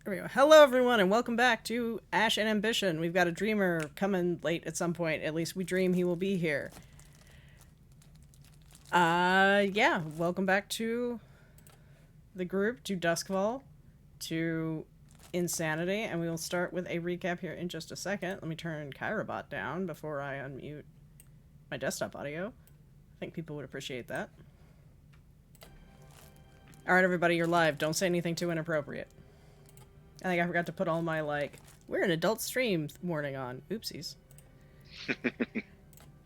There we go. Hello, everyone, and welcome back to Ash and Ambition. We've got a dreamer coming late at some point. At least we dream he will be here. Yeah. Welcome back to the group, to Doskvol, to Insanity, and we will start with a recap here in just a second. Let me turn Kyrobot down before I unmute my desktop audio. I think people would appreciate that. All right, everybody, you're live. Don't say anything too inappropriate. I think I forgot to put all my, we're an adult stream warning on. Oopsies.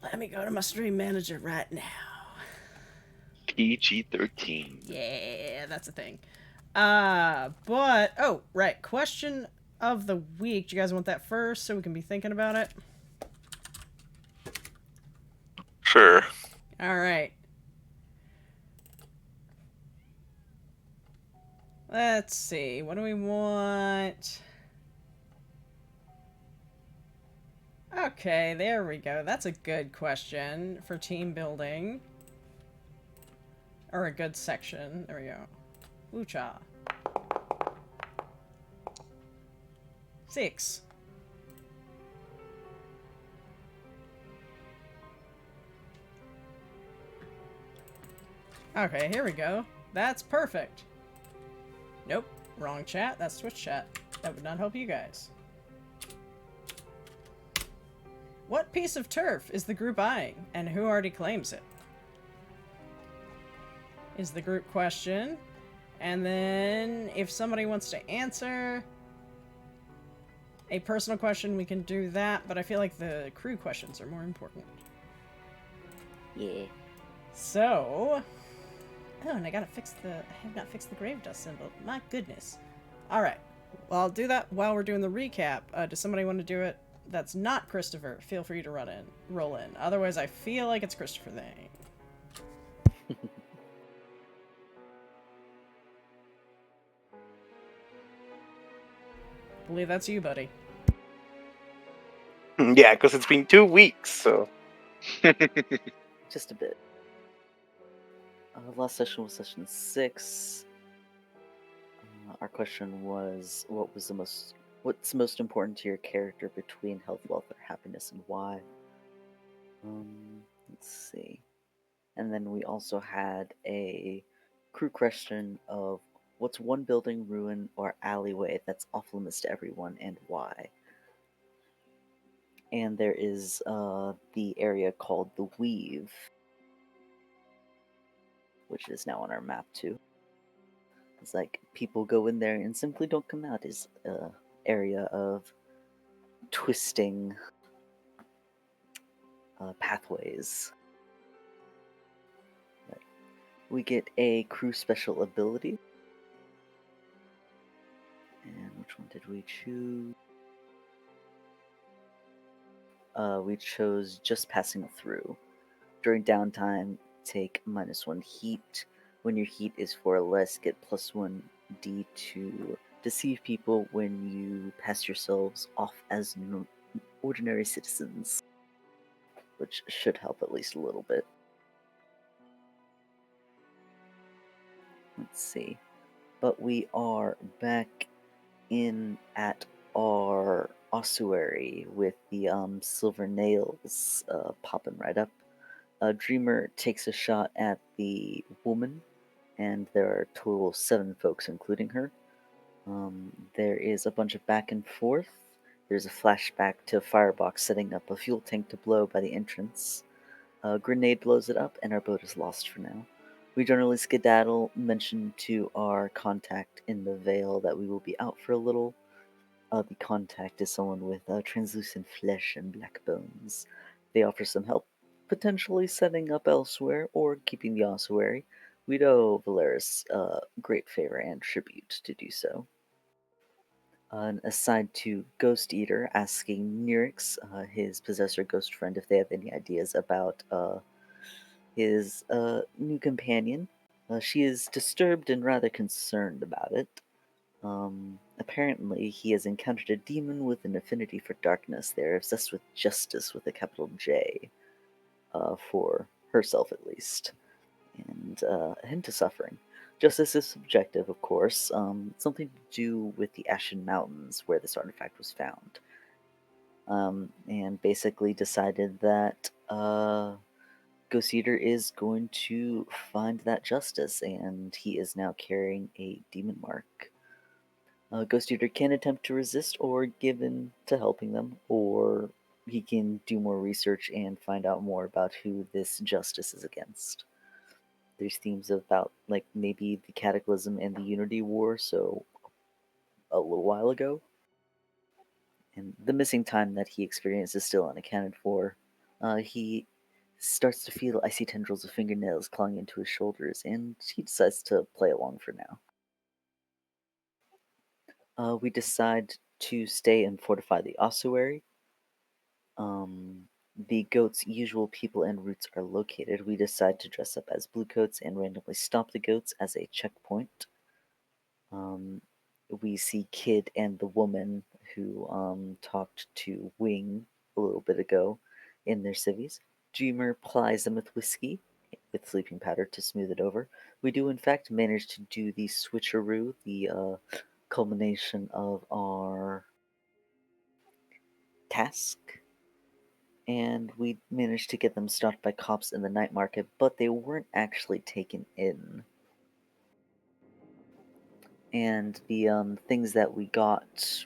Let me go to my stream manager right now. PG-13. Yeah, that's a thing. Oh, right. Question of the week. Do you guys want that first so we can be thinking about it? Sure. All right. Let's see. What do we want? Okay, there we go. That's a good question for team building. Or a good section. There we go. Ooh-cha. 6. Okay, here we go. That's perfect. Nope, wrong chat. That's Twitch chat. That would not help you guys. What piece of turf is the group eyeing, and who already claims it? Is the group question. And then, if somebody wants to answer a personal question, we can do that, but I feel like the crew questions are more important. Yeah. So... Oh, and I have not fixed the grave dust symbol. My goodness. Alright. Well, I'll do that while we're doing the recap. Does somebody want to do it that's not Christopher? Feel free to roll in. Otherwise, I feel like it's Christopher thing. Believe that's you, buddy. Yeah, because it's been 2 weeks, so. Just a bit. Last session was session 6. Our question was, what's most important to your character between health, wealth, or happiness, and why? Let's see. And then we also had a crew question of, what's one building, ruin, or alleyway that's off limits to everyone, and why? And there is the area called the Weave, which is now on our map too. It's like people go in there and simply don't come out. Is an area of twisting pathways. We get a crew special ability. And which one did we choose? We chose just passing through. During downtime, take -1 heat. When your heat is 4 or less, get +1 D to deceive people when you pass yourselves off as ordinary citizens, which should help at least a little bit. Let's see. But we are back in at our ossuary with the silver nails popping right up. Dreamer takes a shot at the woman, and there are a total of 7 folks, including her. There is a bunch of back and forth. There's a flashback to Firebox setting up a fuel tank to blow by the entrance. A grenade blows it up, and our boat is lost for now. We generally skedaddle, mention to our contact in the Vale that we will be out for a little. The contact is someone with translucent flesh and black bones. They offer some help, potentially setting up elsewhere or keeping the ossuary. We'd owe Valeris a great favor and tribute to do so. An aside to Ghost Eater asking Nyrix, his possessor ghost friend, if they have any ideas about his new companion. She is disturbed and rather concerned about it. Apparently, he has encountered a demon with an affinity for darkness. They're obsessed with justice with a capital J, for herself at least, and a hint of suffering. Justice is subjective, of course. Something to do with the Ashen Mountains where this artifact was found. And basically decided that Ghost Eater is going to find that justice, and he is now carrying a demon mark. Ghost Eater can attempt to resist or give in to helping them, or he can do more research and find out more about who this justice is against. There's themes about, like, maybe the Cataclysm and the Unity War, so a little while ago. And the missing time that he experienced is still unaccounted for. He starts to feel icy tendrils of fingernails clawing into his shoulders, and he decides to play along for now. We decide to stay and fortify the ossuary. The goat's usual people and routes are located. We decide to dress up as Bluecoats and randomly stop the goats as a checkpoint. We see Kid and the woman who talked to Wing a little bit ago in their civvies. Dreamer plies them with whiskey with sleeping powder to smooth it over. We do, in fact, manage to do the switcheroo, the culmination of our task. And we managed to get them stopped by cops in the night market, but they weren't actually taken in. And the things that we got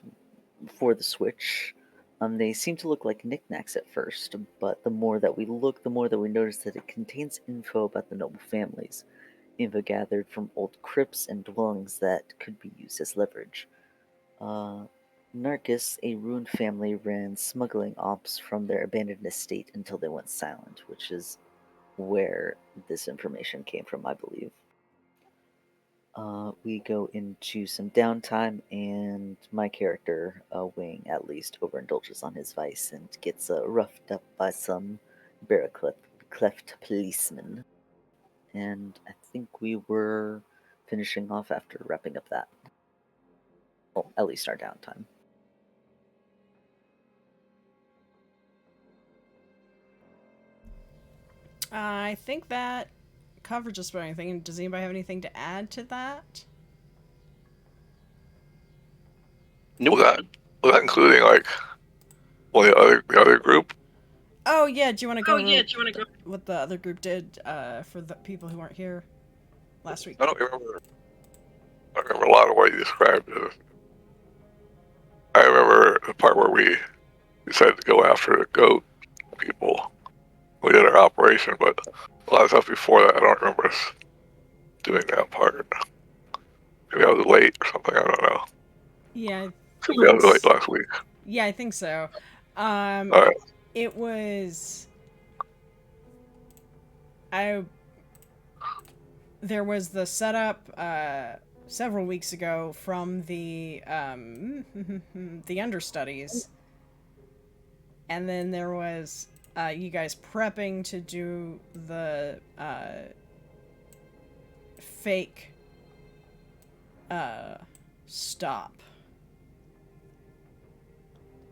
for the Switch, they seem to look like knickknacks at first, but the more that we look, the more that we notice that it contains info about the noble families, info gathered from old crypts and dwellings that could be used as leverage. Narcus, a ruined family, ran smuggling ops from their abandoned estate until they went silent, which is where this information came from, I believe. We go into some downtime, and my character, Wing, at least, overindulges on his vice and gets roughed up by some barrel-cleft policemen. And I think we were finishing off after wrapping up that. Well, at least our downtime. I think that covers just about anything. Does anybody have anything to add to that? Was that including like the other group? Oh yeah, do you want to go over do you want to go? what the other group did for the people who weren't here last week? I don't remember. I remember a lot of what you described it. I remember the part where we decided to go after the goat people. We did our operation, but a lot of stuff before that, I don't remember us doing that part. Maybe I was late or something. I don't know. Yeah. Maybe I was late last week. Yeah, I think so. All right. It was. There was the setup several weeks ago from the the understudies, and then there was you guys prepping to do the fake stop.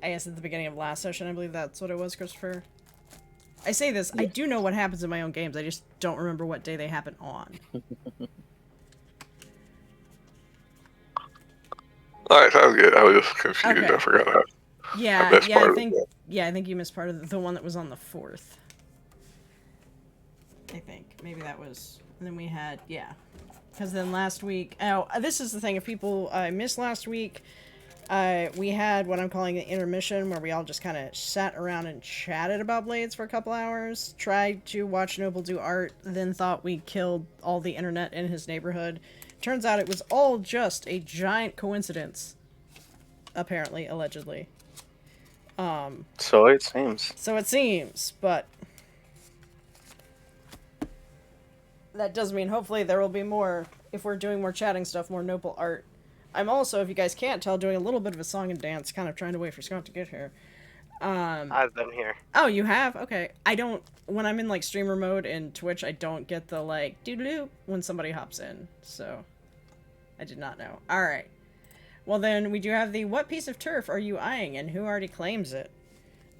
I guess at the beginning of last session, I believe that's what it was, Christopher. I say this, I do know what happens in my own games, I just don't remember what day they happen on. Alright, sounds good. I was just confused. Okay. I forgot that. I think you missed part of the one that was on the 4th. I think. Maybe that was... And then we had... Yeah. Because then last week... Oh, this is the thing. If people missed last week, we had what I'm calling an intermission, where we all just kind of sat around and chatted about Blades for a couple hours, tried to watch Noble do art, then thought we killed all the internet in his neighborhood. Turns out it was all just a giant coincidence. Apparently, allegedly. So it seems. So it seems, but... That does mean hopefully there will be more, if we're doing more chatting stuff, more Noble art. I'm also, if you guys can't tell, doing a little bit of a song and dance, kind of trying to wait for Scott to get here. I've been here. Oh, you have? Okay. I don't, when I'm in, like, streamer mode in Twitch, I don't get the, like, doo-doo when somebody hops in, so I did not know. Alright. Well, then, we do have the what piece of turf are you eyeing, and who already claims it?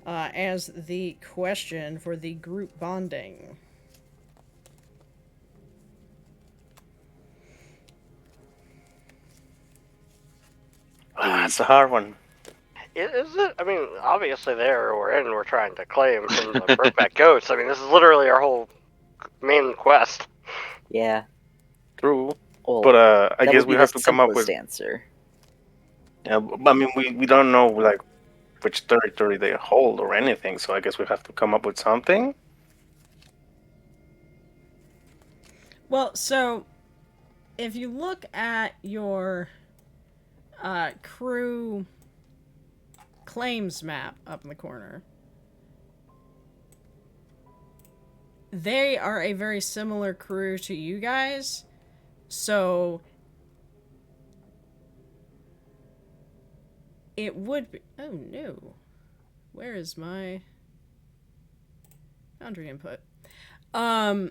As the question for the group bonding. That's a hard one. Is it? I mean, obviously we're trying to claim from the Brokeback Goats. I mean, this is literally our whole main quest. Yeah. True. Well, But I guess we have to come up with... answer. Yeah, I mean, we don't know, like, which territory they hold or anything, so I guess we have to come up with something. Well, so if you look at your crew claims map up in the corner, they are a very similar crew to you guys, so it would be... Oh no. Where is my boundary input? There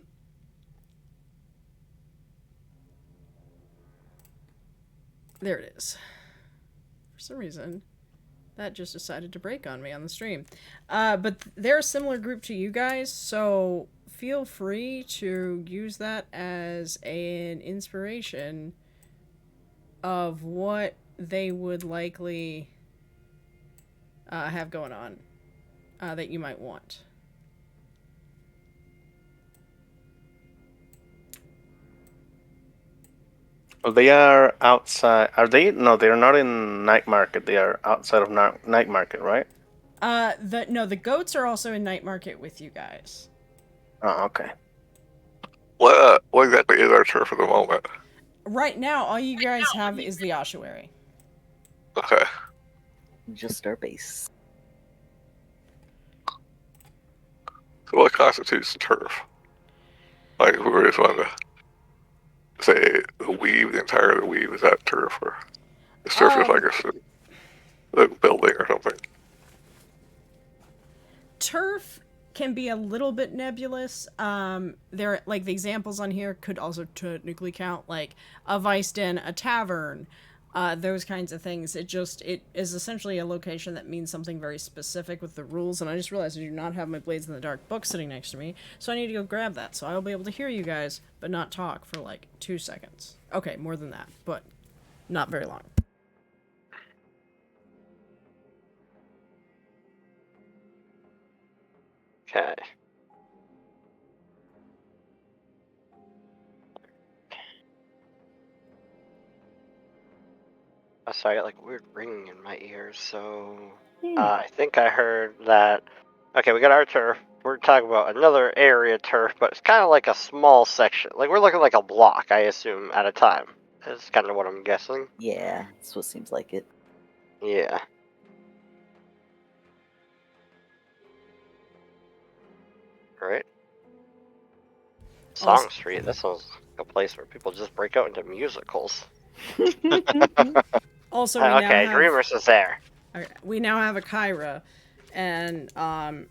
it is. For some reason, that just decided to break on me on the stream. But they're a similar group to you guys, so feel free to use that as an inspiration of what they would likely have going on that you might want. Well, they are outside. Are they? No, they're not in Night Market. They are outside of Night Market, right? The goats are also in Night Market with you guys. Oh, okay. What exactly is our turf at the moment? Right now, all you guys have is the ossuary. Okay. Just our base. So what constitutes turf? Like, if we were just wanting to say the weave, the entire of the weave, is that turf? Or is turf just like a building or something? Turf can be a little bit nebulous. There, like, the examples on here could also technically count, like, a vice den, a tavern, those kinds of things. It is essentially a location that means something very specific with the rules, and I just realized I do not have my Blades in the Dark book sitting next to me, so I need to go grab that, so I'll be able to hear you guys, but not talk for, like, 2 seconds. Okay, more than that, but not very long. Okay. Oh, sorry, I got like weird ringing in my ears. So I think I heard that. Okay, we got our turf. We're talking about another area turf, but it's kind of like a small section. Like we're looking like a block, I assume, at a time. That's kind of what I'm guessing. Yeah, that's what seems like it. Yeah. Right. Song Street. That sounds like a place where people just break out into musicals. Also, we now have... Dreamers is there. Okay, we now have a Kyra, and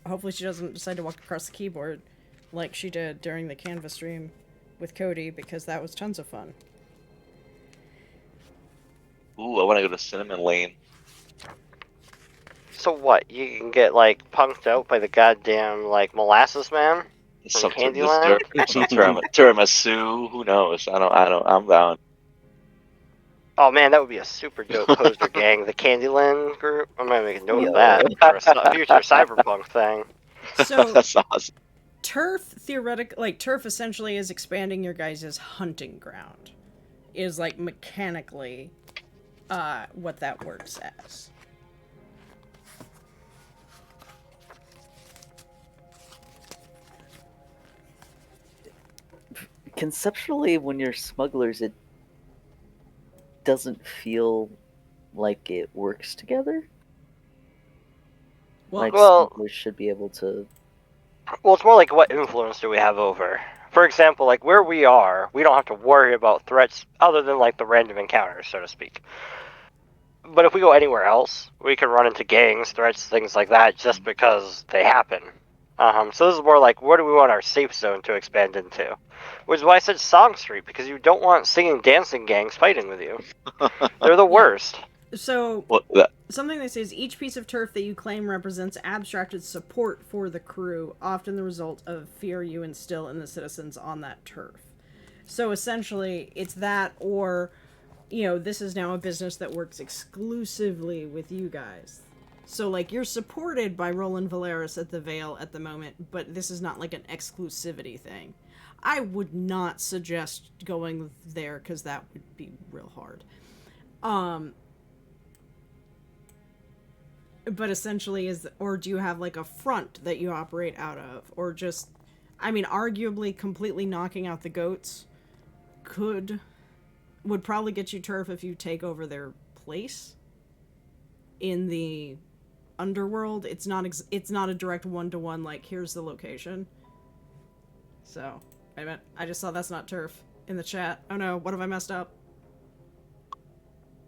hopefully she doesn't decide to walk across the keyboard like she did during the Canvas stream with Cody, because that was tons of fun. Ooh, I want to go to Cinnamon Lane. So what? You can get like punked out by the goddamn like molasses man from Candyland? Some tiramisu. Who knows? I'm down. Oh man, that would be a super dope poster gang. The Candyland group. I'm gonna make a note of that for a future cyberpunk thing. So that's awesome. Turf essentially is expanding your guys' hunting ground. Is like mechanically what that works as. Conceptually, when you're smugglers, it doesn't feel like it works together. Well, smugglers should be able to... Well, it's more like what influence do we have over? For example, like where we are, we don't have to worry about threats other than like the random encounters, so to speak. But if we go anywhere else, we can run into gangs, threats, things like that, just because they happen. So this is more like, where do we want our safe zone to expand into? Which is why I said Song Street, because you don't want singing, dancing gangs fighting with you. They're the worst. So, something that says, each piece of turf that you claim represents abstracted support for the crew, often the result of fear you instill in the citizens on that turf. So essentially, it's that, or you know, this is now a business that works exclusively with you guys. So, like, you're supported by Roland Valeris at the Vale at the moment, but this is not like an exclusivity thing. I would not suggest going there, because that would be real hard. But essentially or do you have, like, a front that you operate out of? Or just, I mean, arguably completely knocking out the goats would probably get you turf if you take over their place in the underworld. It's not a direct one-to-one, like, here's the location. So, wait a minute. I just saw that's not turf in the chat. Oh no, what have I messed up?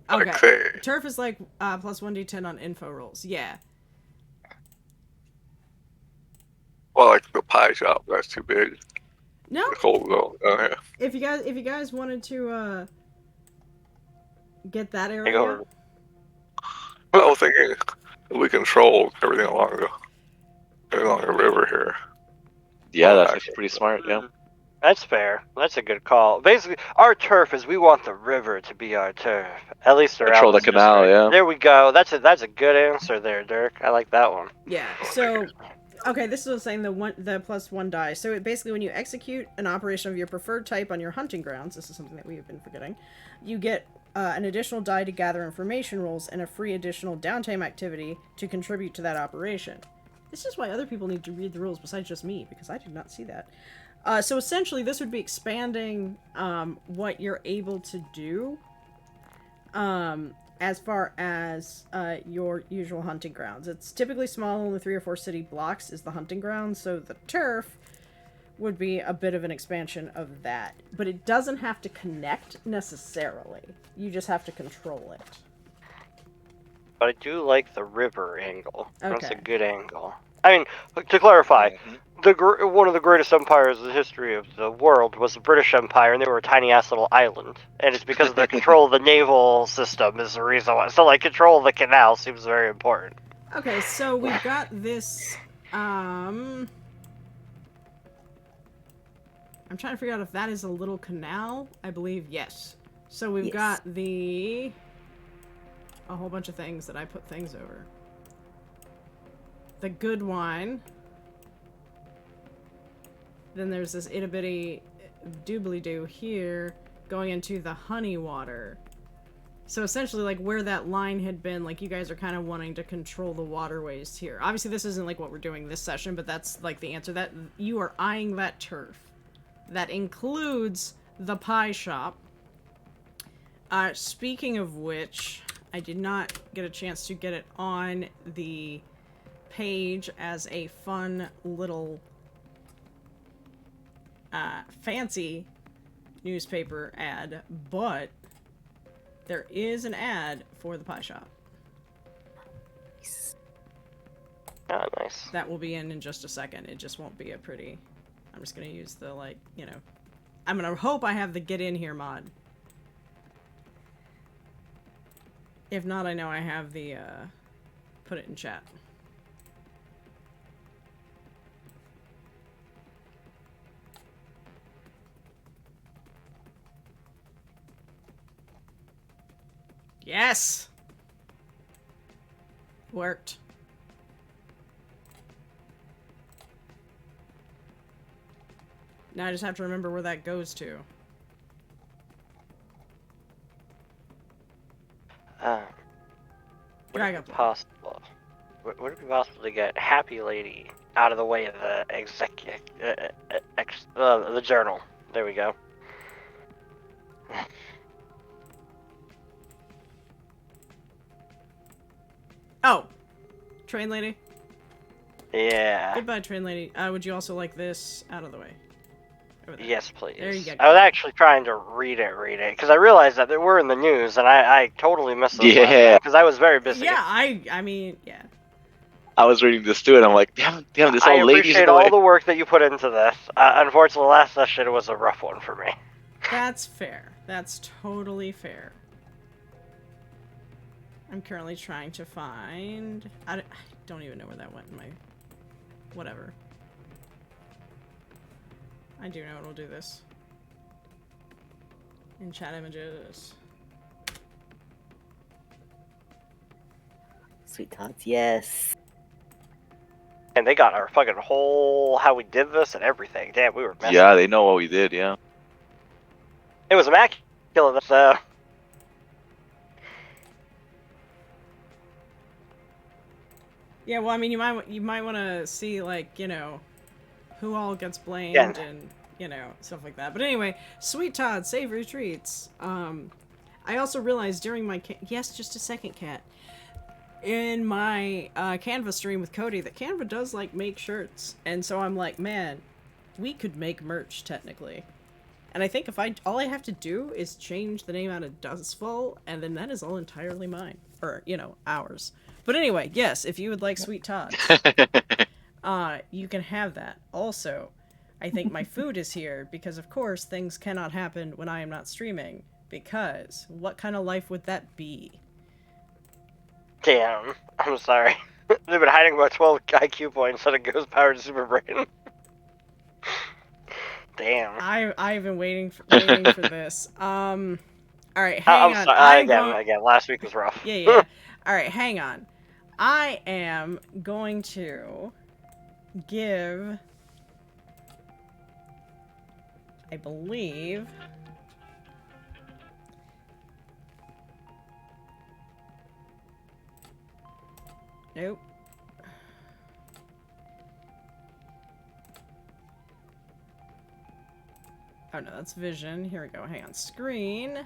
Okay. Turf is like plus 1d10 on info rolls. Yeah. Well, like the pie shop, that's too big. No. The cold though. Oh yeah. If you guys wanted to get that area. Well, I was thinking we control everything along the river here. Yeah, that's actually pretty smart. Yeah. That's fair. That's a good call. Basically, our turf is we want the river to be our turf. At least around Control the canal, yeah. There we go. That's a good answer there, Dirk. I like that one. Yeah. So, okay, this is saying the plus 1 die. So basically, when you execute an operation of your preferred type on your hunting grounds, this is something that we have been forgetting, you get an additional die to gather information rolls and a free additional downtime activity to contribute to that operation. This is why other people need to read the rules besides just me, because I did not see that. So essentially, this would be expanding what you're able to do as far as your usual hunting grounds. It's typically small, only 3 or 4 city blocks is the hunting ground, so the turf would be a bit of an expansion of that. But it doesn't have to connect necessarily. You just have to control it. But I do like the river angle. Okay. That's a good angle. I mean, to clarify, one of the greatest empires in the history of the world was the British Empire, and they were a tiny-ass little island. And it's because of their control of the naval system is the reason why. So, like, control of the canal seems very important. Okay, so we've got this, I'm trying to figure out if that is a little canal. I believe yes. So we've got a whole bunch of things that I put things over. The good wine. Then there's this itty bitty doobly doo here going into the honey water. So essentially, like, where that line had been, like, you guys are kind of wanting to control the waterways here. Obviously, this isn't like what we're doing this session, but that's like the answer. That you are eyeing that turf. That includes the pie shop. Speaking of which, I did not get a chance to get it on the page as a fun little fancy newspaper ad, but there is an ad for the pie shop. Oh, nice. That will be in just a second. It just won't be a pretty... I'm just gonna use the, like, you know... I'm gonna hope I have the get in here mod. If not, I know I have the, put it in chat. Yes! Worked. Now I just have to remember where that goes to. Would it be possible? Would it be possible to get Happy Lady out of the way of the the journal? There we go. Oh! Train lady? Yeah. Goodbye, train lady. Would you also like this out of the way? Yes, please. There you go. I was actually trying to read it, because I realized that they were in the news, and I totally missed them. Yeah. Because I was very busy. Yeah, I mean, yeah. I was reading this too, and I'm like, damn, this old lady's in the way. I appreciate all the work that you put into this. Unfortunately, last session was a rough one for me. That's fair. That's totally fair. I'm currently trying to find... I don't even know where that went in my... Whatever. I do know it'll do this. In chat images. Sweet Tots, yes. And they got our fucking whole how we did this and everything. Damn, we were messed Yeah, up. they know what we did. Yeah. It was immaculate, so. Yeah, well, I mean, you might want to see, like, you know, who all gets blamed Yeah. and, you know, stuff like that. But anyway, Sweet Todd, savory treats. I also realized during my yes, just a second, cat. In my Canva stream with Cody, that Canva does like make shirts, and so I'm like, man, we could make merch technically. And I think if all I have to do is change the name out of Doskvol, and then that is all entirely mine, or you know, ours. But anyway, yes, if you would like Sweet Todd, you can have that. Also, I think my food is here because, of course, things cannot happen when I am not streaming. Because what kind of life would that be? Damn. I'm sorry. They've been hiding about 12 IQ points on a ghost powered super brain. Damn. I've been waiting for this. All right, hang on. Sorry. Again, last week was rough. Yeah. All right, hang on. I am going to give, I believe, nope. Oh no, that's vision. Here we go. Hang on. Screen.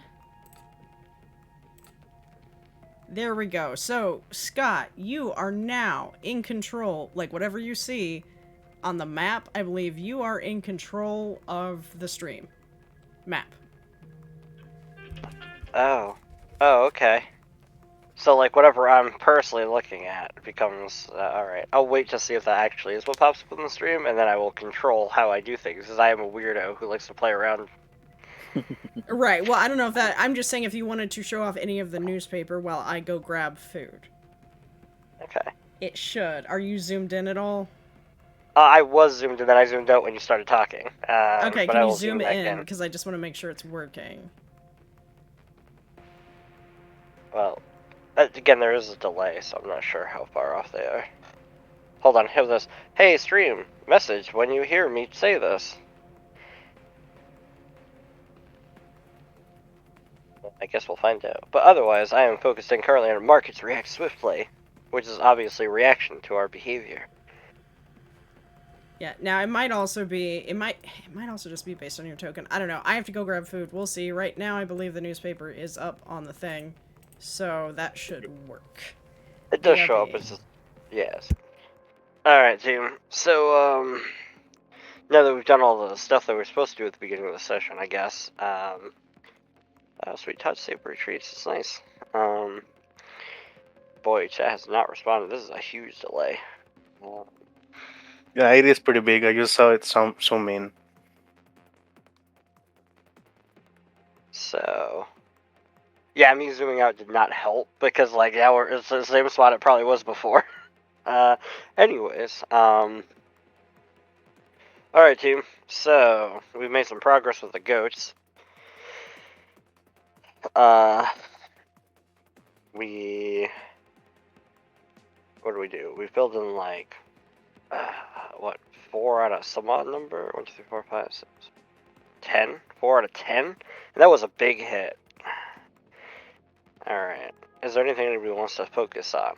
There we go. So, Scott, you are now in control. Like, whatever you see on the map, I believe you are in control of the stream. Map. Oh, okay. So, like, whatever I'm personally looking at becomes, alright. I'll wait to see if that actually is what pops up in the stream, and then I will control how I do things, because I am a weirdo who likes to play around. Right, well, I don't know if that... I'm just saying if you wanted to show off any of the newspaper while I go grab food. Okay. It should. Are you zoomed in at all? I was zoomed in, then I zoomed out when you started talking. Okay, but can I you will zoom back in? Because I just want to make sure it's working. Well, again, there is a delay, so I'm not sure how far off they are. Hold on, have this. Hey, stream, message when you hear me say this. I guess we'll find out. But otherwise, I am focusing currently on markets react swiftly, which is obviously a reaction to our behavior. Yeah, now it might also be... It might also just be based on your token. I don't know. I have to go grab food. We'll see. Right now, I believe the newspaper is up on the thing. So that should work. It does show up, it's just... Yes. Alright, team. So, now that we've done all the stuff that we're supposed to do at the beginning of the session, I guess, Sweet Todd savory treats, it's nice. Boy, chat has not responded. This is a huge delay. Yeah, it is pretty big. I just saw it zoom in. So, yeah, me zooming out did not help because, like, yeah, it's the same spot it probably was before. Anyways, alright, team. So, we've made some progress with the goats. What do we do? We filled in, like, what, 4 out of some odd number? 1, 2, 3, 4, 5, 6, 10? 4 out of 10? And that was a big hit. Alright. Is there anything anybody wants to focus on?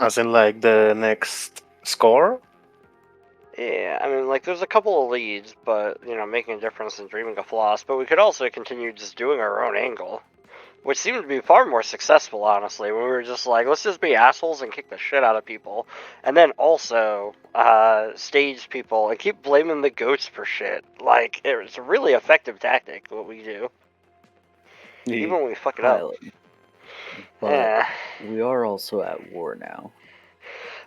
As in, like, the next score? Yeah, I mean, like, there's a couple of leads, but, you know, making a difference and dreaming of loss, but we could also continue just doing our own angle, which seemed to be far more successful, honestly, when we were just like, let's just be assholes and kick the shit out of people, and then also, stage people and keep blaming the goats for shit. Like, it's a really effective tactic, what we do. Even when we fuck it up. But Yeah. we are also at war now.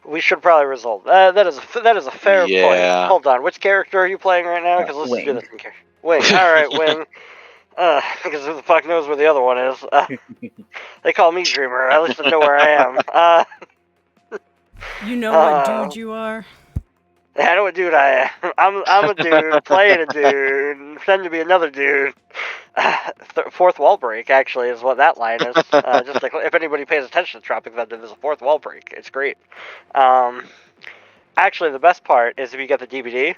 We should probably resolve that. That is a fair point. Yeah. Hold on, which character are you playing right now? Because let's just do Wing. this in character. Wing. All right, Wing. Because who the fuck knows where the other one is? They call me Dreamer. At least I know where I am. You know what dude you are? I know what dude I am. I'm a dude playing a dude, pretending to be another dude. Fourth wall break, actually, is what that line is. Just like, if anybody pays attention to Tropic Thunder, there's a fourth wall break. It's great. Actually, the best part is if you get the DVD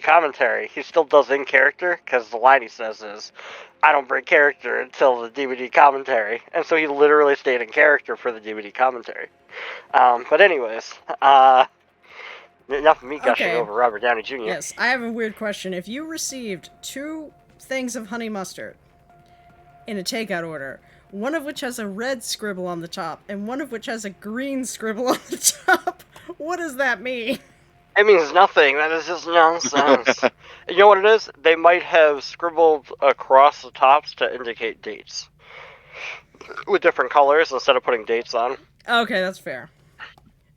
commentary, he still does in character, because the line he says is, I don't break character until the DVD commentary. And so he literally stayed in character for the DVD commentary. But anyways, enough of me gushing Okay. over Robert Downey Jr. Yes, I have a weird question. If you received 2 things of honey mustard in a takeout order, one of which has a red scribble on the top, and one of which has a green scribble on the top, what does that mean? It means nothing. That is just nonsense. You know what it is? They might have scribbled across the tops to indicate dates. With different colors instead of putting dates on. Okay, that's fair.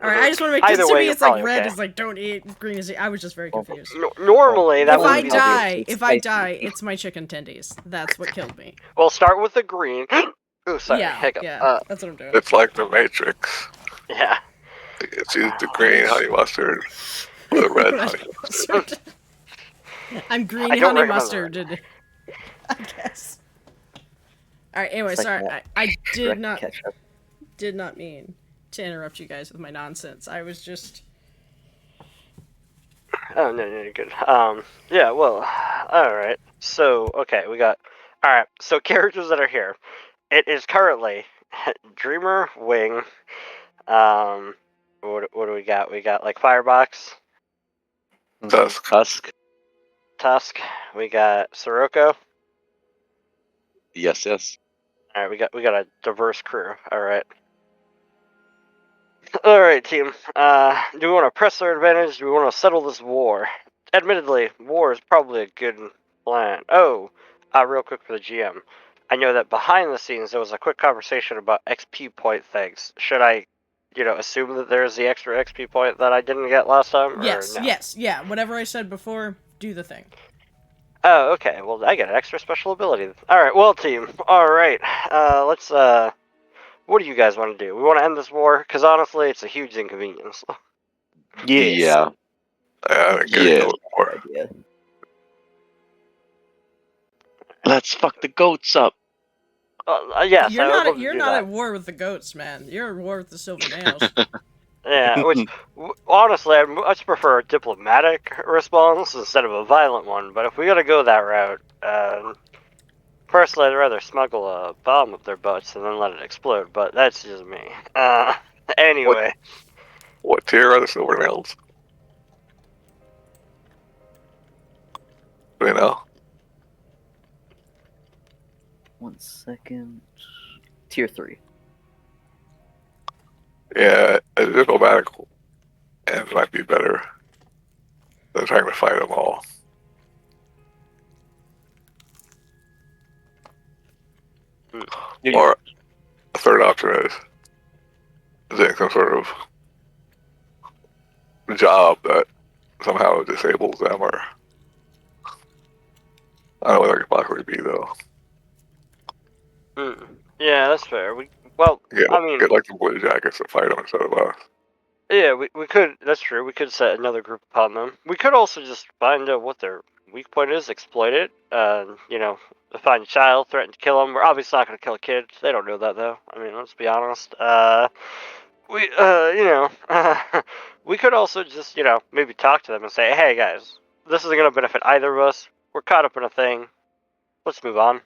Alright, I just want to make, because to me it's like red is like, don't eat, green is eat. I was just very confused. Normally, that would be... If I die, it's my chicken tendies. That's what killed me. Well, start with the green. Ooh, sorry, hiccup. Yeah, that's what I'm doing. It's like the Matrix. Yeah. It's either the green honey mustard or the red honey mustard. I'm green honey mustard, I guess. Alright, anyway, It's like sorry. that I did Shrek not ketchup. did not mean to interrupt you guys with my nonsense. I was just... Oh, no, you're good. Yeah, well, alright. So, okay, we got... Alright, so characters that are here. It is currently Dreamer, Wing, what do we got? We got, like, Firebox, Tusk, we got Sirocco. Yes. Alright, we got a diverse crew, alright. Alright, team. Do we want to press our advantage? Do we want to settle this war? Admittedly, war is probably a good plan. Oh, real quick for the GM. I know that behind the scenes there was a quick conversation about XP point things. Should I, assume that there's the extra XP point that I didn't get last time? Yes, or no? yes, yeah. Whatever I said before, do the thing. Oh, okay. Well, I get an extra special ability. Alright, well, team. Alright. Let's, what do you guys want to do? We want to end this war? Because honestly, it's a huge inconvenience. Yeah. Yeah. Let's fuck the goats up. Yes, you're not at war with the goats, man. You're at war with the silver nails. Yeah, which, honestly, I'd much prefer a diplomatic response instead of a violent one, but if we gotta go that route, personally, I'd rather smuggle a bomb up their butts and then let it explode, but that's just me. Anyway. What tier are the silver nails? Do you know? 1 second. Tier 3. Yeah, a diplomatic and might be better than trying to fight them all. Or a third option is doing some sort of job that somehow disables them, or I don't know what that could possibly be, though. Yeah, that's fair. Get like the Blue Jackets to fight them instead of us. Yeah, we could, that's true, we could set another group upon them. We could also just find out what their weak point is, exploit it, find a child, threaten to kill them. We're obviously not going to kill a kid. They don't know that, though. I mean, let's be honest. We could also just, maybe talk to them and say, hey, guys, this isn't going to benefit either of us. We're caught up in a thing. Let's move on.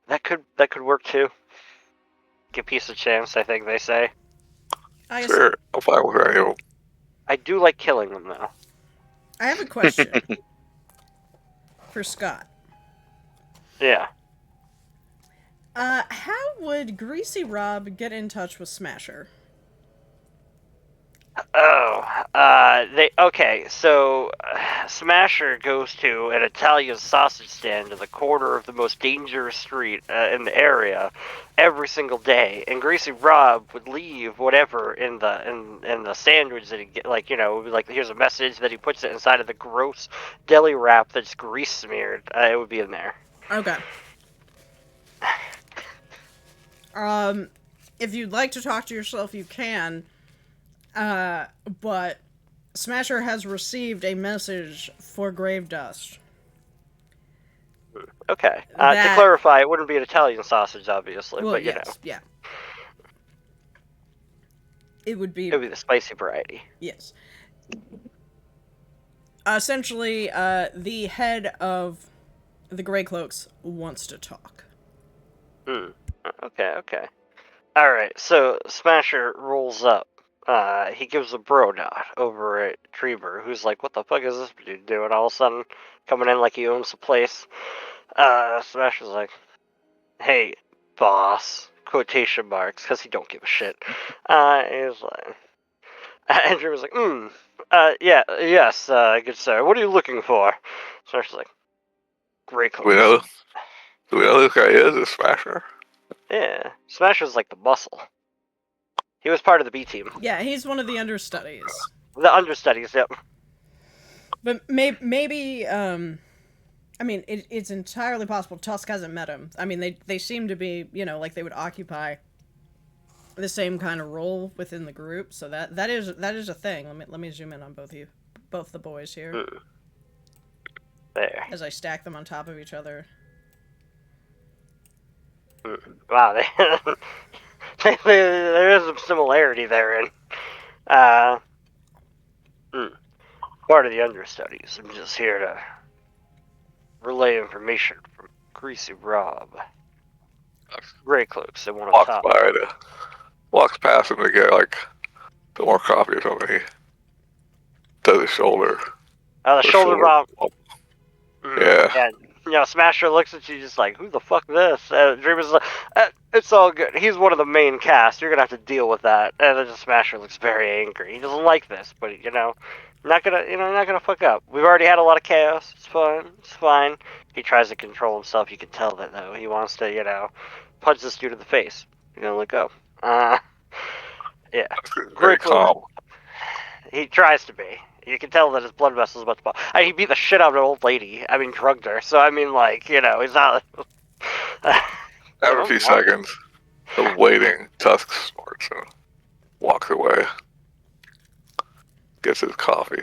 That could work, too. Give peace a chance, I think they say. Sure, I'm fine with that. I do like killing them, though. I have a question for Scott. Yeah. How would Greasy Rob get in touch with Smasher? So Smasher goes to an Italian sausage stand in the corner of the most dangerous street in the area every single day, and Greasy Rob would leave whatever in the sandwich that he get, here's a message that he puts it inside of the gross deli wrap that's grease smeared. It would be in there. Okay. If you'd like to talk to yourself, you can. But Smasher has received a message for Grave Dust. Okay. To That- clarify, it wouldn't be an Italian sausage, obviously, Well, but you yes, know, yeah. It would be it would be the spicy variety. yes. Essentially, the head of the Greycloaks wants to talk. Okay. Alright, so Smasher rolls up. He gives a bro nod over at Treber, who's like, what the fuck is this dude doing? All of a sudden, coming in like he owns the place. Smasher's like, hey, boss. Quotation marks, because he don't give a shit. He's like... And Treber's like, yes, good sir. What are you looking for? Smasher's like, Greycloaks. Do we know who this guy is? A Smasher? Yeah, Smasher's like the muscle. He was part of the B team. Yeah, he's one of the understudies. The understudies, yep. But maybe I mean, it's entirely possible Tusk hasn't met him. I mean, they seem to be, you know, like they would occupy the same kind of role within the group. So that is a thing. Let me zoom in on both the boys here. There. As I stack them on top of each other. Wow, there is some similarity therein. Part of the understudies. I'm just here to relay information from Greasy Rob. Greycloaks, they want to talk. Walks past him to get like some more coffee or something. He does his shoulder. The shoulder bump. Yeah. You know, Smasher looks at you just like, who the fuck this? Dreamer's like, it's all good. He's one of the main cast. You're gonna have to deal with that. And then Smasher looks very angry. He doesn't like this, but you know, not gonna fuck up. We've already had a lot of chaos. It's fine. It's fine. He tries to control himself. You can tell that though. He wants to, you know, punch this dude in the face. You're gonna let go. Yeah. Very calm. He tries to be. You can tell that his blood vessel's about to pop. I mean, he beat the shit out of an old lady. I mean, drugged her. So, I mean, like, you know, he's not... After a few seconds of waiting, Tusk snorts and walks away. Gets his coffee.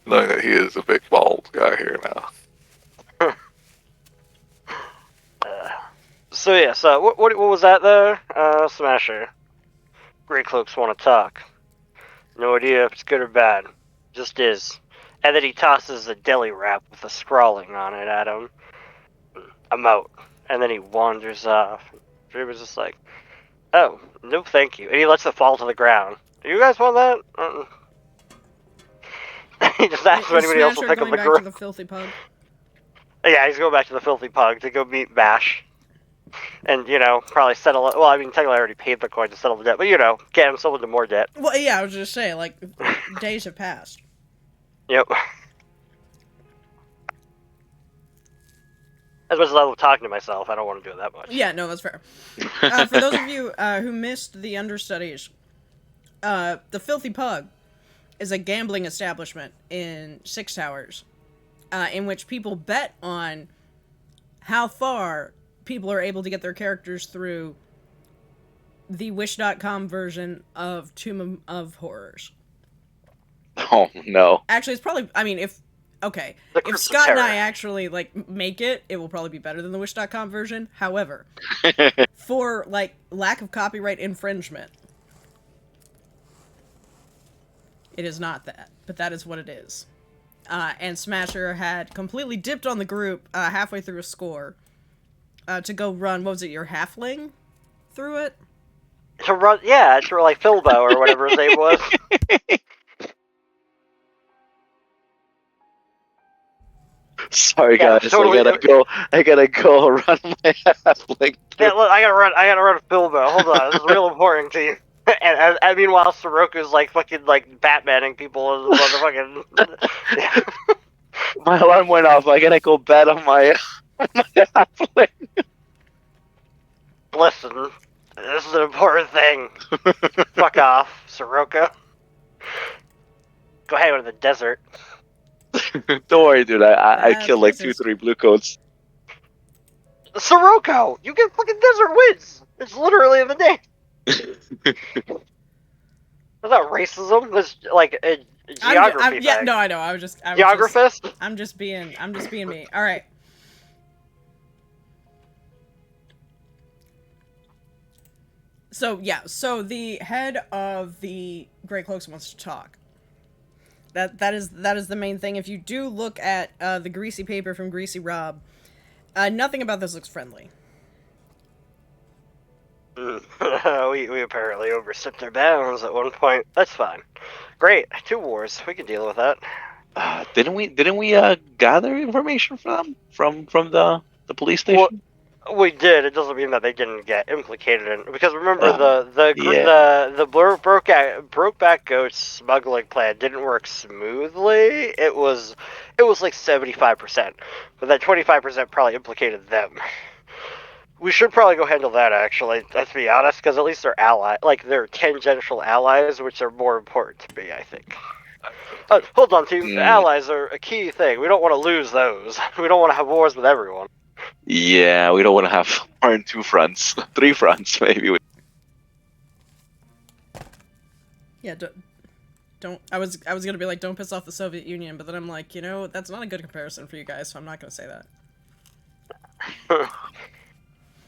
Knowing that he is a big, bald guy here now. So what was that there? Smasher. Greycloaks want to talk. No idea if it's good or bad. Just is. And then he tosses a deli wrap with a scrawling on it at him. I'm out. And then he wanders off. Dreamer's just like, oh, no thank you. And he lets it fall to the ground. Do you guys want that? He just asks if anybody else will pick up the back to the Filthy Pug? Yeah, he's going back to the Filthy Pug to go meet Bash. And, you know, probably settle it. Well, I mean, technically I already paid the coin to settle the debt, but, you know, get himself into more debt. Well, yeah, I was just saying, like, days have passed. Yep. As much as I love talking to myself, I don't want to do it that much. Yeah, no, that's fair. For those of you who missed the understudies, the Filthy Pug is a gambling establishment in Six Towers, in which people bet on how far people are able to get their characters through the Wish.com version of Tomb of Horrors. Oh, no. Actually, it's probably, I mean, if Cryptic Scott and I Terror. actually, like, make it, it will probably be better than the Wish.com version. However, for, like, lack of copyright infringement, it is not that, but that is what it is. And Smasher had completely dipped on the group halfway through a score to go run, what was it, your halfling through it? To run, yeah, to like Philbo or whatever his name was. Sorry, Yeah, guys. totally. I gotta go run my halfling. Yeah, look, I gotta run Philbo. Hold on, this is real important to you. And meanwhile, Soroka's like fucking like Batmaning people as a motherfucking. Yeah. My alarm went off. I gotta go bet on my halfling. Listen, this is an important thing. Fuck off, Soroka. Go ahead with the desert. Don't worry, dude. I killed like this is- 2-3 Bluecoats. Sirocco! You get fucking desert wins! It's literally in the name. That's not racism. That's like a geography yeah, thing. no, I know. I was just Geographist? I'm just being me. All right. So the head of the Greycloaks wants to talk. That is the main thing. If you do look at the greasy paper from Greasy Rob, nothing about this looks friendly. we apparently overstepped our bounds at one point. That's fine. Great, 2 wars. We can deal with that. Didn't we gather information from the police station? We did. It doesn't mean that they didn't get implicated in, because remember yeah. the Brokeback Goats smuggling plan didn't work smoothly. It was like 75%, but that 25% probably implicated them. We should probably go handle that, actually, let's be honest, because at least they're they're tangential allies, which are more important to me, I think. Hold on, team. Allies are a key thing. We don't want to lose those. We don't want to have wars with everyone. Yeah, we don't want to have more than 2 fronts. 3 fronts, maybe. Yeah, don't. I was gonna be like, don't piss off the Soviet Union, but then I'm like, that's not a good comparison for you guys, so I'm not gonna say that.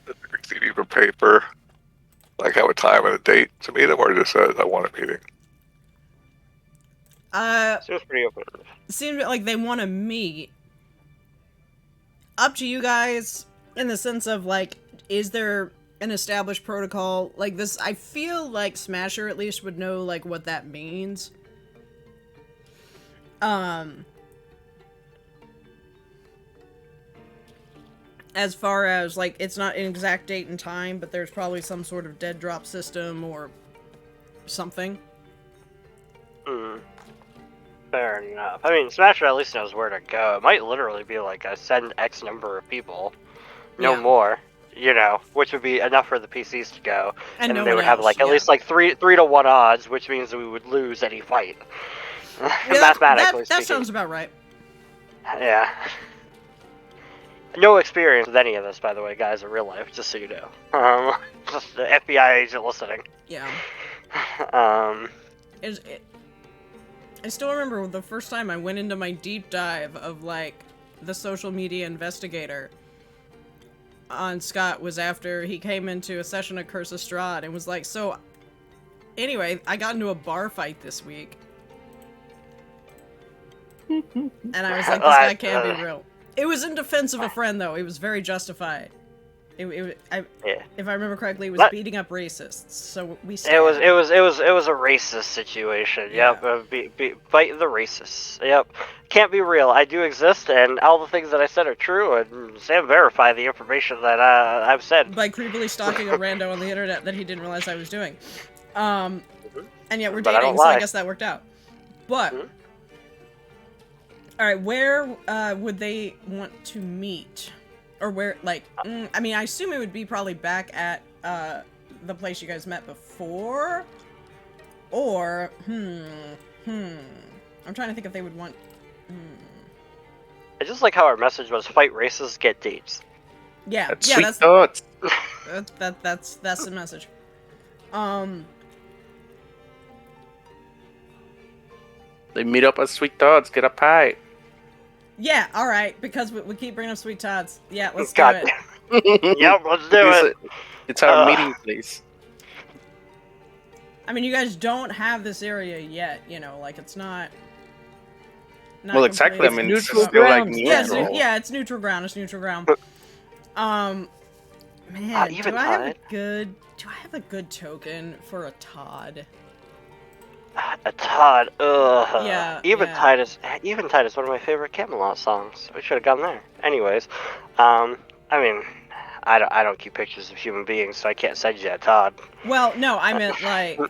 The greasy paper paper, like have a time and a date to meet them, or just says I want a meeting. Seems pretty open. Seems like they want to meet. Up to you guys, in the sense of like, is there an established protocol like this? I feel like Smasher at least would know like what that means. As far as like, it's not an exact date and time, but there's probably some sort of dead drop system or something. Fair enough. I mean, Smasher at least knows where to go. It might literally be like a send X number of people, no more. Which would be enough for the PCs to go, and no they would have like at least like 3 to 1 odds, which means that we would lose any fight. Mathematically that sounds about right. Yeah. No experience with any of this, by the way, guys, in real life, just so you know. Just the FBI agent listening. Yeah. I still remember the first time I went into my deep dive of, like, the social media investigator on Scott was after he came into a session at Curse of Strahd and was like, so, anyway, I got into a bar fight this week. And I was like, this guy can't be real. It was in defense of a friend, though. It was very justified. If I remember correctly, it was beating up racists. So we. It was a racist situation. Yeah. Yep. Fight the racists. Yep. Can't be real. I do exist, and all the things that I said are true, and Sam verified the information that I've said. By creepily stalking a rando on the internet that he didn't realize I was doing. And yet we're dating, so I guess that worked out. But. All right, where would they want to meet? Or where, like, I mean, I assume it would be probably back at the place you guys met before? Or, I'm trying to think if they would want, I just like how our message was, fight racists, get dates. Yeah, That's yeah, Sweet that's... Todd. That's the message. They meet up at Sweet Todd's, get a pie. Yeah, alright, because we keep bringing up Sweet Todd's. Yeah, let's do it. Yep, let's do it. It's our meeting place. I mean, you guys don't have this area yet, like, it's not well, exactly, I mean, it's neutral still like ground. neutral. Yeah, it's neutral ground, Man, even do I have a Todd? good token for a Todd? A Todd, ugh. Yeah. Eventide is one of my favorite Camelot songs. We should have gone there. Anyways, I mean, I don't keep pictures of human beings, so I can't send you a Todd. Well, no, I meant like.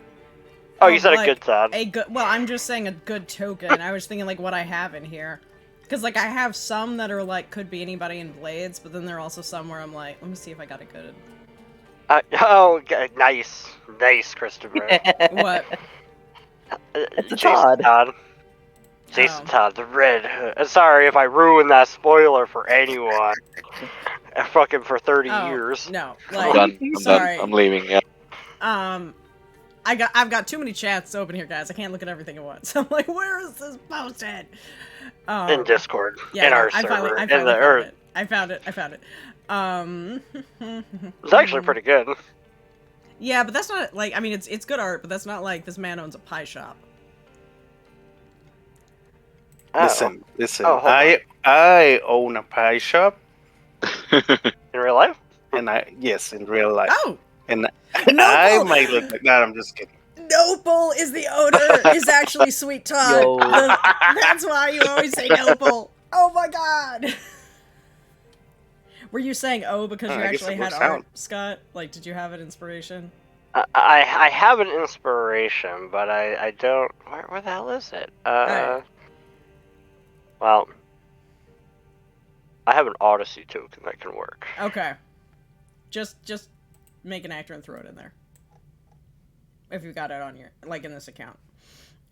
Oh, you said like, a good Todd. Well, I'm just saying a good token. I was thinking like what I have in here, because like I have some that are like could be anybody in Blades, but then there are also some where I'm like, let me see if I got a good. Nice, Christopher. What? It's a Jason Todd. Jason Todd, the Red. Sorry if I ruined that spoiler for anyone. Fucking for 30 years. No, I'm like, done. sorry. I'm leaving. Yeah. I've got too many chats open here, guys. I can't look at everything at once. I'm like, where is this posted? In Discord. Yeah, in our server. I found it. It's actually pretty good. Yeah, but that's not like, I mean, it's good art, but that's not like this man owns a pie shop. Listen. Oh, hold on. I own a pie shop, In real life? and yes, in real life, Oh, and I Noble! might look like that. I'm just kidding. Noble is the owner. Is actually Sweet Todd. Yo. That's why you always say Noble. Oh my god. Were you saying oh because you I guess actually it had works art, out. Scott? Like, did you have an inspiration? I have an inspiration, but I don't. Where the hell is it? Alright. Well, I have an Odyssey token that can work. Okay. Just make an actor and throw it in there. If you got it on your, like, in this account.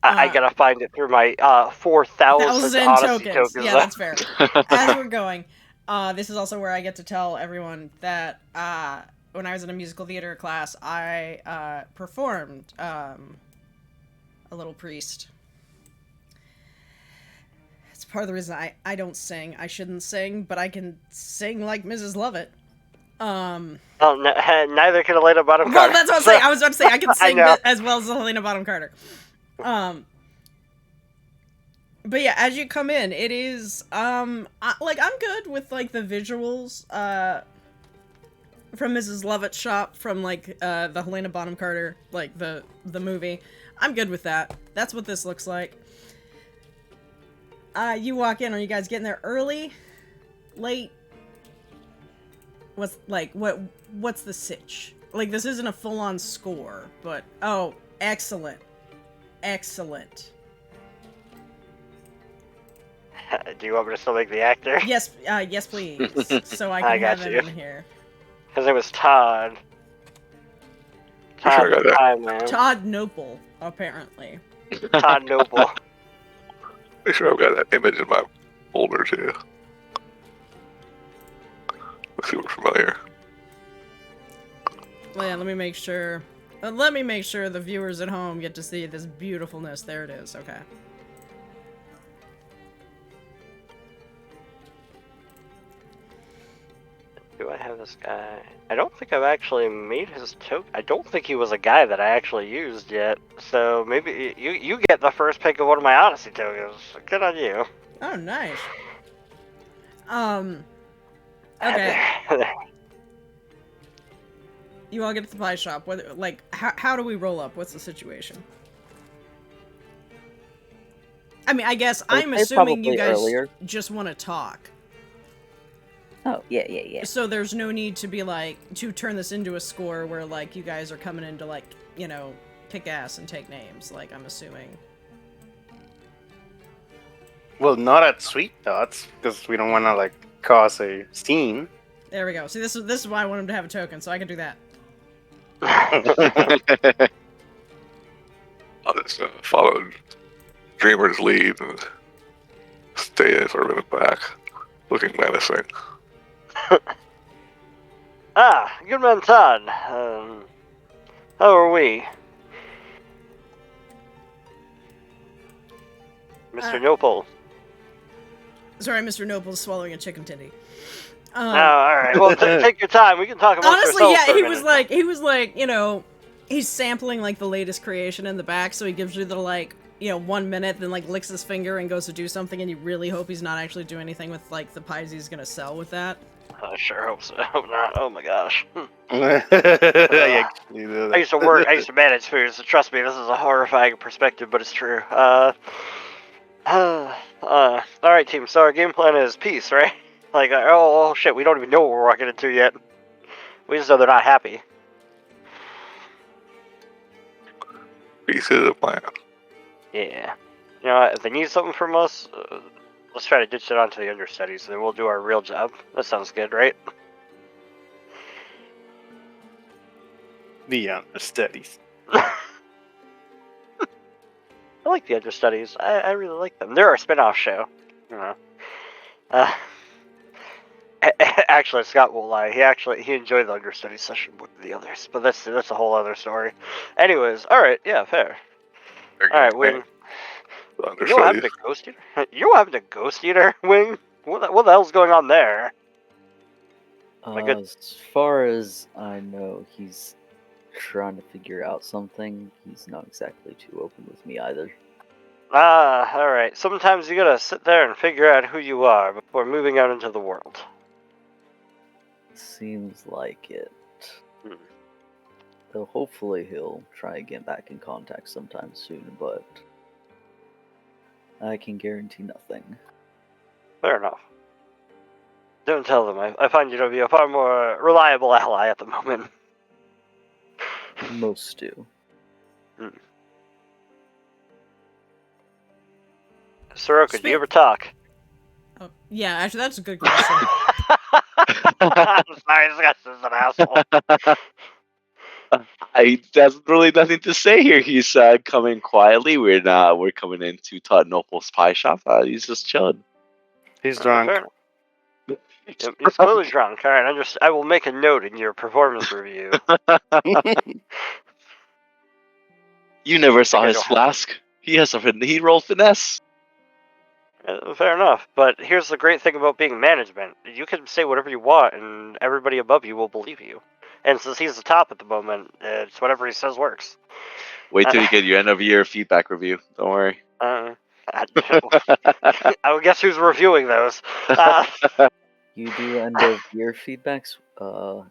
I gotta find it through my 4,000 Odyssey tokens. Yeah, that's fair. As we're going, this is also where I get to tell everyone that when I was in a musical theater class, I performed a little priest. It's part of the reason I don't sing. I shouldn't sing, but I can sing like Mrs. Lovett. Neither can Helena Bottom Carter. Well, that's what I'm saying. I was about to say I can sing know. as well as Helena Bottom Carter. But yeah, as you come in, it is I'm good with like the visuals from Mrs. Lovett's shop from like the Helena Bonham Carter, like the movie. I'm good with that. That's what this looks like. You walk in, are you guys getting there early? Late? What's the sitch? Like, this isn't a full-on score, but oh, excellent. Excellent. Do you want me to still make the actor? Yes, yes please. So I can have him in here. His name was Todd. Sure, I got that. Todd, man. Todd Noble, apparently. Todd Noble. Make sure I've got that image in my folder too. Let's see what's familiar. Well, yeah, let me make sure. Let me make sure the viewers at home get to see this beautifulness. There it is. Okay. Do I have this guy? I don't think I've actually made his token. I don't think he was a guy that I actually used yet. So maybe you get the first pick of one of my Odyssey tokens. Good on you. Oh, nice. Okay. You all get to the pie shop. What, like, how do we roll up? What's the situation? I mean, I guess I'm assuming you guys just want to talk. Oh, yeah. So there's no need to be like, to turn this into a score where like you guys are coming in to like, you know, kick ass and take names, like I'm assuming. Well, not at Sweet Tots, because we don't want to like cause a scene. There we go. See, this is why I want him to have a token, so I can do that. I'll just follow Dreamer's lead and stay sort of in the back, looking menacing. Good man, Todd. How are we? Mr. Noble. Sorry, Mr. Noble's swallowing a chicken titty. Alright. Well, take your time. We can talk about honestly, yeah, he minute. was like, you know, he's sampling like the latest creation in the back, so he gives you the like, you know, 1 minute, then like licks his finger and goes to do something, and you really hope he's not actually doing anything with like the pies he's gonna sell with that. I sure hope so. Hope not. Oh my gosh. I I used to manage food, so trust me, this is a horrifying perspective, but it's true. Alright team, so our game plan is peace, right? Like, oh shit, we don't even know what we're walking into yet. We just know they're not happy. Peace is a plan. Yeah. You know what, if they need something from us, let's try to ditch it onto the understudies, and then we'll do our real job. That sounds good, right? The understudies. I like the understudies. I really like them. They're our spin-off show. You know. Actually, Scott won't lie. He enjoyed the understudy session more than the others, but that's a whole other story. Anyways, all right, yeah, fair. All right, Wing. You know what happened to Ghost Eater? You know what happened to Ghost Eater, Wing? What the hell's going on there? As far as I know, he's trying to figure out something. He's not exactly too open with me either. Ah, alright. Sometimes you gotta sit there and figure out who you are before moving out into the world. Seems like it. Hmm. Though hopefully he'll try and get back in contact sometime soon, but I can guarantee nothing. Fair enough. Don't tell them. I find you to be a far more reliable ally at the moment. Most do. Soroka, do you ever talk? Oh, yeah, actually, that's a good question. I'm sorry, this guy's just an asshole. I there's really nothing to say here. He's coming quietly. We're coming into Todd Nopal's pie shop. He's just chilling. He's drunk. Fair enough. Yep, he's clearly drunk. Alright, I will make a note in your performance review. You never saw Okay, his go ahead. flask. He rolled finesse. Fair enough, but here's the great thing about being management. You can say whatever you want, and everybody above you will believe you. And since he's the top at the moment, it's whatever he says works. Wait till you get your end of year feedback review. Don't worry. I would guess who's reviewing those. You do end of year feedbacks? You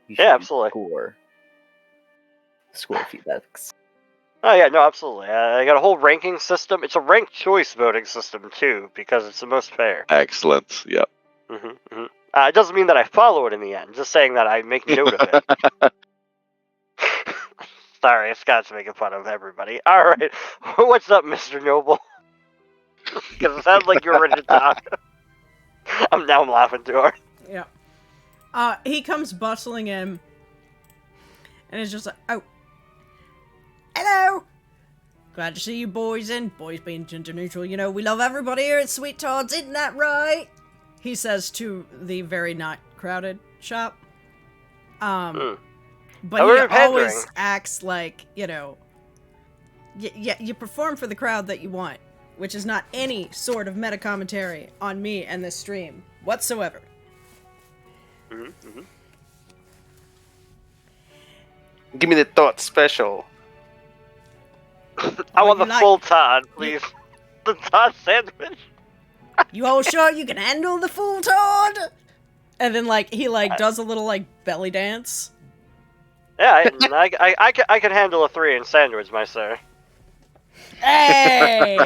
should Yeah, do absolutely. Score feedbacks. Oh yeah, no, absolutely. I got a whole ranking system. It's a ranked choice voting system too, because it's the most fair. Excellent. Yep. It doesn't mean that I follow it in the end. Just saying that I make note of it. Sorry, Scott's making fun of everybody. All right, what's up, Mr. Noble? Because it sounds like you're ready to talk. I'm laughing too hard. Yeah. He comes bustling in, and it's just like, oh. Hello! Glad to see you boys in. Boys being gender neutral, you know, we love everybody here at Sweet Todd's, isn't that right? He says to the very not crowded shop. But he always acts like, you know, you perform for the crowd that you want, which is not any sort of meta commentary on me and this stream whatsoever. Give me the thought special. I want the full Todd, please. The Todd sandwich. You all sure you can handle the full Todd? And then, like, he, like, does a little, like, belly dance. Yeah, I can handle a 3-inch sandwich, my sir. Hey!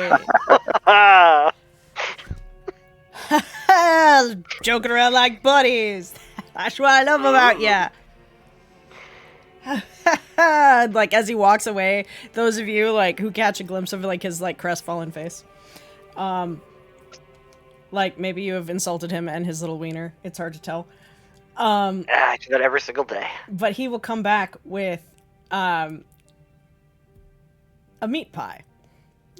Joking around like buddies. That's what I love about ya. Like, as he walks away, those of you, like, who catch a glimpse of, like, his, like, crestfallen face. Like, maybe you have insulted him and his little wiener. It's hard to tell. I do that every single day. But he will come back with, a meat pie.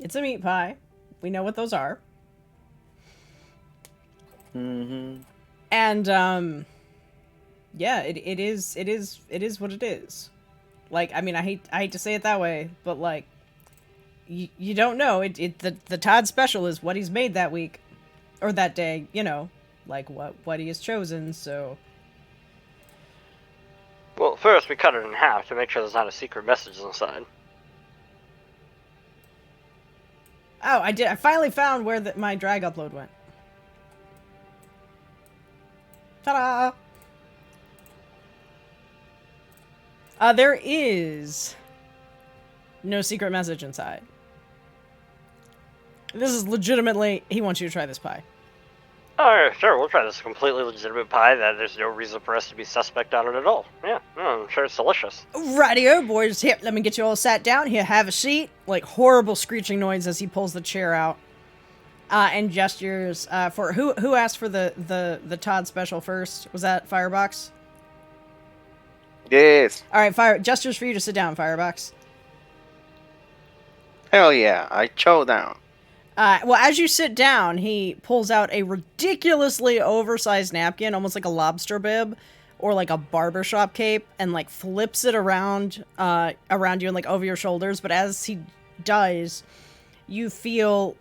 It's a meat pie. We know what those are. And, yeah, it is what it is. Like, I mean, I hate to say it that way, but, like, you don't know. The Todd special is what he's made that week. Or that day, you know. Like, what he has chosen, so... Well, first we cut it in half to make sure there's not a secret message inside. Oh, I did. I finally found where my drag upload went. Ta-da! There is no secret message inside. This is legitimately, he wants you to try this pie. Oh, sure, we'll try this completely legitimate pie that there's no reason for us to be suspect on it at all. Yeah, I'm sure it's delicious. Rightio, boys. Here, let me get you all sat down. Here, have a seat. Like, horrible screeching noise as he pulls the chair out. And gestures, for, who asked for the Todd special first? Was that Firebox? Yes. Alright, gestures for you to sit down, Firebox. Hell yeah, I chow down. Well, as you sit down, he pulls out a ridiculously oversized napkin, almost like a lobster bib, or like a barbershop cape, and like flips it around you and like over your shoulders. But as he does, you feel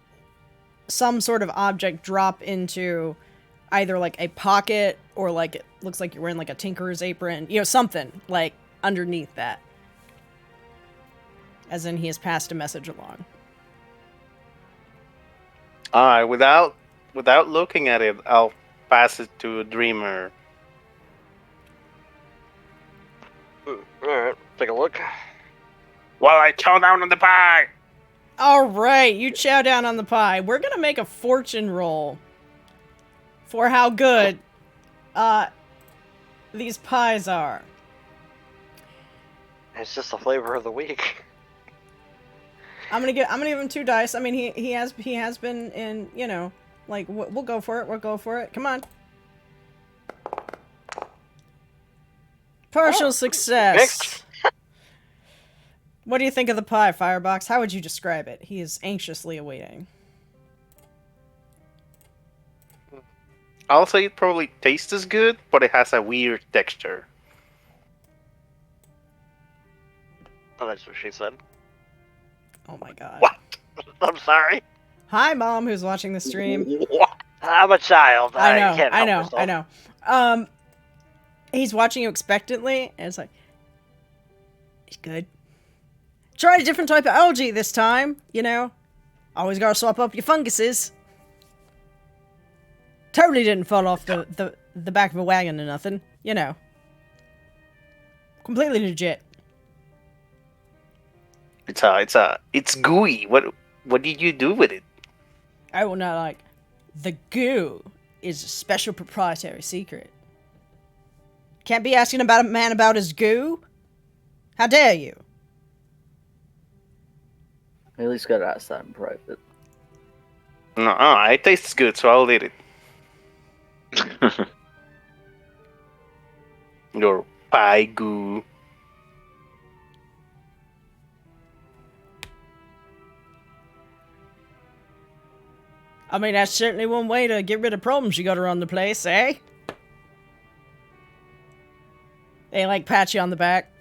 some sort of object drop into either like a pocket or like it looks like you're wearing like a tinkerer's apron, you know, something like underneath that. As in, he has passed a message along. Alright, without looking at it, I'll pass it to a dreamer. Alright, take a look. While I chow down on the pie! Alright, you chow down on the pie. We're gonna make a fortune roll for how good these pies are. It's just the flavor of the week. I'm gonna give him 2 dice. I mean, he has been in, you know, like we'll go for it. We'll go for it. Come on. Partial success. Mixed. What do you think of the pie, Firebox? How would you describe it? He is anxiously awaiting. I'll say it probably tastes as good, but it has a weird texture. Oh, that's what she said. Oh my god. What? I'm sorry. Hi, Mom, who's watching the stream. What? I'm a child. Can't I help know. myself. He's watching you expectantly, and it's like, it's good. Tried a different type of algae this time, you know. Always gotta swap up your funguses. Totally didn't fall off the back of a wagon or nothing, you know. Completely legit. It's gooey. What did you do with it? I will not like. The goo is a special proprietary secret. Can't be asking about a man about his goo. How dare you? At least got to ask that in private. No, it tastes good, so I'll eat it. Your pie goo. I mean, that's certainly one way to get rid of problems you got around the place, eh? They, like, pat you on the back.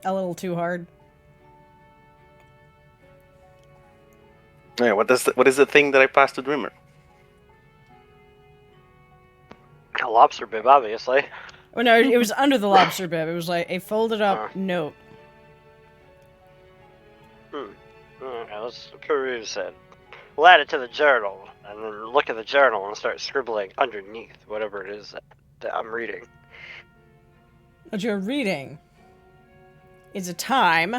A little too hard. Yeah, what is the thing that I passed to Dreamer? A lobster bib, obviously. Oh, no, it was under the lobster bib. It was like a folded up note. Let's peruse it. We'll add it to the journal, and then look at the journal and start scribbling underneath whatever it is that I'm reading. What you're reading is a time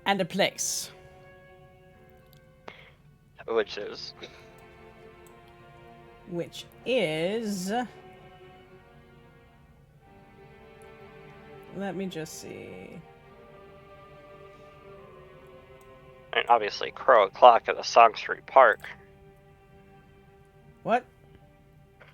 and a place. Which is... Let me just see. And obviously, Crow O'Clock at the Song Street Park. What?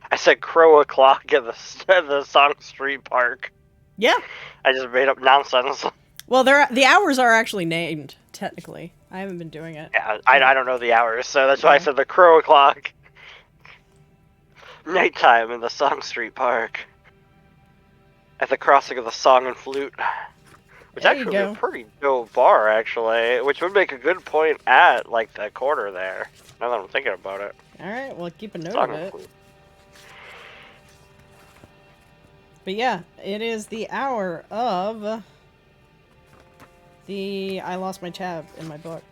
I said Crow O'Clock at the Song Street Park. Yeah. I just made up nonsense. Well, the hours are actually named, technically. I haven't been doing it. Yeah, I don't know the hours, so that's why I said the Crow O'Clock. Nighttime in the Song Street Park. At the crossing of the Song and Flute. Which There you actually go. is a pretty dope bar, actually. Which would make a good point at, like, the corner there. Now that I'm thinking about it. Alright, well, keep a note Song of and it. Flute. But yeah, it is the hour of the... I lost my tab in my book.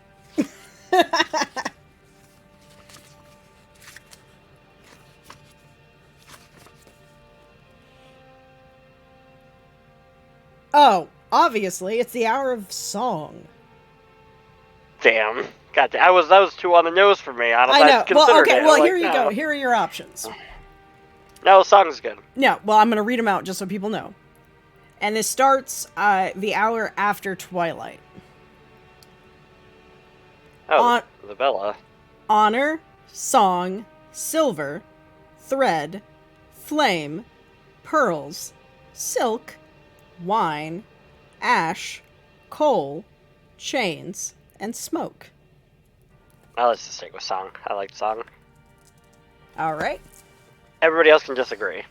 Oh, obviously, it's the hour of song. Damn. God damn. That was too on the nose for me. I know. Well, okay, it. well, Like, here you no. go. Here are your options. No, the song's good. No, well, I'm going to read them out just so people know. And this starts the hour after twilight. Oh, the Bella. Honor, song, silver, thread, flame, pearls, silk, wine, ash, coal, chains, and smoke. Let's just stick with song. I like song. Alright. Everybody else can disagree.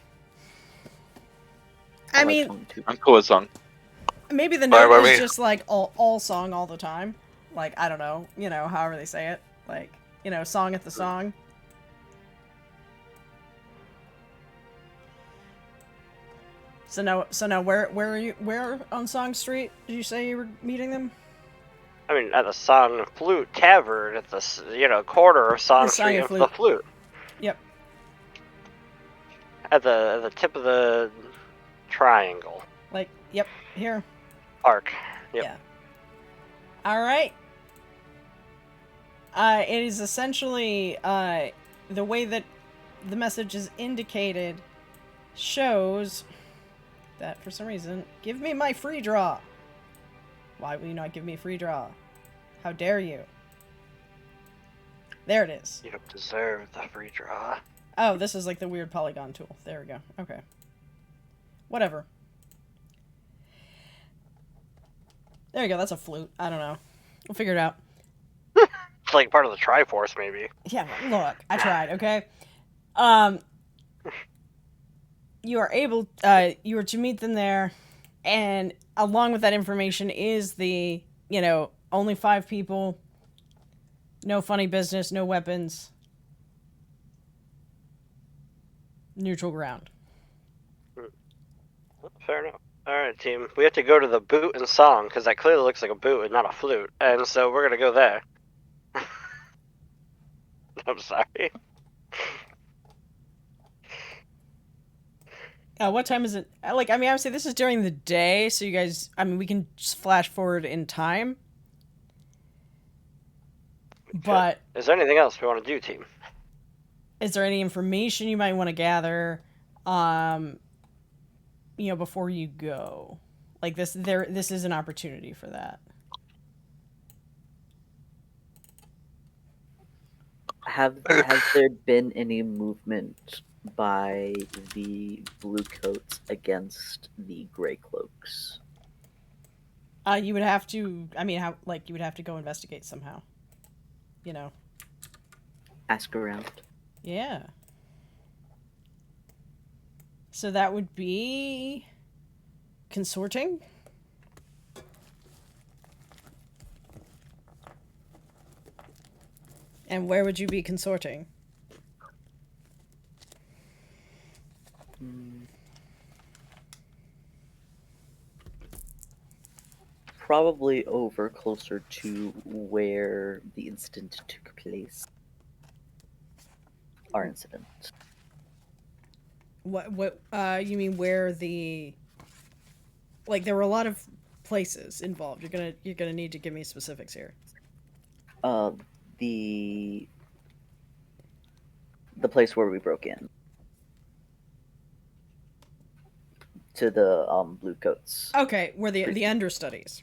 I like mean, song too. I'm cool with song. maybe the Bye, note bye, is me. just like all song all the time. Like, I don't know, you know, however they say it. Like, you know, song at the song. So now, where are you? Where on Song Street did you say you were meeting them? I mean, at the Song and Flute Tavern at the corner of Song The Song Street and and Flute. the Flute. Yep. At the tip of the triangle. Like, yep, here. Arc. Yep. Yeah. All right. It is essentially the way that the message is indicated shows that for some reason, give me my free draw. Why will you not give me a free draw? How dare you? There it is. You don't deserve the free draw. Oh, this is like the weird polygon tool. There we go. Okay. Whatever. There you go. That's a flute. I don't know. We'll figure it out. It's like part of the Triforce, maybe. Yeah, look. I tried, okay? You are able... you are to meet them there, and along with that information is the, only 5 people, no funny business, no weapons, neutral ground. Fair enough. Alright, team. We have to go to the Boot and Song, because that clearly looks like a boot and not a flute. And so we're going to go there. I'm sorry. What time is it? I would say this is during the day, so you guys, we can just flash forward in time. But... Is there anything else we want to do, team? Is there any information you might want to gather, before you go? Like, this is an opportunity for that. Has there been any movement by the Bluecoats against the Greycloaks? You would have to, you would have to go investigate somehow. Ask around. Yeah. So that would be... consorting? And where would you be consorting? Probably over closer to where the incident took place. Our incident. What you mean where the... Like, there were a lot of places involved. You're gonna need to give me specifics here. The place where we broke in. To the Bluecoats. Okay, where the understudies.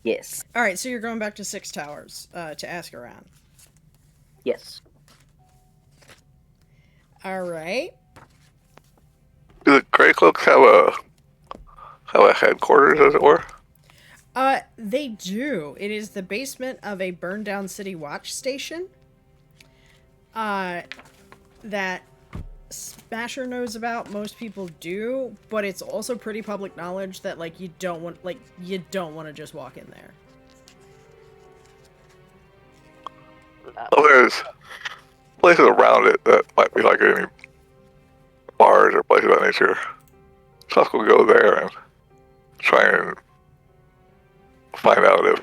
Yes. Alright, so you're going back to 6 Towers to ask around. Yes. Alright. Do the Greycloaks have a headquarters, as it were? They do. It is the basement of a burned down city watch station. That Smasher knows about, most people do, but it's also pretty public knowledge that, you don't want to just walk in there. Well, there's places around it that might be like any bars or places of that nature. So we'll go there and try and find out if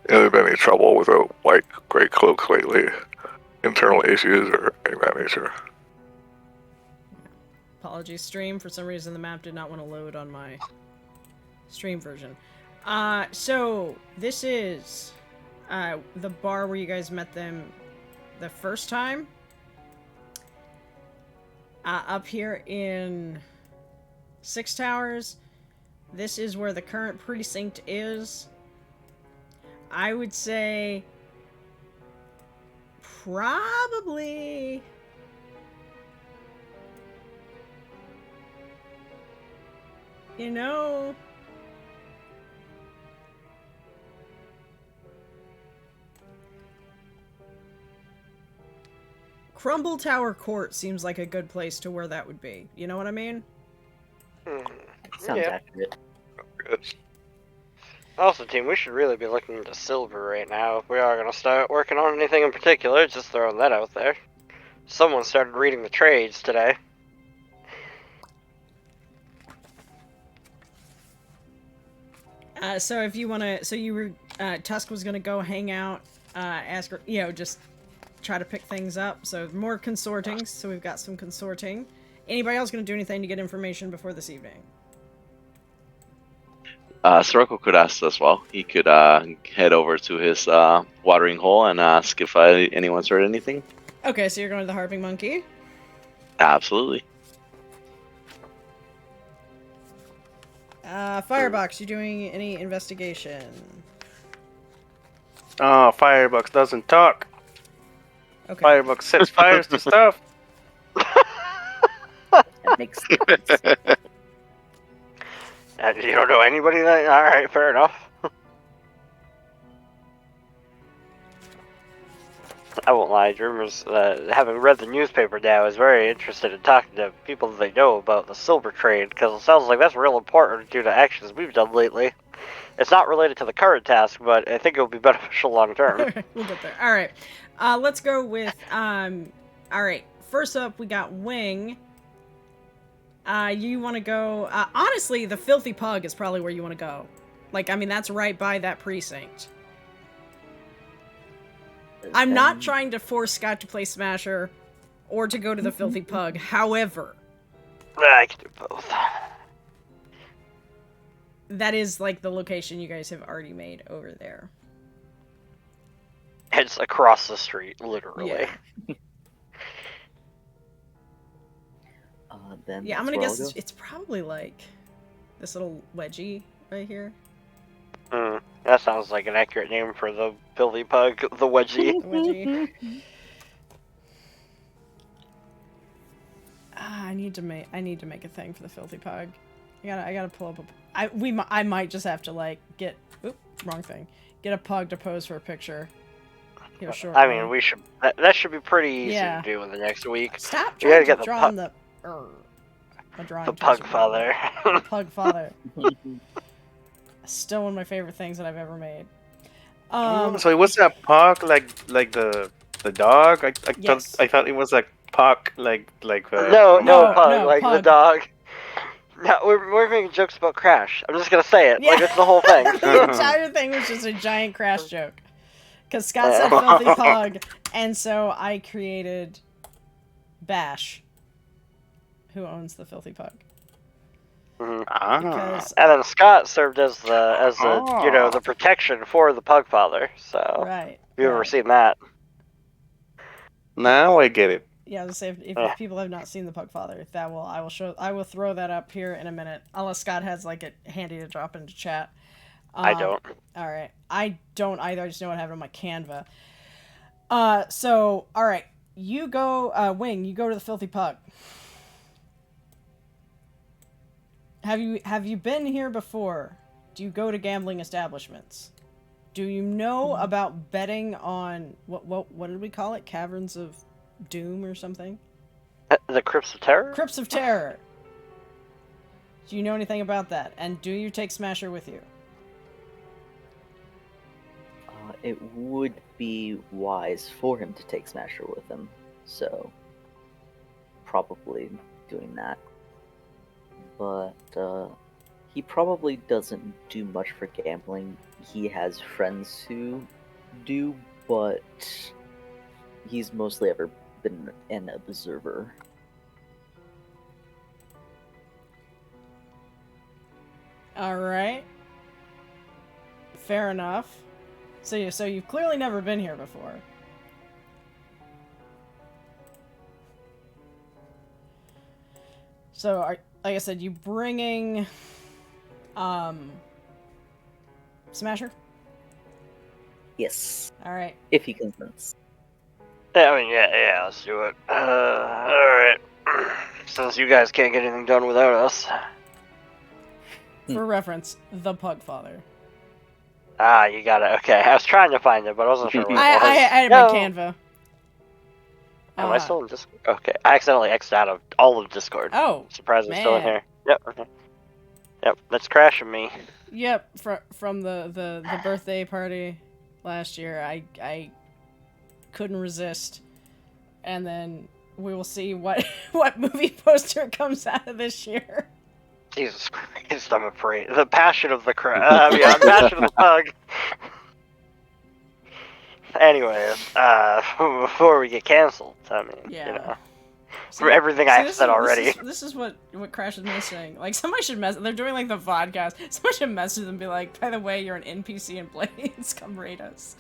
there's been any trouble with the white Greycloaks lately, internal issues or anything of that nature. Apologies, stream. For some reason, the map did not want to load on my stream version. So this is the bar where you guys met them the first time. Up here in 6 Towers. This is where the current precinct is. I would say probably Crumble Tower Court seems like a good place to where that would be. You know what I mean? Sounds accurate. Good. Also, team, we should really be looking into silver right now. If we are going to start working on anything in particular, just throwing that out there. Someone started reading the trades today. So if you want to, so you were, Tusk was gonna go hang out, ask her, just try to pick things up. So more consorting. So we've got some consorting. Anybody else gonna do anything to get information before this evening? Sirocco could ask as well. He could head over to his watering hole and ask if anyone's heard anything. Okay, so you're going to the Harping Monkey. Absolutely. Firebox, you doing any investigation? Oh, Firebox doesn't talk. Okay. Firebox sets fires to stuff. That makes sense. You don't know anybody that? Alright, fair enough. I won't lie, Dreamers, having read the newspaper now, is very interested in talking to people that they know about the silver trade, because it sounds like that's real important due to actions we've done lately. It's not related to the current task, but I think it will be beneficial long term. We'll get there. Alright. Let's go with, alright. First up, we got Wing. You want to go... honestly, the Filthy Pug is probably where you want to go. Like, I mean, that's right by that precinct. I'm not trying to force Scott to play Smasher or to go to the Filthy Pug. However... I can do both. That is, like, the location you guys have already made over there. It's across the street, literally. Yeah. Then Yeah, I'm that's gonna where guess I'll go. it's probably like this little wedgie right here. That sounds like an accurate name for the Filthy Pug, the Wedgie. The wedgie. I need to make a thing for the Filthy Pug. I gotta pull up I might just have to like get wrong thing. Get a pug to pose for a picture. Give a short I mean, one. we should. That should be pretty easy Yeah. to do in the next week. Stop We gotta trying to get draw on the drawing the tools Pug are Father. The Pug Father. Still one of my favorite things that I've ever made. So it was a pug like the dog. Yes. I thought it was like pug like No, No, Pug, no, like the Pug. dog. No, we're making jokes about Crash. I'm just gonna say it. Like, Yeah. it's the whole thing. The entire thing was just a giant Crash joke. Because Scott said Filthy Pug, and so I created Bash, who owns the Filthy Pug. Because And then Scott served as the protection for the Pug Father. So right, if you've ever right. seen that. Now I get it. Yeah, I was gonna say if people have not seen the Pug Father, I will throw that up here in a minute, unless Scott has like it handy to drop into chat. I don't. All right, I don't either. I just know what I have on my Canva. So all right, you go, Wing. You go to the Filthy Pug. Have you been here before? Do you go to gambling establishments? Do you know about betting on what did we call it? Caverns of Doom or something? The Crypts of Terror? Crypts of Terror. Do you know anything about that? And do you take Smasher with you? It would be wise for him to take Smasher with him, so probably doing that. But he probably doesn't do much for gambling. He has friends who do, but he's mostly ever been an observer. Alright. Fair enough. So you've clearly never been here before. So, like I said, you bringing... Smasher? Yes, Alright. if he consents. Yeah, I mean, yeah, let's do it. Alright. Since you guys can't get anything done without us. For reference, the Pug Father. Ah, you got it. Okay, I was trying to find it, but I wasn't sure where it was. I had No. my Canva. Am I still in Discord? Okay, I accidentally X'd out of all of Discord. Oh, Surprised I'm still in man. here. Yep, okay. Yep, that's crashing me. Yep, from the birthday party last year, I couldn't resist, and then we will see what movie poster comes out of this year. Jesus Christ, I'm afraid. The passion of the passion of the pug. Anyways, before we get canceled, I mean, you know, from everything I've said already. This is what Crash is missing. Like, somebody should they're doing, like, the vodcast. Somebody should message them and be like, by the way, you're an NPC in Blades, come raid us.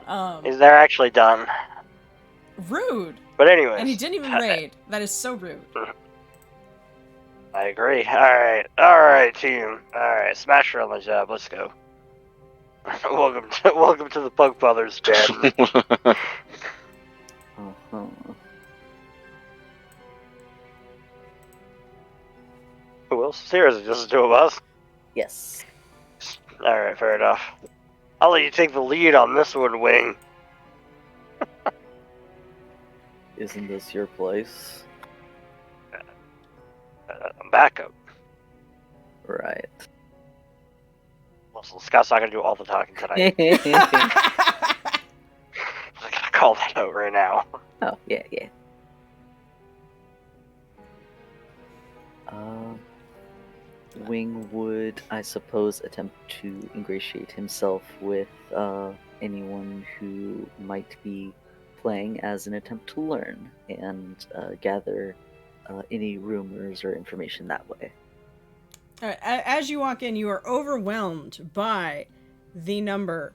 They're actually done. Rude! But anyways. And he didn't even raid. That is so rude. I agree. Alright, team. Alright, smash her on the job, let's go. Welcome to the Pug Brothers den. Who else is here? Is it just the two of us? Yes. Alright, fair enough. I'll let you take the lead on this one, Wing. Isn't this your place? Backup. Right. Well, so Scott's not gonna do all the talking tonight. I'm gonna call that out right now. Oh, yeah. Wing would, I suppose, attempt to ingratiate himself with anyone who might be playing as an attempt to learn and gather any rumors or information that way. All right, as you walk in, you are overwhelmed by the number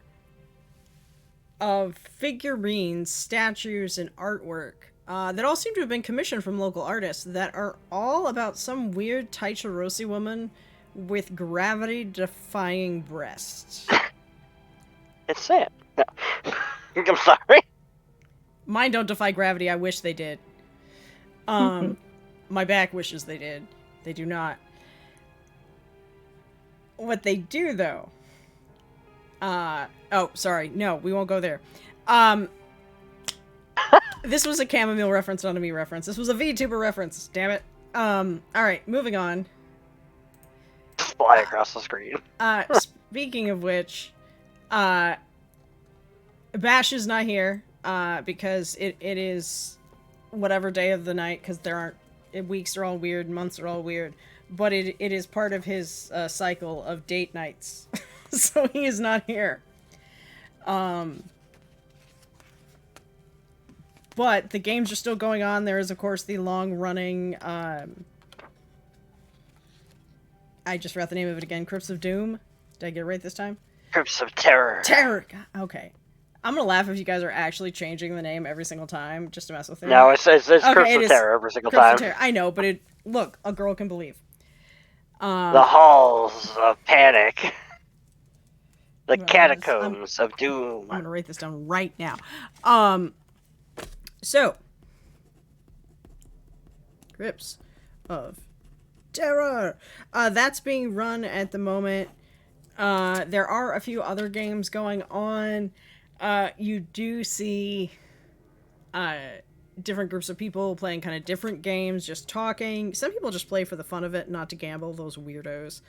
of figurines, statues, and artwork that all seem to have been commissioned from local artists that are all about some weird Taichirosi woman with gravity-defying breasts. It's Sam. No. I'm sorry. Mine don't defy gravity. I wish they did. My back wishes they did. They do not. What they do, though... oh, sorry. No, we won't go there. This was a chamomile reference, not a me reference. This was a VTuber reference. Damn it. Alright, moving on. Fly across the screen. Speaking of which, Bash is not here, because it is whatever day of the night, because there aren't... weeks are all weird, months are all weird. But it is part of his cycle of date nights. So he is not here. But the games are still going on. There is, of course, the long-running... I just forgot the name of it again. Crypts of Doom. Did I get it right this time? Crypts of Terror. Terror! Okay. I'm gonna laugh if you guys are actually changing the name every single time just to mess with it. No, it's Crypts of Terror every single time. I know, but look, a girl can believe. The halls of panic. The catacombs of doom. I'm gonna write this down right now. So, Crypts of Terror. That's being run at the moment. There are a few other games going on. You do see different groups of people playing kind of different games, just talking. Some people just play for the fun of it, not to gamble, those weirdos.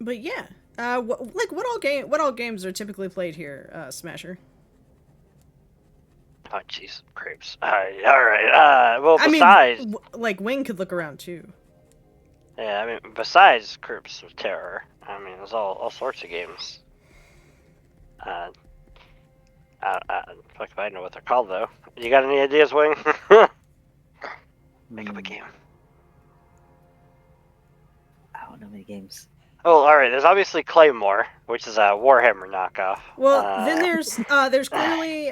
But yeah, what all games are typically played here, Smasher? Oh, jeez, crepes. Alright, well, besides... Wing could look around, too. Yeah, I mean, besides Crypts of Terror, I mean, there's all sorts of games. Fuck if I know what they're called, though. You got any ideas, Wing? Make up a game. I don't know many games. Oh, alright, there's obviously Claymore, which is a Warhammer knockoff. Well, then there's clearly,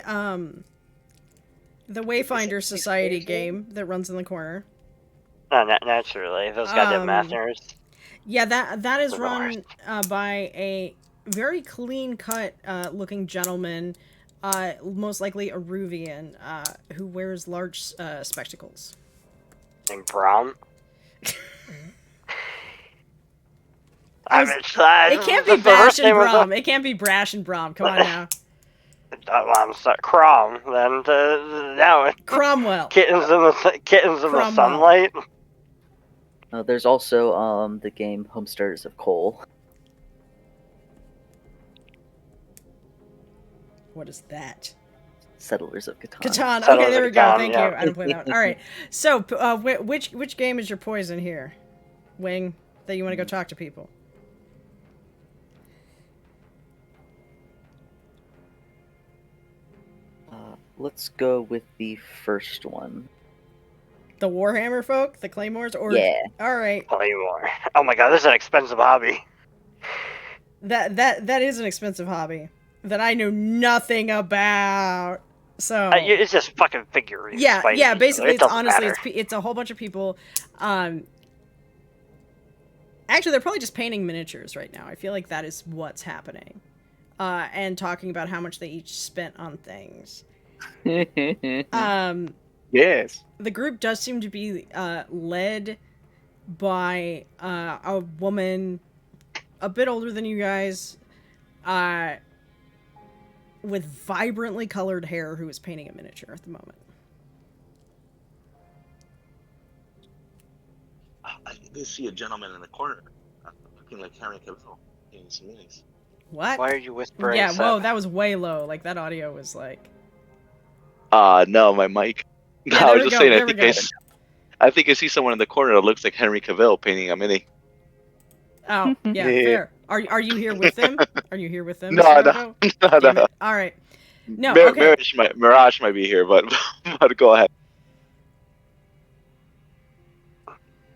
the Wayfinder Society game that runs in the corner. Naturally, those goddamn math nerds. Yeah, that is run by a very clean-cut looking gentleman, most likely a Ruvian, who wears large spectacles. Named Brom? It can't be Bash and Brom. It can't be Brash and Brom. Come on now. I'm sorry, Crom. Then now Cromwell. Kittens in the sunlight. There's also the game Homestarters of Coal. What is that? Settlers of Catan. Catan. Settlers Okay, there of we go. Catan, Thank yeah. you. I don't play that one. All right. So, which game is your poison here, Wing? That you want to go talk to people? Let's go with the first one. The Warhammer folk, the Claymores, or Yeah. All right. Claymore. Oh my god, this is an expensive hobby. That is an expensive hobby that I know nothing about. So It's just fucking figurines. yeah, fighting yeah. each other. Basically, It it's doesn't honestly matter. it's a whole bunch of people. Actually, they're probably just painting miniatures right now. I feel like that is what's happening, and talking about how much they each spent on things. Yes. The group does seem to be led by a woman a bit older than you guys, with vibrantly colored hair, who is painting a miniature at the moment. I think I see a gentleman in the corner, looking like Henry Cavill in some minis. What? Why are you whispering? Yeah, Seth? whoa, that was way low. Like, that audio was like... No, my mic. Yeah, I there was we just go, saying. there we go. I think I see someone in the corner that looks like Henry Cavill painting a mini. Oh, yeah, Yeah. fair. Are you here with them? Are you here with them? No, Mr. no, Rocco? no, Damn no. it. All right. No, Mir- okay. Mirage might be here, but go ahead.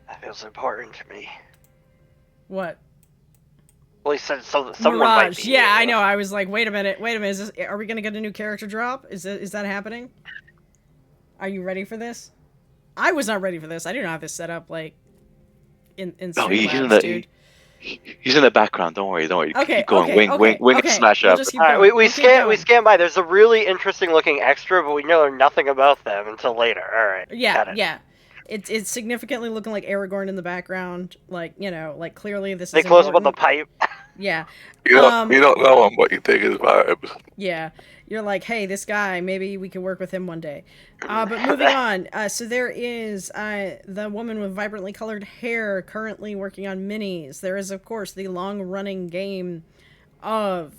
That feels important to me. What? Well, he said someone might Mirage. be. Yeah, here. I know. I was like, wait a minute. Are we gonna get a new character drop? Is that happening? Are you ready for this? I was not ready for this. I didn't have this set up like in No, he's in Streamlabs, the dude. he's in the background. Don't worry. Okay, Keep going. okay, Wing okay, and smash we'll up. just keep All right, going. we We'll keep scan going. scan by. There's a really interesting looking extra, but we know nothing about them until later. All right. Yeah, got it. yeah. It's significantly looking like Aragorn in the background. Like, like clearly this They is close up with the important. pipe. Yeah. You don't know him, but you take his vibes. Yeah. You're like, hey, this guy, maybe we can work with him one day. But moving on. So there is the woman with vibrantly colored hair currently working on minis. There is, of course, the long-running game of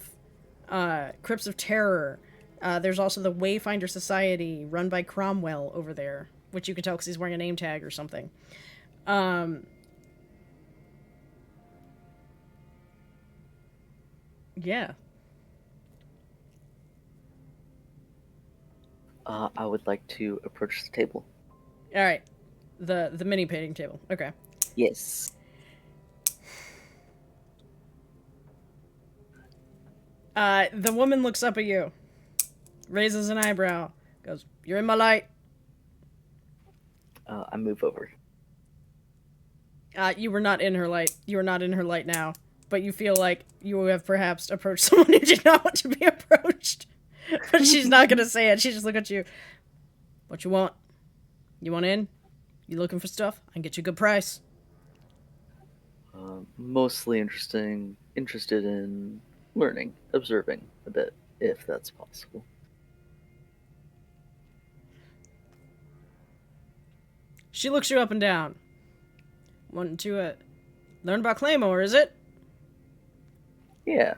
Crypts of Terror. There's also the Wayfinder Society, run by Cromwell over there, which you can tell because he's wearing a name tag or something. Yeah. I would like to approach the table. All right. The mini painting table. Okay. Yes. The woman looks up at you, raises an eyebrow, goes, "You're in my light." I move over. You were not in her light. You are not in her light now. But you feel like you have perhaps approached someone who did not want to be approached. But she's not gonna say it. She just look at you. What you want? You want in? You looking for stuff? I can get you a good price. Mostly interested in learning, observing a bit, if that's possible. She looks you up and down. Wanting to learn about Claymore, is it? Yeah.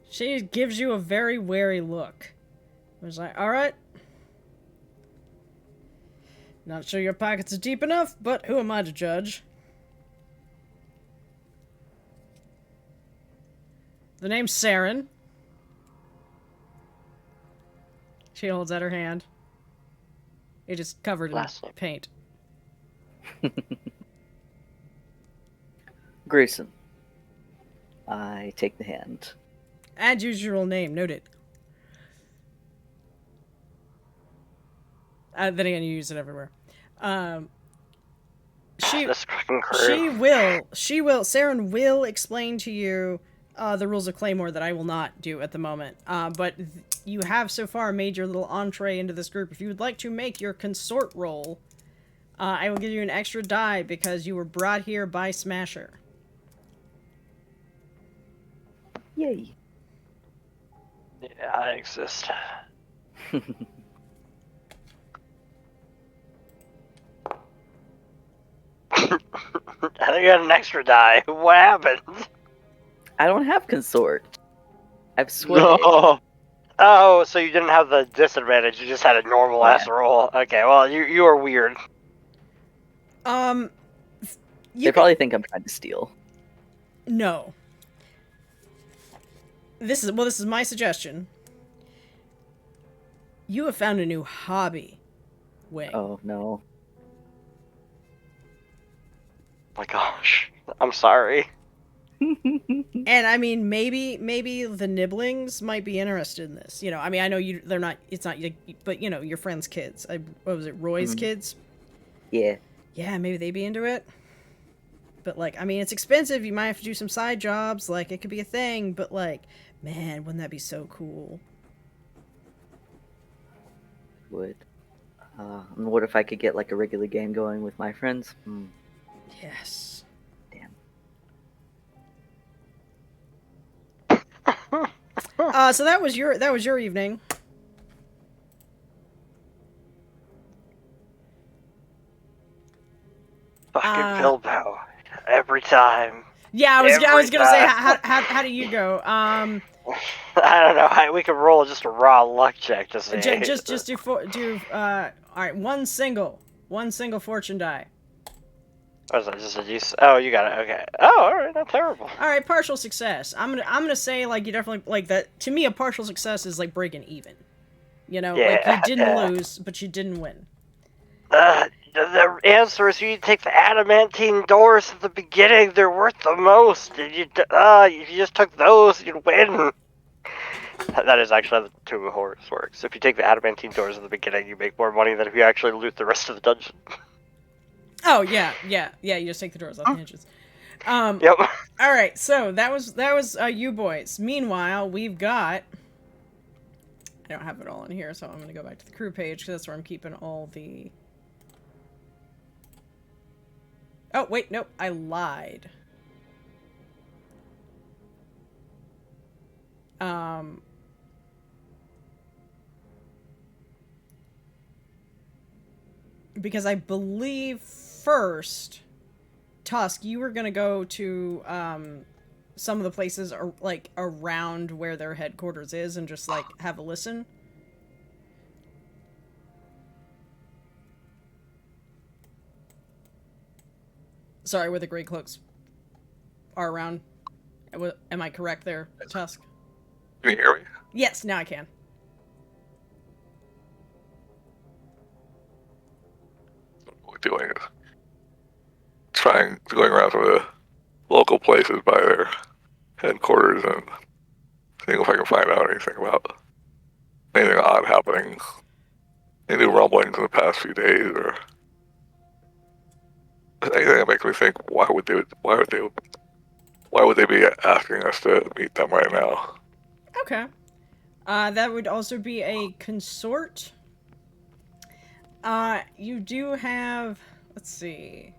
She gives you a very wary look. I was like, alright. Not sure your pockets are deep enough, but who am I to judge? The name's Saren. She holds out her hand. It is covered in Last name. paint. Grayson. I take the hand. Add usual name, noted. Then again, you use it everywhere. This fucking crew. Saren will explain to you the rules of Claymore that I will not do at the moment. But you have so far made your little entree into this group. If you would like to make your consort roll, I will give you an extra die because you were brought here by Smasher. Yay. Yeah, I exist. You got an extra die. What happened? I don't have consort. I've sway. No. Oh, so you didn't have the disadvantage. You just had a normal ass roll. Okay, well, you are weird. They probably think I'm trying to steal. No. This is my suggestion. You have found a new hobby, Wing. Oh no. Oh my gosh, I'm sorry. And I mean, maybe the Nibblings might be interested in this. You know, I mean, I know they're not. It's not, but you know, your friend's kids. What was it, Roy's kids? Yeah. Yeah, maybe they'd be into it. But like, I mean, it's expensive. You might have to do some side jobs. Like, it could be a thing. But like, man, wouldn't that be so cool? Would. And what if I could get like a regular game going with my friends? Yes. Damn. So that was your evening. Fucking Bilbo. Every time. Yeah, I was gonna say, time. how do you go? I don't know. We could roll just a raw luck check to see. Just do all right, one single fortune die. What is that? Just a use? Oh, you got it. Okay. Oh, all right. Not terrible. All right, partial success. I'm gonna say, like, you definitely, like, that. To me, a partial success is like breaking even. You know, like, you didn't lose, but you didn't win. The answer is you take the adamantine doors at the beginning. They're worth the most. And if you just took those, you'd win. That is actually how the Tomb of Horrors works. If you take the adamantine doors at the beginning, you make more money than if you actually loot the rest of the dungeon. Oh yeah. You just take the doors off the hinges. Yep. All right, so that was you boys. Meanwhile, we've got. I don't have it all in here, so I'm gonna go back to the crew page because that's where I'm keeping all the. Oh wait, nope, I lied. Because I believe first, Tusk, you were gonna go to some of the places like around where their headquarters is and just like have a listen. Sorry, where the Greycloaks are around. Am I correct there, Tusk? Can you hear me? Yes, now I can. What we're doing is going around to the local places by their headquarters and seeing if I can find out anything about anything odd happening, any new rumblings in the past few days, or anything that makes me think, why would they be asking us to meet them right now? Okay. That would also be a consort. You do have, let's see.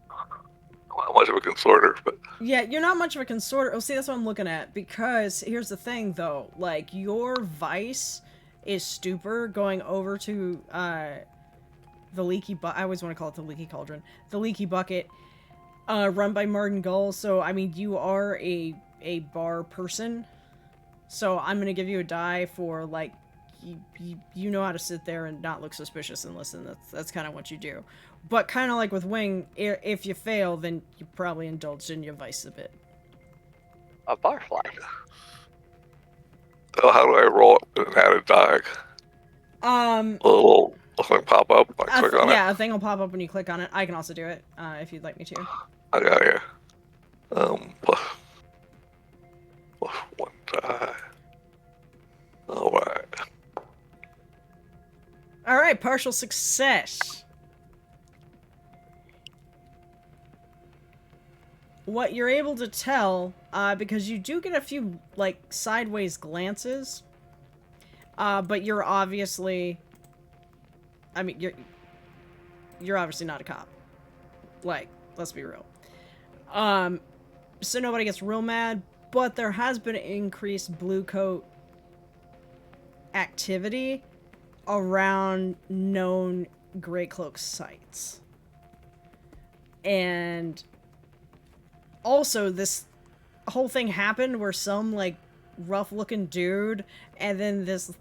Not much of a consorter, but Yeah, you're not much of a consorter. Oh, see, that's what I'm looking at. Because here's the thing, though. Like, your vice is stupor going over to the leaky I always want to call it the leaky cauldron. The leaky bucket, run by Martin Gull. So, I mean, you are a bar person. So, I'm gonna give you a die for, like, you know how to sit there and not look suspicious and listen. That's kind of what you do. But kind of like with Wing, if you fail, then you probably indulged in your vice a bit. A barfly. so how do I roll an added die? A little thing pop up, like click on it. Yeah, a thing will pop up when you click on it. I can also do it if you'd like me to. I got here. Plus one die. Alright. Alright, partial success. What you're able to tell, because you do get a few, like, sideways glances, but you're obviously, I mean, you're obviously not a cop. Like, let's be real. So nobody gets real mad, but there has been increased Bluecoat activity around known Greycloaks sites. And also, this whole thing happened where some, like, rough-looking dude and then this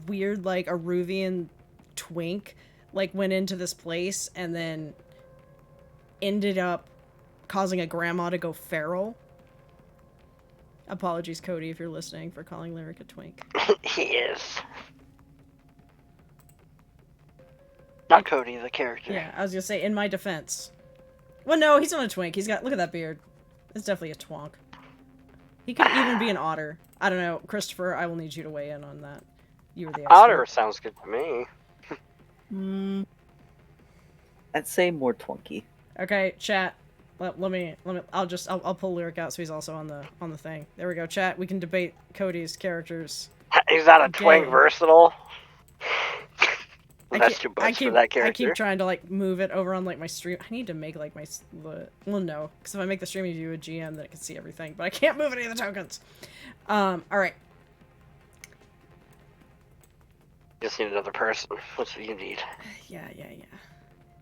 weird, like, Aruvian twink, like, went into this place and then ended up causing a grandma to go feral. Apologies, Cody, if you're listening, for calling Lyric a twink. He is. Not Cody, the character. Yeah, I was gonna say, in my defense. Well, no, he's not a twink. He's got, look at that beard. It's definitely a twonk. He could even be an otter. I don't know. Christopher, I will need you to weigh in on that. You were the expert. Otter sounds good to me. I'd say more twunky. Okay, chat. Let me. I'll pull Lyric out so he's also on the thing. There we go, chat. We can debate Cody's characters. He's not a twink versatile. That's too much for that character. I keep trying to, like, move it over on, like, my stream. I need to make, like, well, no, because if I make the stream view a GM, then it can see everything. But I can't move any of the tokens. All right. Just need another person. What's what you need? Yeah.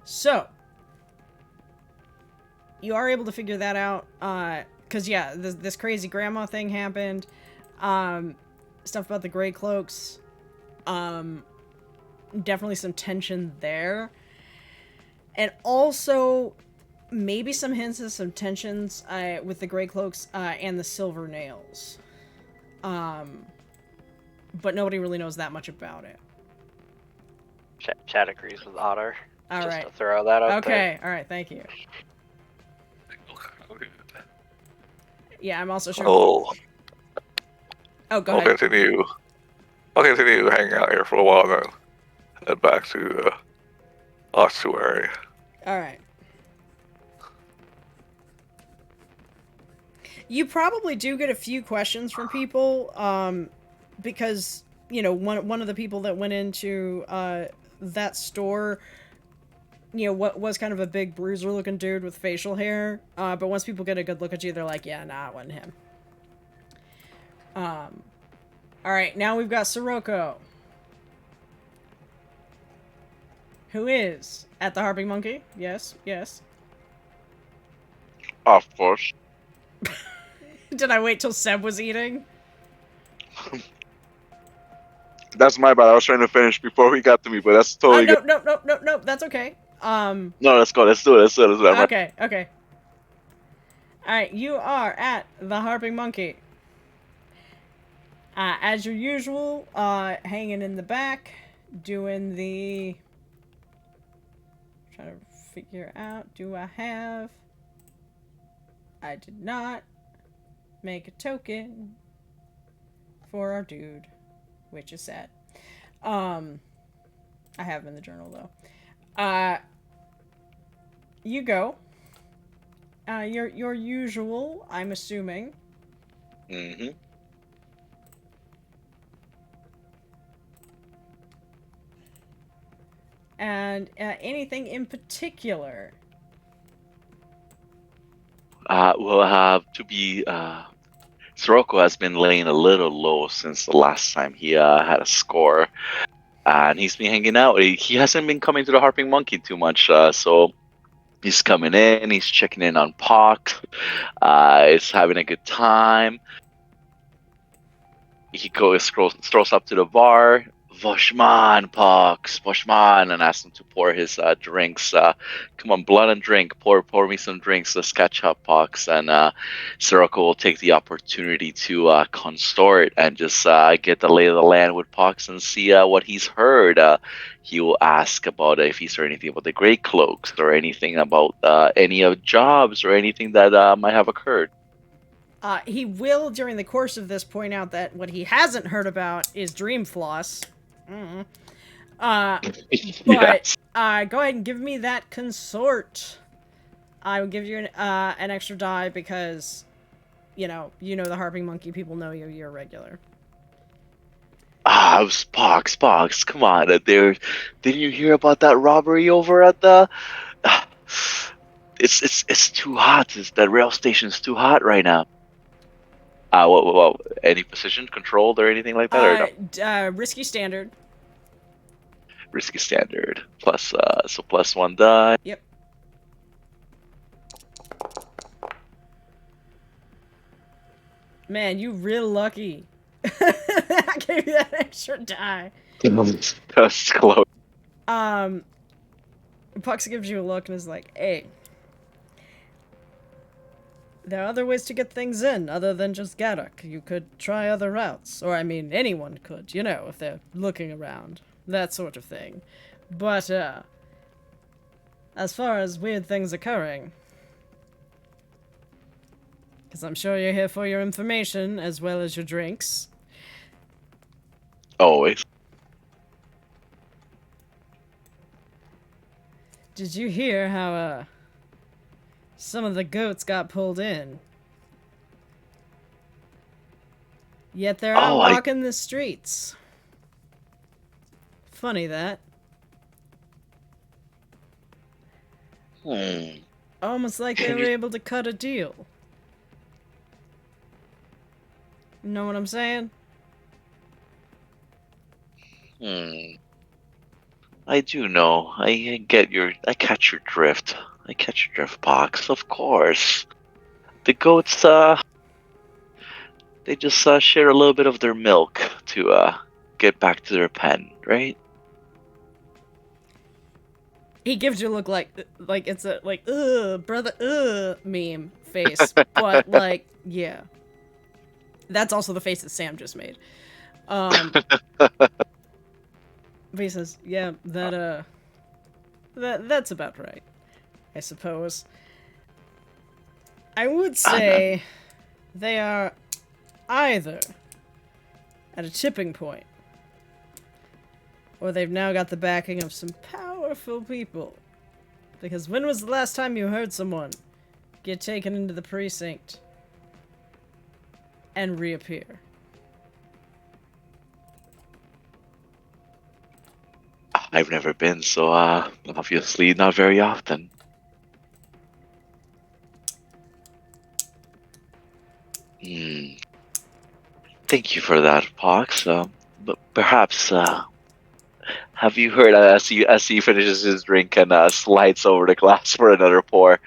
So, you are able to figure that out, because, yeah, this crazy grandma thing happened, stuff about the Greycloaks, definitely some tension there, and also maybe some hints of some tensions, with the Greycloaks, and the Silver Nails, but nobody really knows that much about it. Chat agrees with Otter. All just right. to throw that out there. Okay, alright, thank you. Yeah, I'm also sure. Oh, Go I'll ahead. continue hanging out here for a while, then head back to the ossuary. Alright. You probably do get a few questions from people, because, you know, one of the people that went into that store, you know, what was kind of a big bruiser-looking dude with facial hair, but once people get a good look at you, they're like, yeah, nah, it wasn't him. Alright, now we've got Sirocco, who is at the Harping Monkey. Yes. Of course. Did I wait till Seb was eating? That's my bad. I was trying to finish before he got to me, but that's totally good. No, that's okay. No, let's go. Let's do it. Okay. Alright, you are at the Harping Monkey. As your usual, hanging in the back, doing the... Trying to figure out, do I have... I did not make a token for our dude, which is sad. I have him in the journal, though. You go. Your usual, I'm assuming. Mm-hmm. And anything in particular? We'll have to be. Sirocco has been laying a little low since the last time he had a score, and he's been hanging out. He hasn't been coming to the Harping Monkey too much, so he's coming in. He's checking in on Pox. He's having a good time. He strolls up to the bar. Voshman, Pox, Voshman, and asks him to pour his drinks. Come on, blood and drink. Pour me some drinks. Let's catch up, Pox. And Sirocco will take the opportunity to consort and just get the lay of the land with Pox and see what he's heard. He will ask about if he's heard anything about the Greycloaks or anything about any of jobs or anything that might have occurred. He will, during the course of this, point out that what he hasn't heard about is Dream Floss. But Yes. go ahead and give me that consort. I will give you an extra die because, you know the Harping Monkey people know you're a regular. It was Pox. Come on, didn't you hear about that robbery over at the? It's too hot. That rail station's too hot right now. Well, any position controlled or anything like that, or no? Risky standard. Risky standard plus so plus one die. Yep. Man, you real lucky. I gave you that extra die. That's close. Pucks gives you a look and is like, hey, there are other ways to get things in other than just Gaddock. You could try other routes. Or, I mean, anyone could, you know, if they're looking around. That sort of thing. But, as far as weird things occurring, because I'm sure you're here for your information as well as your drinks. Always. Did you hear how, some of the goats got pulled in? Yet they're out walking the streets. Funny that. Almost like they were able to cut a deal. You know what I'm saying? I do know. I catch your drift. I catch your drift, Pox. Of course. The goats, they just share a little bit of their milk to get back to their pen, right? He gives you a look like it's a brother meme face, but like yeah. That's also the face that Sam just made. But he says, yeah, that's about right, I suppose. I would say they are either at a tipping point, or they've now got the backing of some powerful people. Because when was the last time you heard someone get taken into the precinct and reappear? I've never been, so obviously not very often. Thank you for that, Pox. But perhaps, have you heard, as he finishes his drink and slides over the glass for another pour,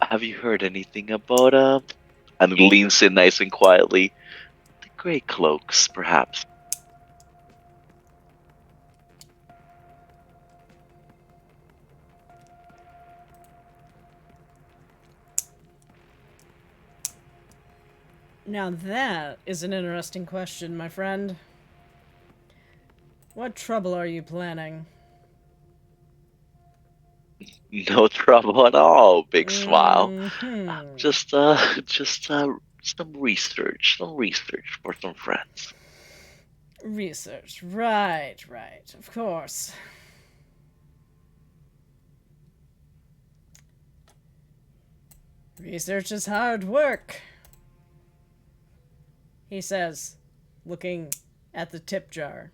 have you heard anything about, and leans in nice and quietly, the Greycloaks, perhaps? Now that is an interesting question, my friend. What trouble are you planning? No trouble at all, big smile. Just some research for some friends. Research, right, of course. Research is hard work, he says, looking at the tip jar.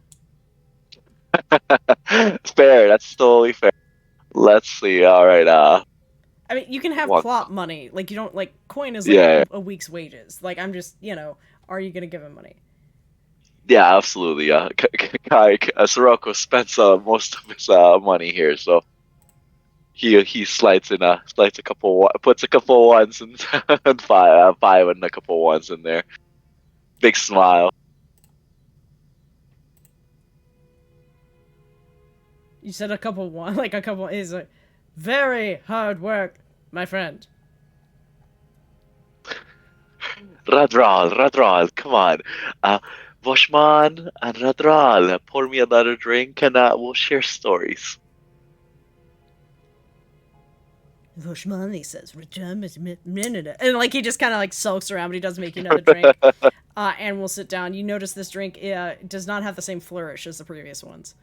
Fair, that's totally fair. Let's see, alright, I mean, you can have plot money. Like, you don't, like, coin is like a week's wages. Like, I'm just, you know, are you gonna give him money? Yeah, absolutely. Sirocco spends most of his money here, so he slides a couple, puts a couple ones and five and a couple ones in there. Big smile. You said a couple one, like a couple is like very hard work, my friend. Radral, come on. Voshman and Radral, pour me another drink and we'll share stories. Voshman, he says, and like he just kind of like sulks around, but he does make you another drink. And we'll sit down. You notice this drink does not have the same flourish as the previous ones.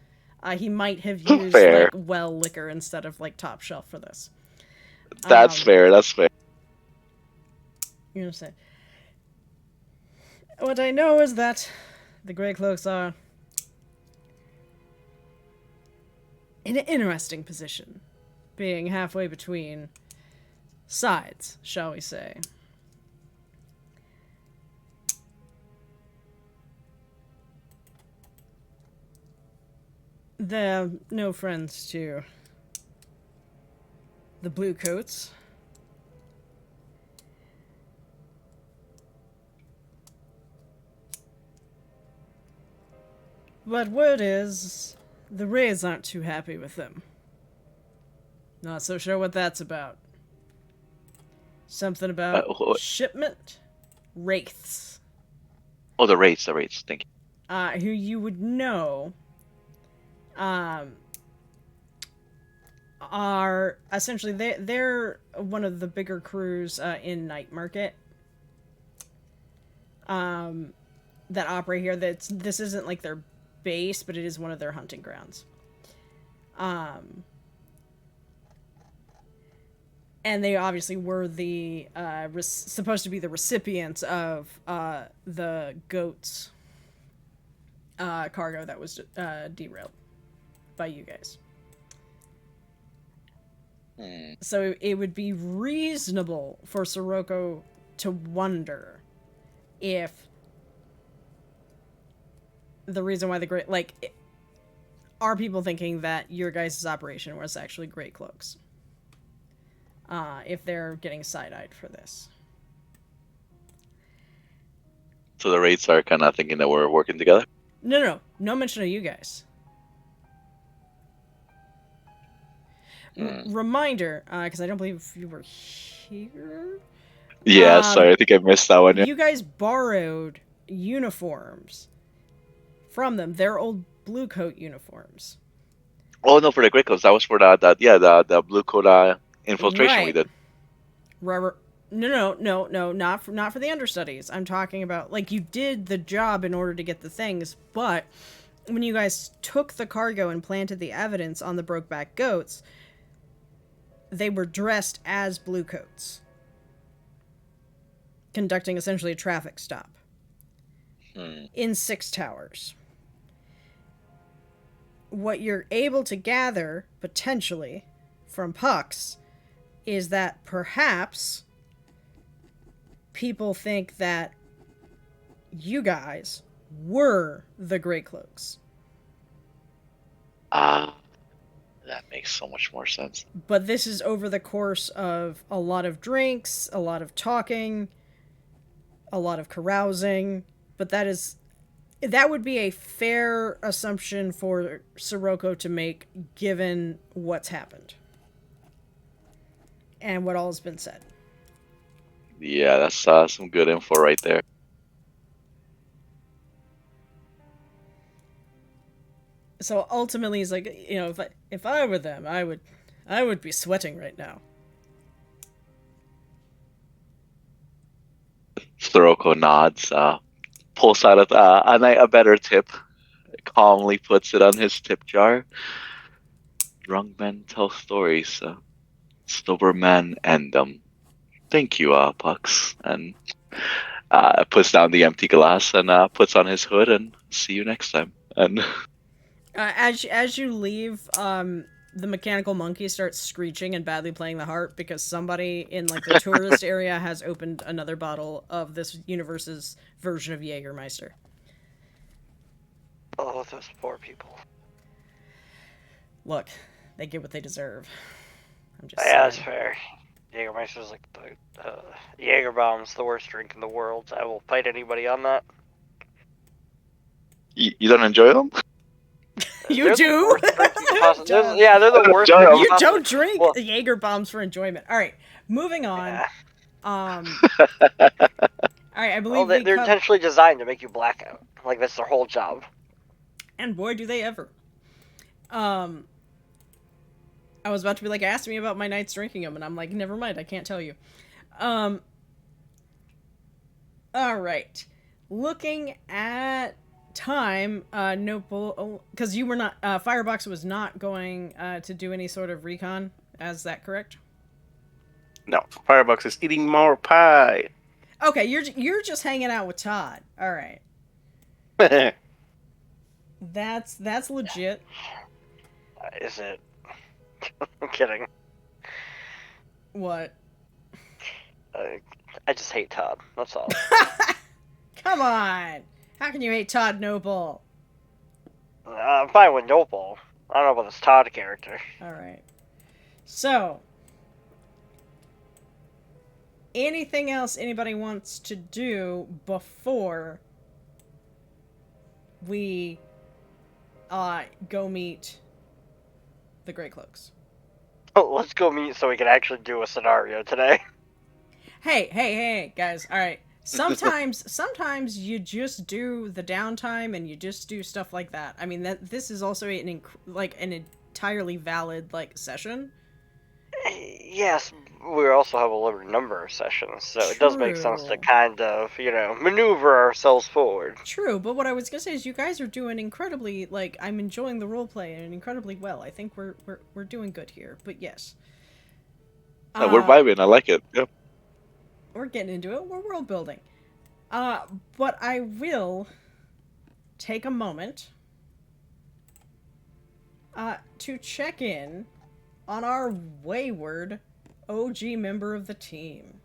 He might have used like well liquor instead of like top shelf for this. That's fair. You know what I'm saying? What I know is that the Greycloaks are in an interesting position, being halfway between sides, shall we say. They're no friends to the Bluecoats. But word is, the Wraiths aren't too happy with them. Not so sure what that's about. Something about shipment? Wraiths. Oh, the Wraiths, thank you. Who you would know, are essentially, they're one of the bigger crews in Night Market. That operate here. This isn't like their base, but it is one of their hunting grounds. And they obviously were the supposed to be the recipients of the goats cargo that was derailed by you guys. So it would be reasonable for Sirocco to wonder if the reason why the great, like, are people thinking that your guys' operation was actually Greycloaks? If they're getting side-eyed for this. So the Wraiths are kind of thinking that we're working together? No mention of you guys. Reminder, because I don't believe you were here. Yeah, sorry, I think I missed that one. You guys borrowed uniforms from them. They're old Bluecoat uniforms. Oh no, for the Greycloaks. That was for the Bluecoat infiltration we did. No, not for the understudies. I'm talking about, like, you did the job in order to get the things, but when you guys took the cargo and planted the evidence on the Brokeback goats, they were dressed as Bluecoats, conducting essentially a traffic stop in 6 towers. What you're able to gather, potentially, from Pucks, is that perhaps people think that you guys were the Greycloaks. That makes so much more sense. But this is over the course of a lot of drinks, a lot of talking, a lot of carousing, but that would be a fair assumption for Sirocco to make, given what's happened and what all has been said. Yeah, that's some good info right there. So ultimately, he's like, you know, if I were them, I would be sweating right now. Sirocco nods, pulls out a better tip, calmly puts it on his tip jar. Drunk men tell stories, sober men end them. Thank you, Pucks, and puts down the empty glass and puts on his hood and see you next time. And as you leave, the mechanical monkey starts screeching and badly playing the harp because somebody in, like, the tourist area has opened another bottle of this universe's version of Jägermeister. Oh, those poor people. Look, they get what they deserve. I'm just Yeah, that's saying. fair. Jägermeister's like the Jägerbomb's the worst drink in the world. I will fight anybody on that. you don't enjoy them? You do? Yeah, they're the worst. You don't drink Jaeger bombs for enjoyment. All right, moving on. Yeah. All right, I believe they're intentionally designed to make you blackout. Like, that's their whole job. And boy, do they ever. I was about to be like, ask me about my nights drinking them, and I'm like, never mind, I can't tell you. All right, looking at time, Noble, because you were not, Firebox was not going to do any sort of recon. Is that correct? No, Firebox is eating more pie. Okay, you're just hanging out with Todd. All right. That's legit. Is it? I'm kidding. What? I just hate Todd. That's all. Come on! How can you hate Todd Noble? I'm fine with Noble. I don't know about this Todd character. Alright. So, anything else anybody wants to do before we go meet the Greycloaks. Oh, let's go meet so we can actually do a scenario today. Hey, guys. All right. Sometimes you just do the downtime and you just do stuff like that. I mean, this is also an entirely valid session. Yes, we also have a limited number of sessions, so it does make sense to True. kind of, maneuver ourselves forward. True, but what I was gonna say is you guys are doing incredibly. I'm enjoying the roleplay and incredibly well. I think we're doing good here. But yes, We're vibing. I like it. Yep. we're getting into it. We're world building. But I will take a moment to check in on our wayward OG member of the team.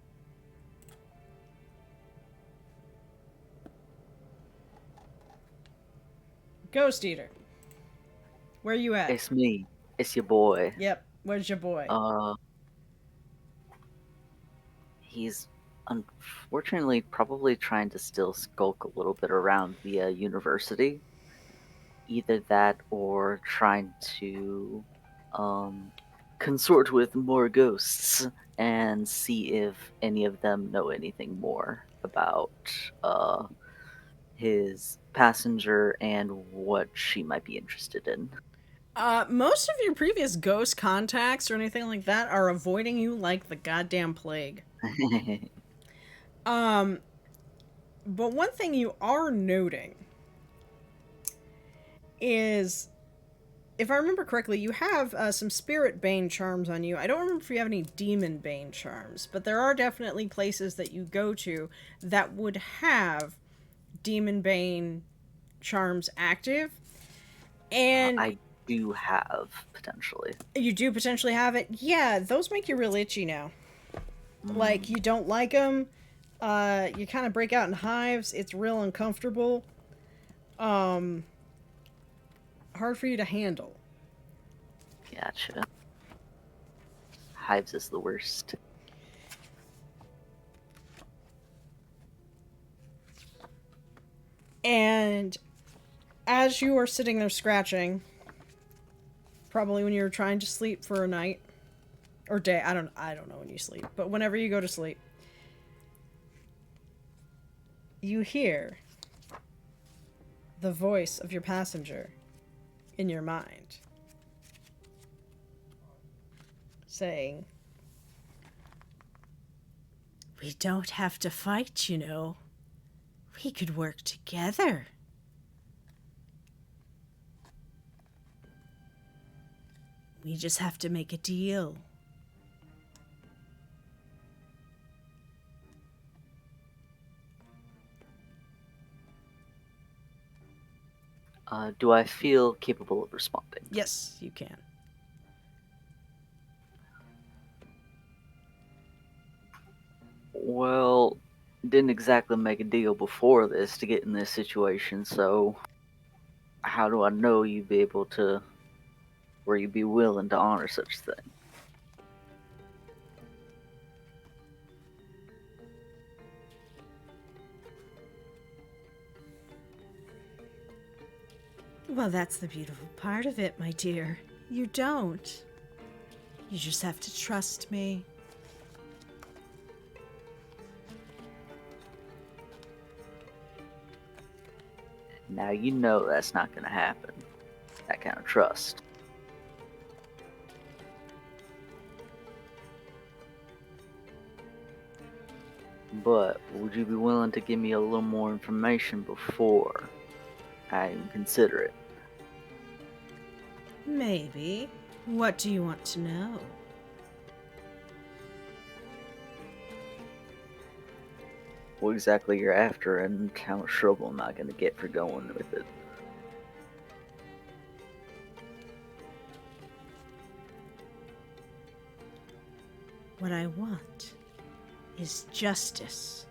Ghost Eater. Where you at? It's me. It's your boy. Yep. Where's your boy? He's unfortunately probably trying to still skulk a little bit around the university. Either that or trying to consort with more ghosts and see if any of them know anything more about his passenger and what she might be interested in. Most of your previous ghost contacts or anything like that are avoiding you like the goddamn plague. But one thing you are noting is, if I remember correctly, you have some Spirit Bane charms on you. I don't remember if you have any Demon Bane charms, but there are definitely places that you go to that would have Demon Bane charms active. And I do have, potentially. you do potentially have it? Yeah, those make you real itchy now. You don't like them. You kind of break out in hives. It's real uncomfortable. Hard for you to handle. Gotcha. Hives is the worst. And as you are sitting there scratching, probably when you're trying to sleep for a night or day, I don't know when you sleep, but whenever you go to sleep, you hear the voice of your passenger in your mind saying, "We don't have to fight, you know. We could work together." We just have to make a deal. Do I feel capable of responding? Yes, you can. Well, didn't exactly make a deal before this to get in this situation, so how do I know you'd be able to, or you'd be willing to honor such a thing? Well, that's the beautiful part of it, my dear. You don't. You just have to trust me. Now you know that's not going to happen. That kind of trust. But would you be willing to give me a little more information before I even consider it? Maybe. What do you want to know? What exactly you're after and how much trouble am I going to get for going with it? What I want is justice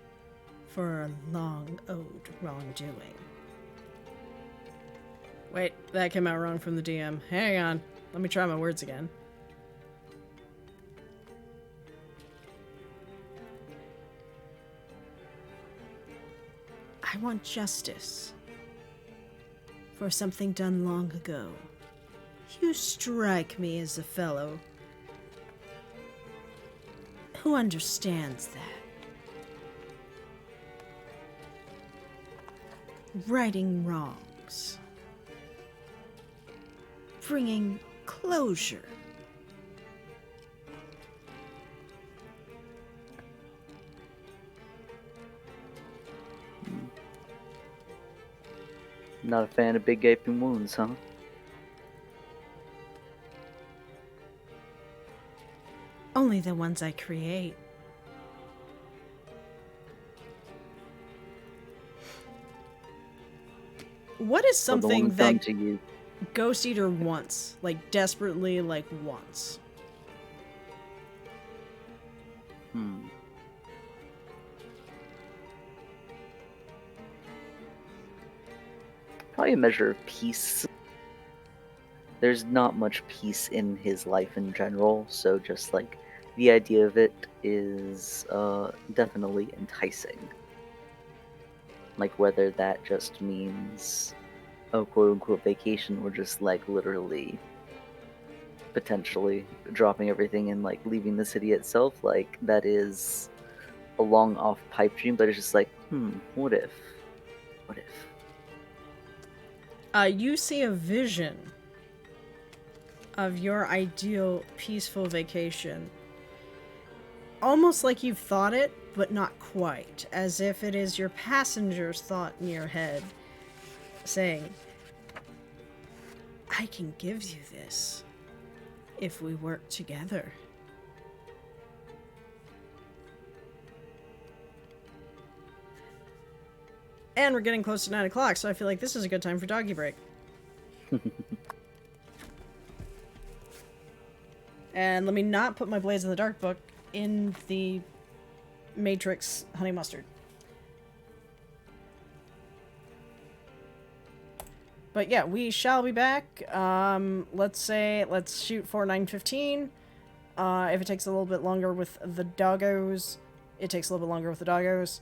for a long-owed wrongdoing. Wait, that came out wrong from the DM. Hang on. Let me try my words again. I want justice for something done long ago. You strike me as a fellow who understands that. Righting wrongs. Bringing closure. Not a fan of big gaping wounds, huh? Only the ones I create. What is For the something ones done that to you. Ghost Eater wants? Like, desperately, like, wants? Probably a measure of peace. There's not much peace in his life in general, so just like the idea of it is definitely enticing. Like whether that just means a quote unquote vacation or just like literally potentially dropping everything and like leaving the city itself, like that is a long off pipe dream, but it's just like, what if? What if? You see a vision of your ideal peaceful vacation. Almost like you've thought it, but not quite. As if it is your passenger's thought in your head, saying, I can give you this if we work together. And we're getting close to 9 o'clock, so I feel like this is a good time for doggy break. And let me not put my Blades in the Dark book in the Matrix Honey Mustard. But yeah, we shall be back. Let's shoot for 9:15. If it takes a little bit longer with the doggos, it takes a little bit longer with the doggos.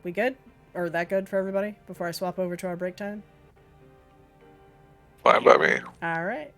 We good? Or that good for everybody before I swap over to our break time? Fine by me. Alright.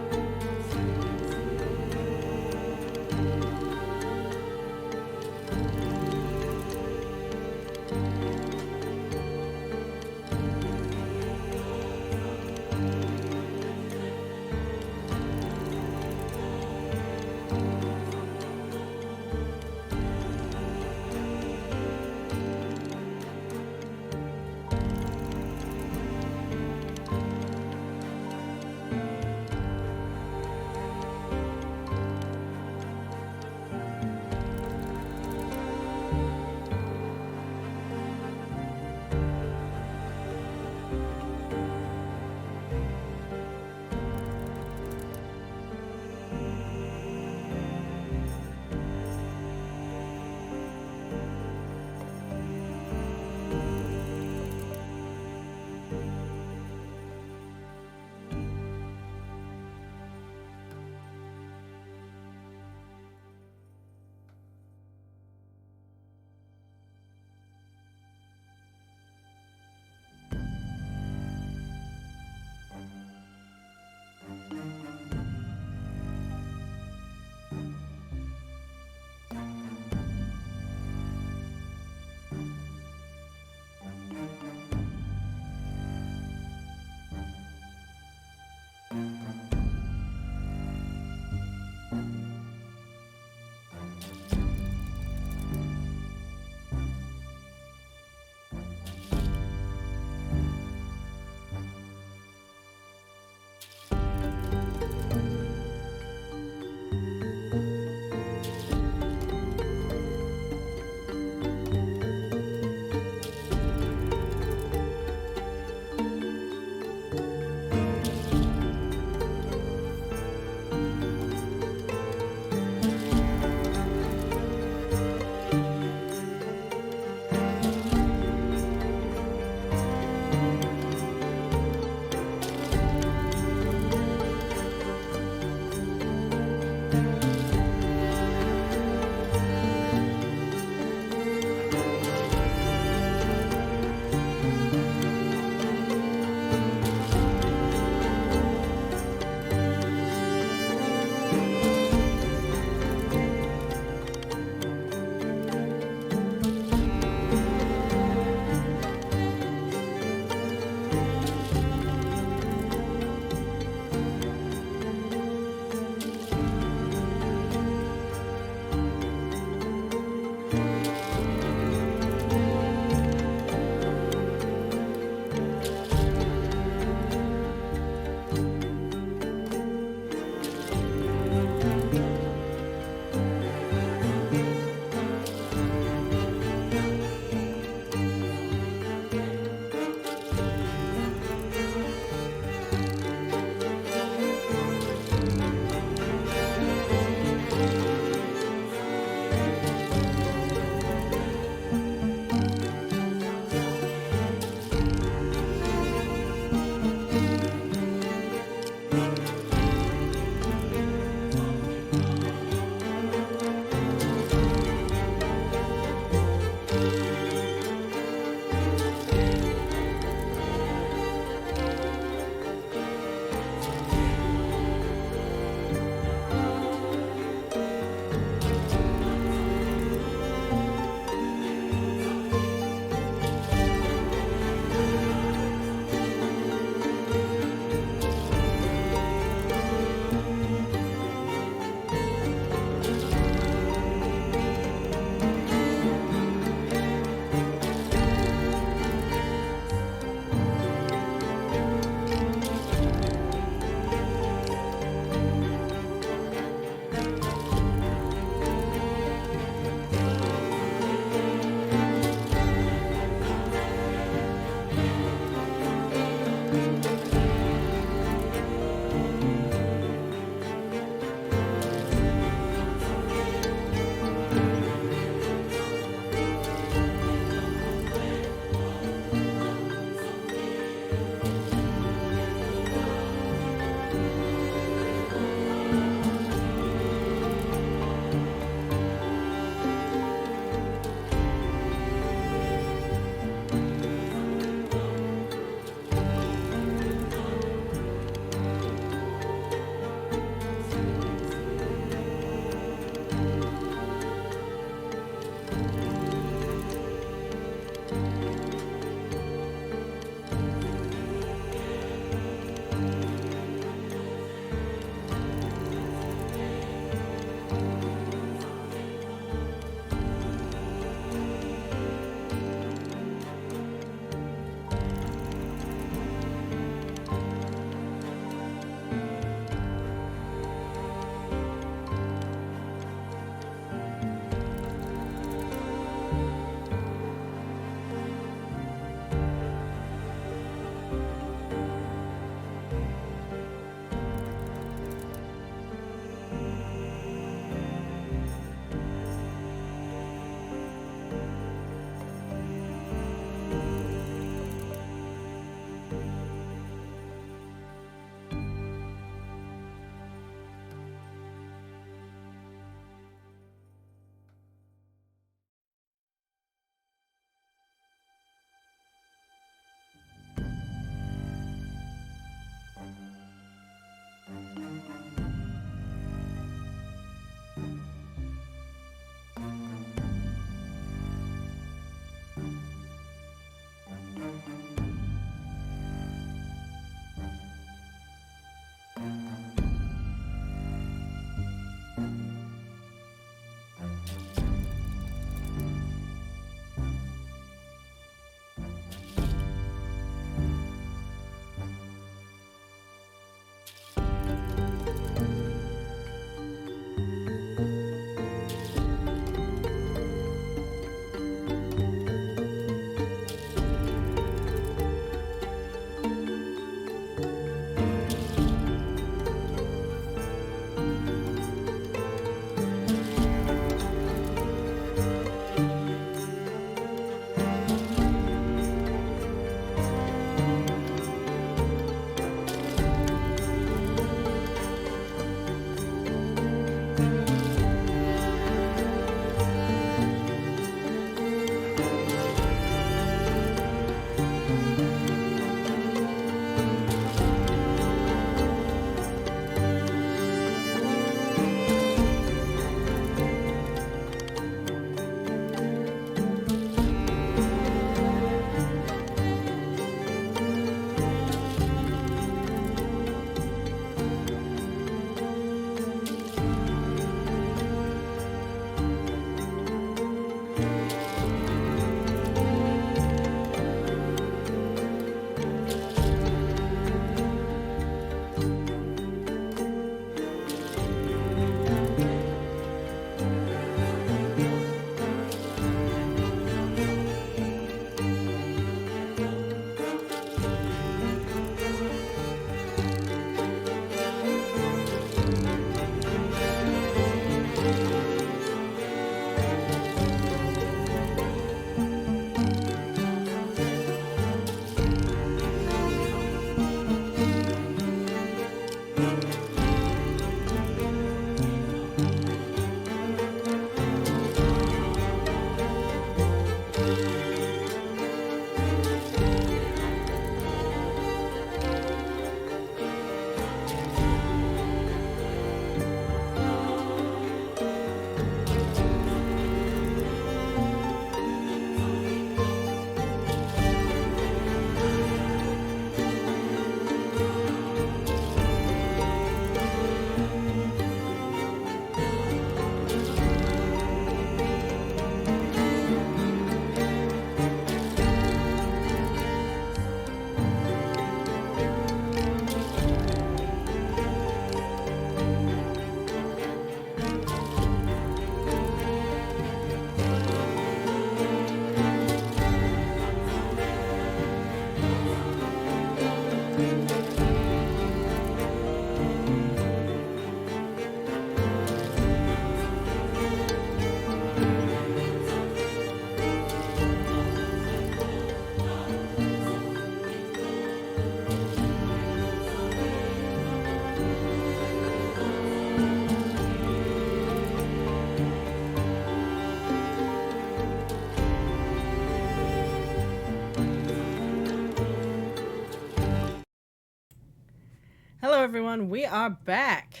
Hello, everyone. We are back.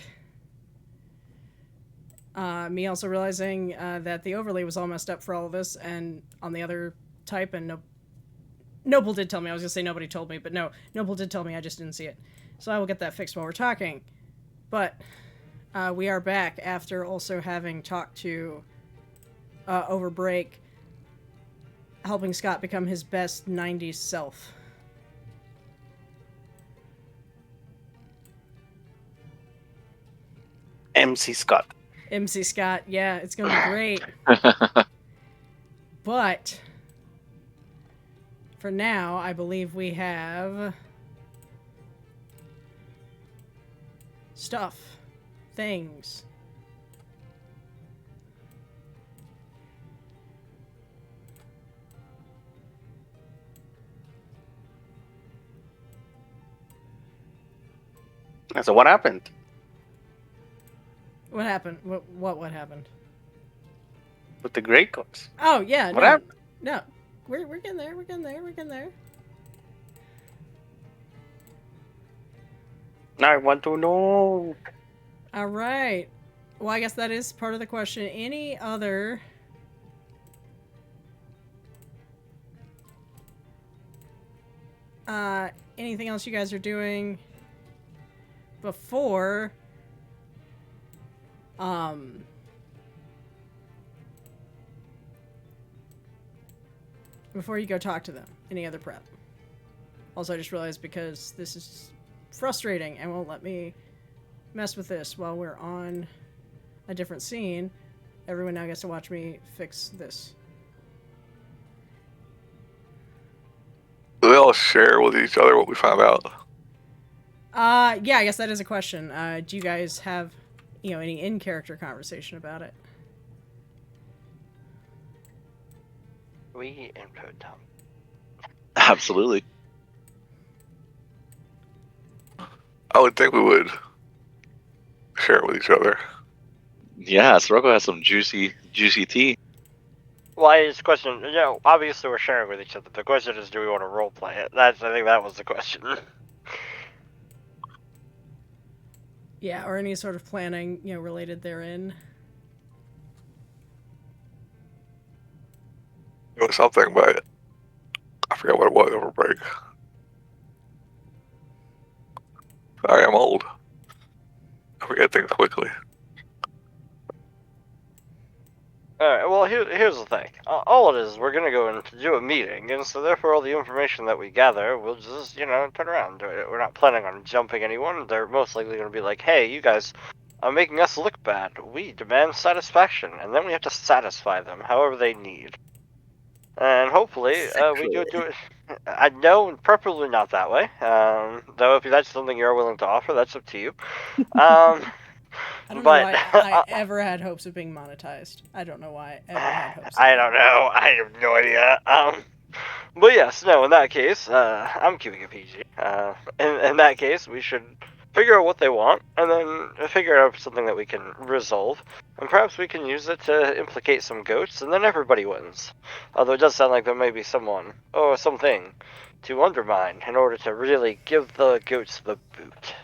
Me also realizing that the overlay was all messed up for all of us, and on the other type, and Noble did tell me. I was gonna say nobody told me, but no, Noble did tell me. I just didn't see it. So I will get that fixed while we're talking. But we are back after also having talked to over break, helping Scott become his best 90s self. MC Scott. MC Scott, yeah, it's gonna be great. But for now, I believe we have stuff, things. So what happened? What happened? What happened? With the Greycloaks? Oh yeah, What happened? No, we're getting there. We're getting there. We're getting there. I want to know. All right. Well, I guess that is part of the question. Any other anything else you guys are doing before before you go talk to them? Any other prep? Also, I just realized because this is frustrating and won't let me mess with this while we're on a different scene, everyone now gets to watch me fix this. Do they all share with each other what we found out? Yeah, I guess that is a question. Do you guys have, any in-character conversation about it? We input them. Absolutely. I would think we would share it with each other. Yeah, Sirocco has some juicy tea. Well, it's a question, obviously we're sharing with each other. The question is, do we want to roleplay it? I think that was the question. Yeah, or any sort of planning, related therein. It was something, but I forgot what it was over break. I am old. I forget things quickly. Alright, well, here's the thing. All it is, we're gonna go in to do a meeting, and so therefore all the information that we gather, we'll just, turn around and do it. We're not planning on jumping anyone. They're most likely gonna be like, hey, you guys are making us look bad. We demand satisfaction, and then we have to satisfy them however they need. And hopefully, we do it. I know, preferably not that way. Though if that's something you're willing to offer, that's up to you. I don't know why I ever had hopes of being monetized. I don't know why I ever had hopes. I don't know. I have no idea. But yes, no. In that case, I'm keeping it PG. In that case, we should figure out what they want, and then figure out something that we can resolve, and perhaps we can use it to implicate some goats, and then everybody wins. Although it does sound like there may be someone or something to undermine in order to really give the goats the boot.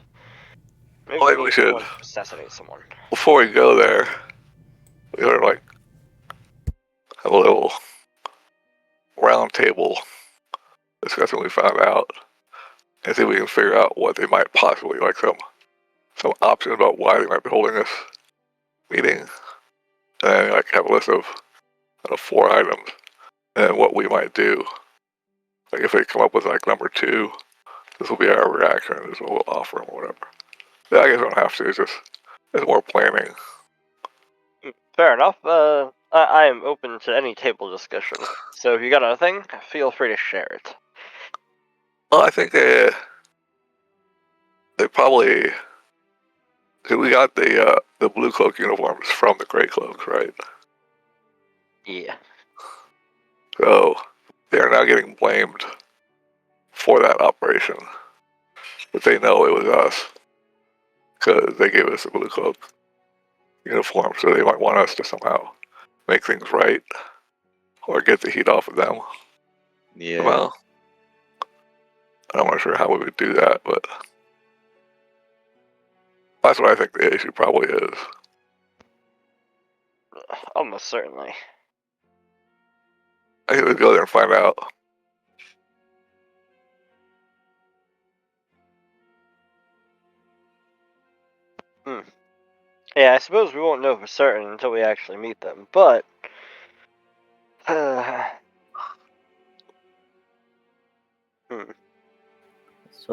Maybe We should assassinate someone. Before we go there, we ought to have a little round table discussing what we found out, and see if we can figure out what they might possibly some options about why they might be holding this meeting, and have a list of 4 items and what we might do. If they come up with number 2, this will be our reaction. This is what we'll offer them or whatever. Yeah, I guess we don't have to. It's more planning. Fair enough. I am open to any table discussion. So if you got a thing, feel free to share it. Well, I think they probably. We got the Bluecoat uniforms from the Greycloaks, right? Yeah. So they're now getting blamed for that operation, but they know it was us because they gave us the Bluecoat uniform. So they might want us to somehow make things right or get the heat off of them. Yeah. Well, I'm not sure how we would do that, but That's what I think the issue probably is. Almost certainly. I think we'd go there and find out. Yeah, I suppose we won't know for certain until we actually meet them, but... So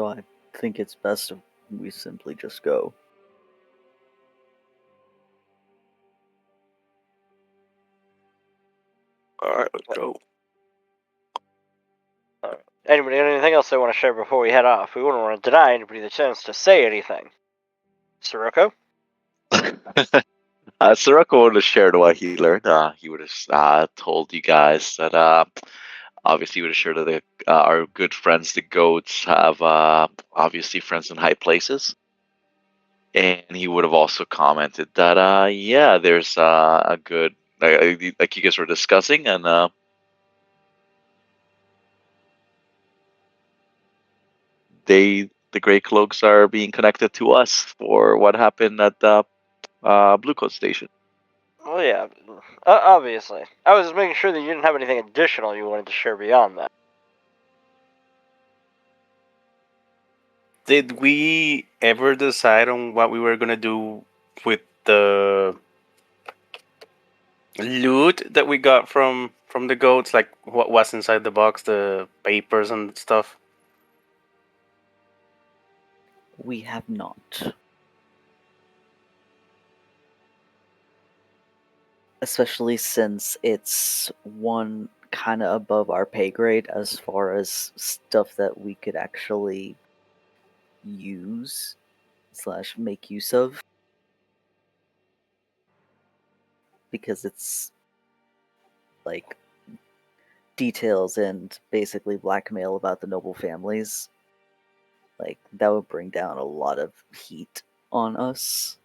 I think it's best if we simply just go. Alright, let's go. Anybody got anything else they want to share before we head off? We wouldn't want to deny anybody the chance to say anything. Sirocco? Sirocco would have shared what he learned. He would have told you guys that obviously he would have shared that our good friends, the goats, have obviously friends in high places. And he would have also commented that, yeah, there's a good, like you guys were discussing, and the Greycloaks are being connected to us for what happened at the Bluecoat station. Well, yeah, obviously. I was making sure that you didn't have anything additional you wanted to share beyond that. Did we ever decide on what we were gonna do with the loot that we got from the goats? Like what was inside the box, the papers and stuff? We have not. Especially since it's one kind of above our pay grade as far as stuff that we could actually use / make use of. Because it's like details and basically blackmail about the noble families. Like that would bring down a lot of heat on us.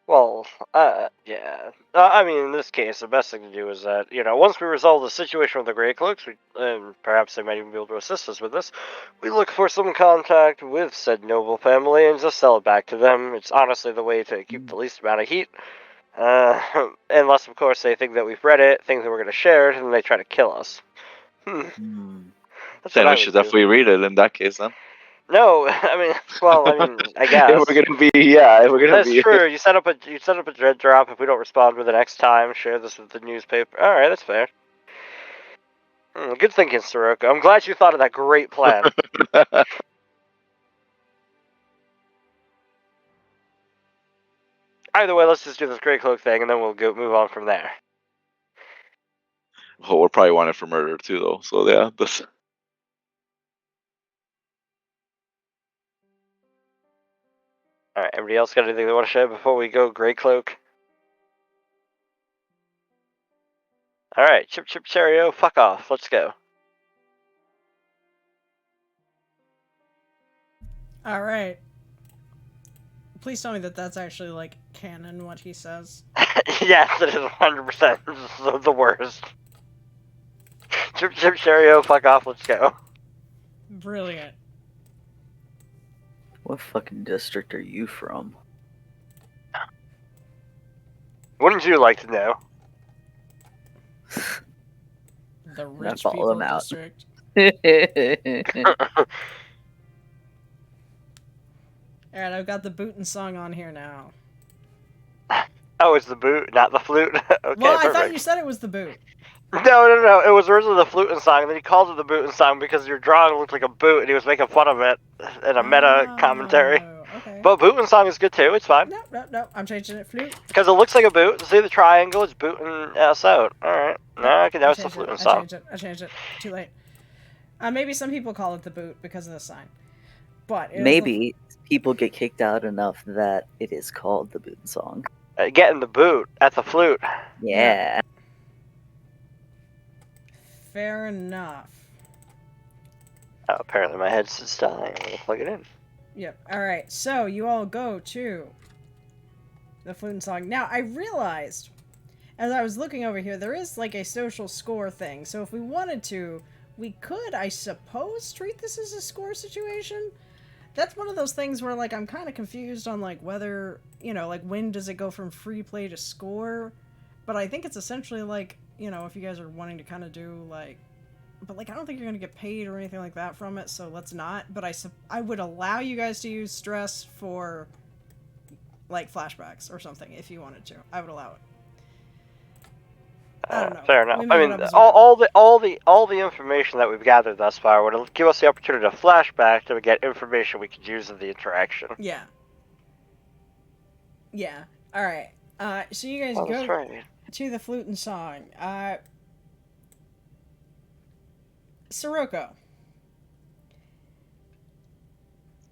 Well, yeah. I mean, in this case, the best thing to do is that, once we resolve the situation with the Greycloaks, and perhaps they might even be able to assist us with this, we look for some contact with said noble family and just sell it back to them. It's honestly the way to keep the least amount of heat. Unless, of course, they think that we've read it, think that we're going to share it, and they try to kill us. That's Then what we I should would do. definitely read it in that case, then. No, I guess. If we're gonna be, yeah, if we're gonna That's be. true. You set up a dread drop. If we don't respond with the next time, share this with the newspaper. All right, that's fair. Good thinking, Sirocco. I'm glad you thought of that great plan. Either way, let's just do this Greycloak thing, and then we'll move on from there. Well, we're probably wanted for murder too, though. So yeah, this. All right. Everybody else got anything they want to share before we go Greycloak? All right. Chip chip cheerio. Fuck off. Let's go. All right. Please tell me that that's actually like canon what he says. Yes, it is 100% the worst. Chip chip cheerio. Fuck off. Let's go. Brilliant. What fucking district are you from? Wouldn't you like to know? The rich follow people him out. district. Alright, I've got the boot and song on here now. Oh, it's the boot, not the flute? Okay, well, I perfect. thought you said it was the boot. No. It was originally the Flute and Song, and then he called it the Boot and Song because your drawing looked like a boot, and he was making fun of it in a meta commentary. Okay. But Boot and Song is good too, it's fine. No, I'm changing it. Flute. Because it looks like a boot. See the triangle? It's booting us out. Alright. No, okay, now it's the Flute and Song. I changed it. Too late. Maybe some people call it the boot because of the sign. But maybe people get kicked out enough that it is called the Boot and Song. Getting the boot at the flute. Yeah. Fair enough. Oh, apparently my headset's dying. I'm gonna plug it in. Yep. Alright, so you all go to the Flute and Song. Now, I realized, as I was looking over here, there is like a social score thing. So if we wanted to, we could, I suppose, treat this as a score situation. That's one of those things where, like, I'm kind of confused on, like, whether, you know, like, when does it go from free play to score? But I think it's essentially, like, you know, if you guys are wanting to kind of do, like... But, like, I don't think you're going to get paid or anything like that from it, so let's not. But I would allow you guys to use stress for, like, flashbacks or something, if you wanted to. I would allow it. I don't know. Fair enough. We I may mean, get up all the information that we've gathered thus far would give us the opportunity to flashback to get information we could use in the interaction. Yeah. Yeah. All right. So you guys That's go right. to the Flute and Song. Sirocco.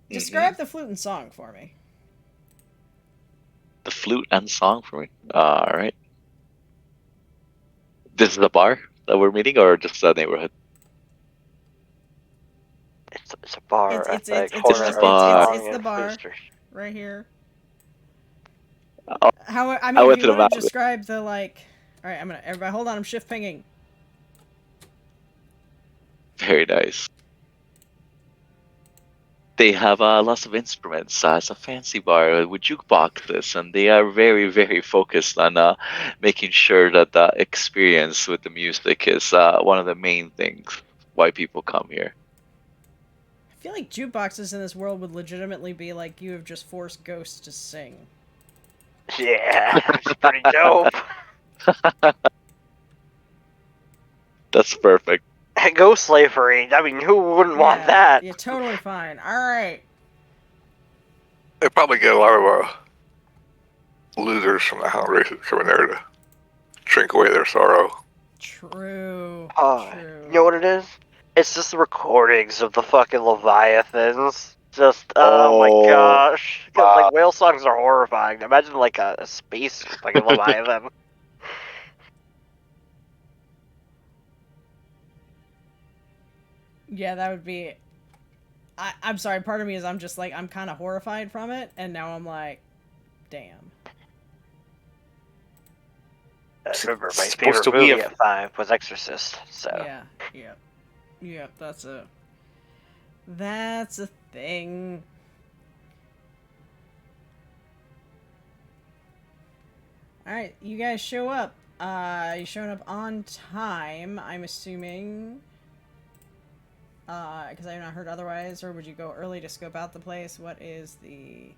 Describe the Flute and Song for me. The Flute and Song for me. All right. This is the bar that we're meeting, or just the neighborhood? It's a bar. It's at the it's corner a of bar. Song it's the and bar. Flute Street. Right here. Oh, How I I mean, if went you to the want to map. describe the like, all right, everybody hold on, I'm shift pinging. Very nice. They have lots of instruments. It's a fancy bar with jukeboxes, and they are very, very focused on making sure that the experience with the music is one of the main things why people come here. I feel like jukeboxes in this world would legitimately be like you have just forced ghosts to sing. Yeah, it's pretty dope. That's perfect. Ghost slavery. I mean, who wouldn't want that? Yeah, totally fine. All right. They probably get a lot of losers from the hound races coming there to drink away their sorrow. True. Oh, True. you know what it is? It's just the recordings of the fucking Leviathans. Just, oh my gosh. Because, like, whale songs are horrifying. Imagine, like, a space fucking Leviathan. Yeah, that would be... I'm sorry, part of me is I'm just like, I'm kind of horrified from it, and now I'm like, damn. I remember my Supposed favorite to be movie a- at 5 was Exorcist, so... Yeah, that's a thing. Alright, you guys show up. You showing up on time, I'm assuming. Because I have not heard otherwise, or would you go early to scope out the place? What is the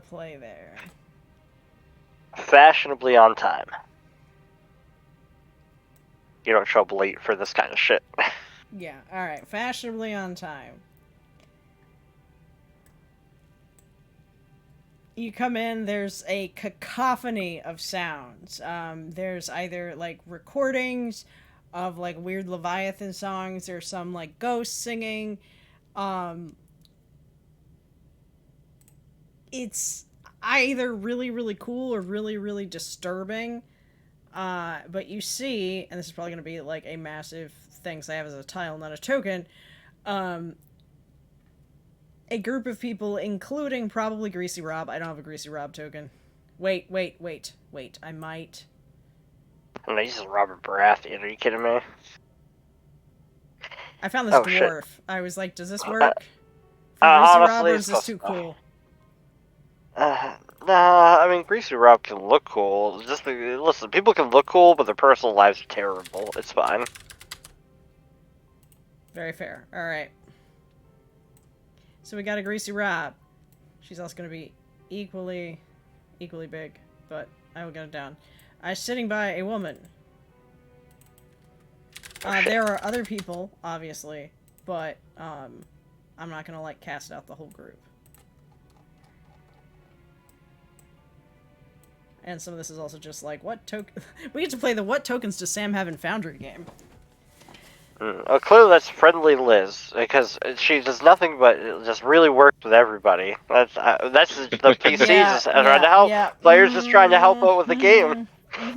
play there? Fashionably on time. You don't show up late for this kind of shit. Yeah, alright, fashionably on time. You come in, there's a cacophony of sounds. There's either, like, recordings of, like, weird Leviathan songs, there's some, like, ghosts singing. It's either really, really cool or really, really disturbing. But you see, and this is probably going to be, like, a massive thing, so I have as a tile, not a token, a group of people, including probably Greasy Rob. I don't have a Greasy Rob token. Wait. I might. No, this is Robert Baratheon. Are you kidding me? I found this dwarf. Shit. I was like, does this work? For Greasy honestly, Rob, or is this too cool? Nah, I mean, Greasy Rob can look cool. Just listen, people can look cool, but their personal lives are terrible. It's fine. Very fair. Alright. So we got a Greasy Rob. She's also going to be equally big, but I will get it down. Sitting by a woman. There are other people, obviously, but I'm not going to, like, cast out the whole group. And some of this is also just like, what token... We get to play the What Tokens Does Sam Have in Foundry game. Clearly that's Friendly Liz, because she does nothing but just really works with everybody. That's the PCs just trying to help. Players just trying to help out with the game.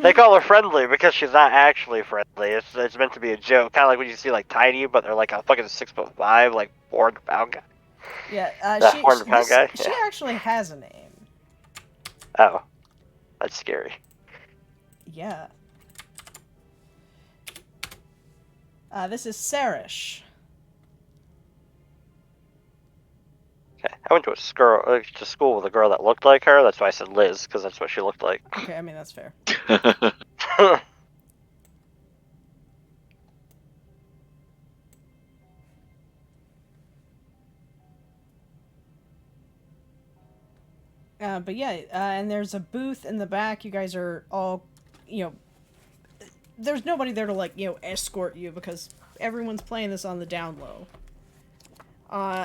They call her friendly because she's not actually friendly. It's meant to be a joke, kind of like when you see like Tiny, but they're like a fucking 6'5", like 400-pound guy. Yeah, that 400-pound guy. She actually has a name. Oh, that's scary. Yeah. This is Sarish. I went to to school with a girl that looked like her. That's why I said Liz, because that's what she looked like. Okay, I mean, that's fair. But yeah, and there's a booth in the back. You guys are all, there's nobody there to, like, escort you because everyone's playing this on the down low.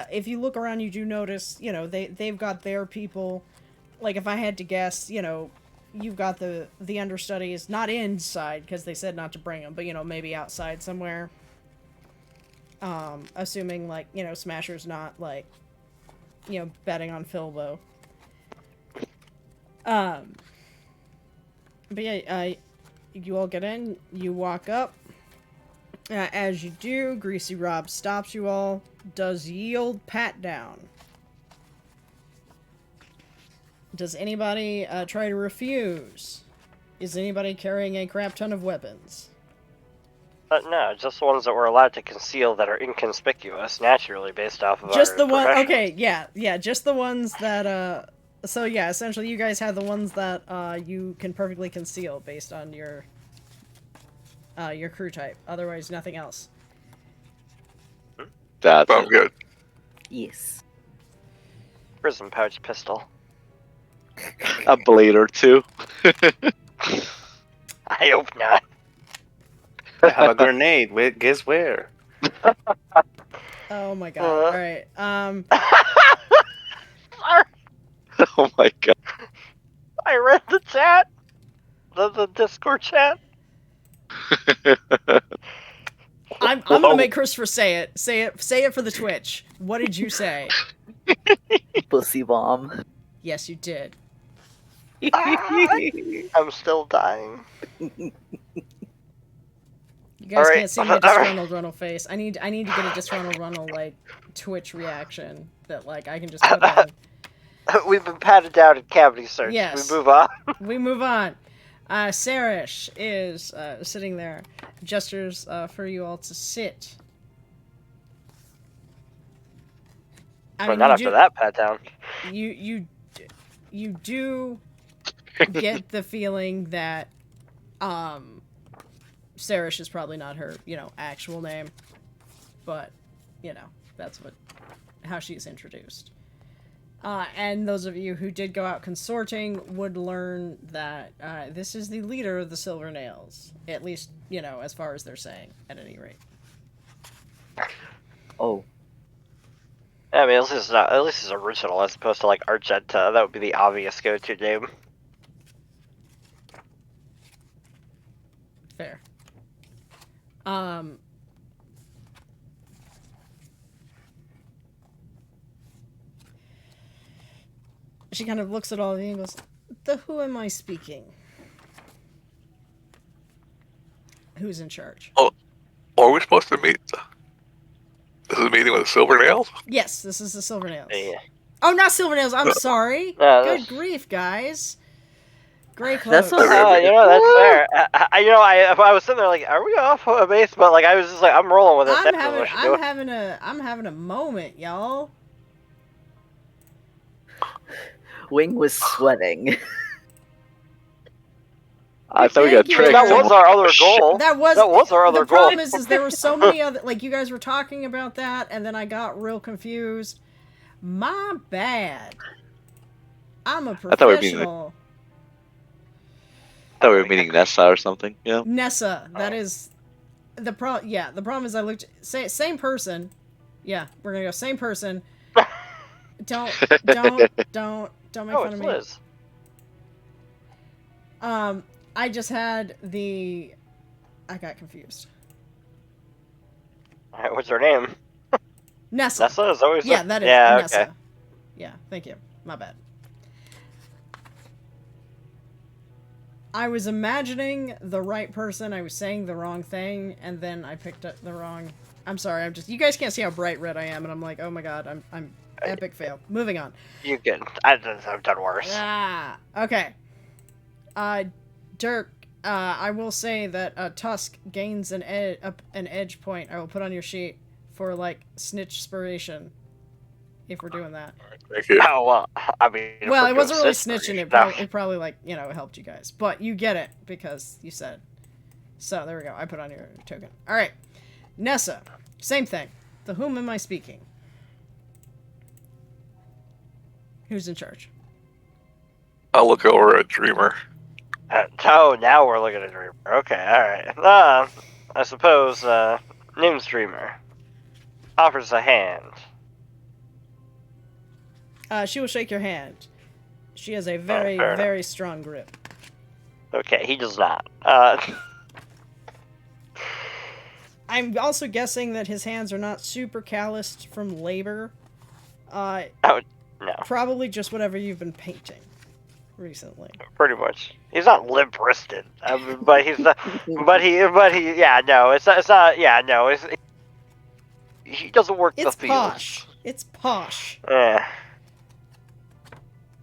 If you look around, you do notice, they've got their people. Like, if I had to guess, you've got the understudies, not inside, because they said not to bring them, but, maybe outside somewhere. Assuming, like, Smasher's not, like, betting on Filbo. But yeah, you all get in, you walk up. As you do, Greasy Rob stops you all, does yield pat down. Does anybody try to refuse? Is anybody carrying a crap ton of weapons? No, just the ones that we're allowed to conceal that are inconspicuous, naturally, based off of just our the one. profession. Okay, yeah, just the ones that. So yeah, essentially, you guys have the ones that you can perfectly conceal based on your crew type. Otherwise, nothing else. That's Sounds good. Yes. Prison pouch pistol. a blade or two. I hope not. I have a grenade. Wait, guess where? Oh my god! All right. Sorry, Oh my god. I read the chat. The Discord chat. I'm gonna make Christopher say it. Say it for the Twitch. What did you say? Pussy bomb. Yes, you did. I'm still dying. You guys Alright. can't see my disgruntled Runnel face. I need to get a disgruntled Runnel, like, Twitch reaction that, like, I can just put on. We've been patted down in cavity search. Yes. We move on. We move on. Sarish is sitting there. Gestures for you all to sit. But not after that pat down. You do get the feeling that Sarish is probably not her, actual name, but that's how she's introduced. And those of you who did go out consorting would learn that this is the leader of the Silver Nails, at least as far as they're saying, at any rate. Oh. I mean, at least it's original as opposed to like Argenta. That would be the obvious go-to name. Fair. She kind of looks at all of you and goes, who am I speaking? Who's in charge? Oh, are we supposed to meet? This is a meeting with the Silver Nails? Yes, this is the Silver Nails. Yeah. Oh, not Silver Nails, I'm sorry. Good grief, guys. Greycloaks. That's that's fair. I was sitting there like, are we off base? But like, I was just like, I'm rolling with it. I'm having a moment, y'all. Wing was sweating. I thought we got tricked. That was our other goal. That was our other goal. The problem is there were so many other, like, you guys were talking about that, and then I got real confused. My bad. I'm a professional. I thought we were meeting Nessa or something. Yeah. Nessa. That is the problem. Yeah, the problem is I looked. Same person. Yeah, we're gonna go same person. Don't make fun of me. Liz. I just had I got confused. Alright, what's her name? Nessa. Nessa is always. Yeah, that is yeah, Nessa. okay. Yeah, thank you. My bad. I was imagining the right person. I was saying the wrong thing, and then I picked up the wrong. I'm sorry. You guys can't see how bright red I am, and I'm like, oh my god, I'm epic fail. Moving on. You good? I've done worse. Okay. Dirk. I will say that Tusk gains an edge point. I will put on your sheet for like snitch-spiration. if we're doing that. Thank you. Oh, well, I mean... if Well, we're it wasn't doing really simmering, snitching. It probably like, you know, helped you guys. But you get it because you said. So, there we go. I put on your token. Alright. Nessa. Same thing. To whom am I speaking? Who's in charge? I'll look over at Dreamer. Oh, now we're looking at Dreamer. Okay, alright. I suppose, name's Dreamer. Offers a hand. She will shake your hand. She has a very, fair very strong grip. Okay, he does not. I'm also guessing that his hands are not super calloused from labor. Oh, no. Probably just whatever you've been painting recently. Pretty much. He's not limp-wristed, but he's not, yeah, no, it's not, yeah, no, he doesn't work the It's fields. posh. It's posh. Yeah.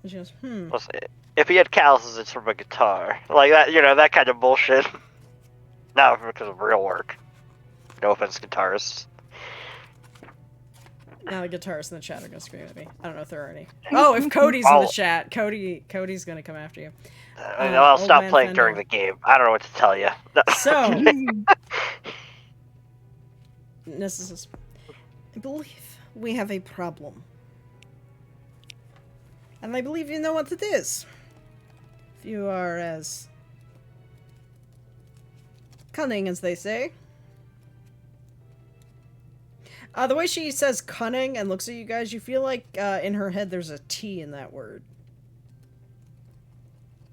And she goes, Listen, if he had calluses, it's from a guitar. Like that, you know, that kind of bullshit. Not because of real work. No offense, guitarists. Now the guitarists in the chat are gonna scream at me. I don't know if there are any. Oh, if Cody's in the chat, Cody's gonna come after you. I'll Old stop Man playing Fender. during the game. I don't know what to tell you. So, this is, I believe we have a problem. And I believe you know what it is. If you are as cunning as they say. The way she says cunning and looks at you guys, you feel like in her head there's a T in that word.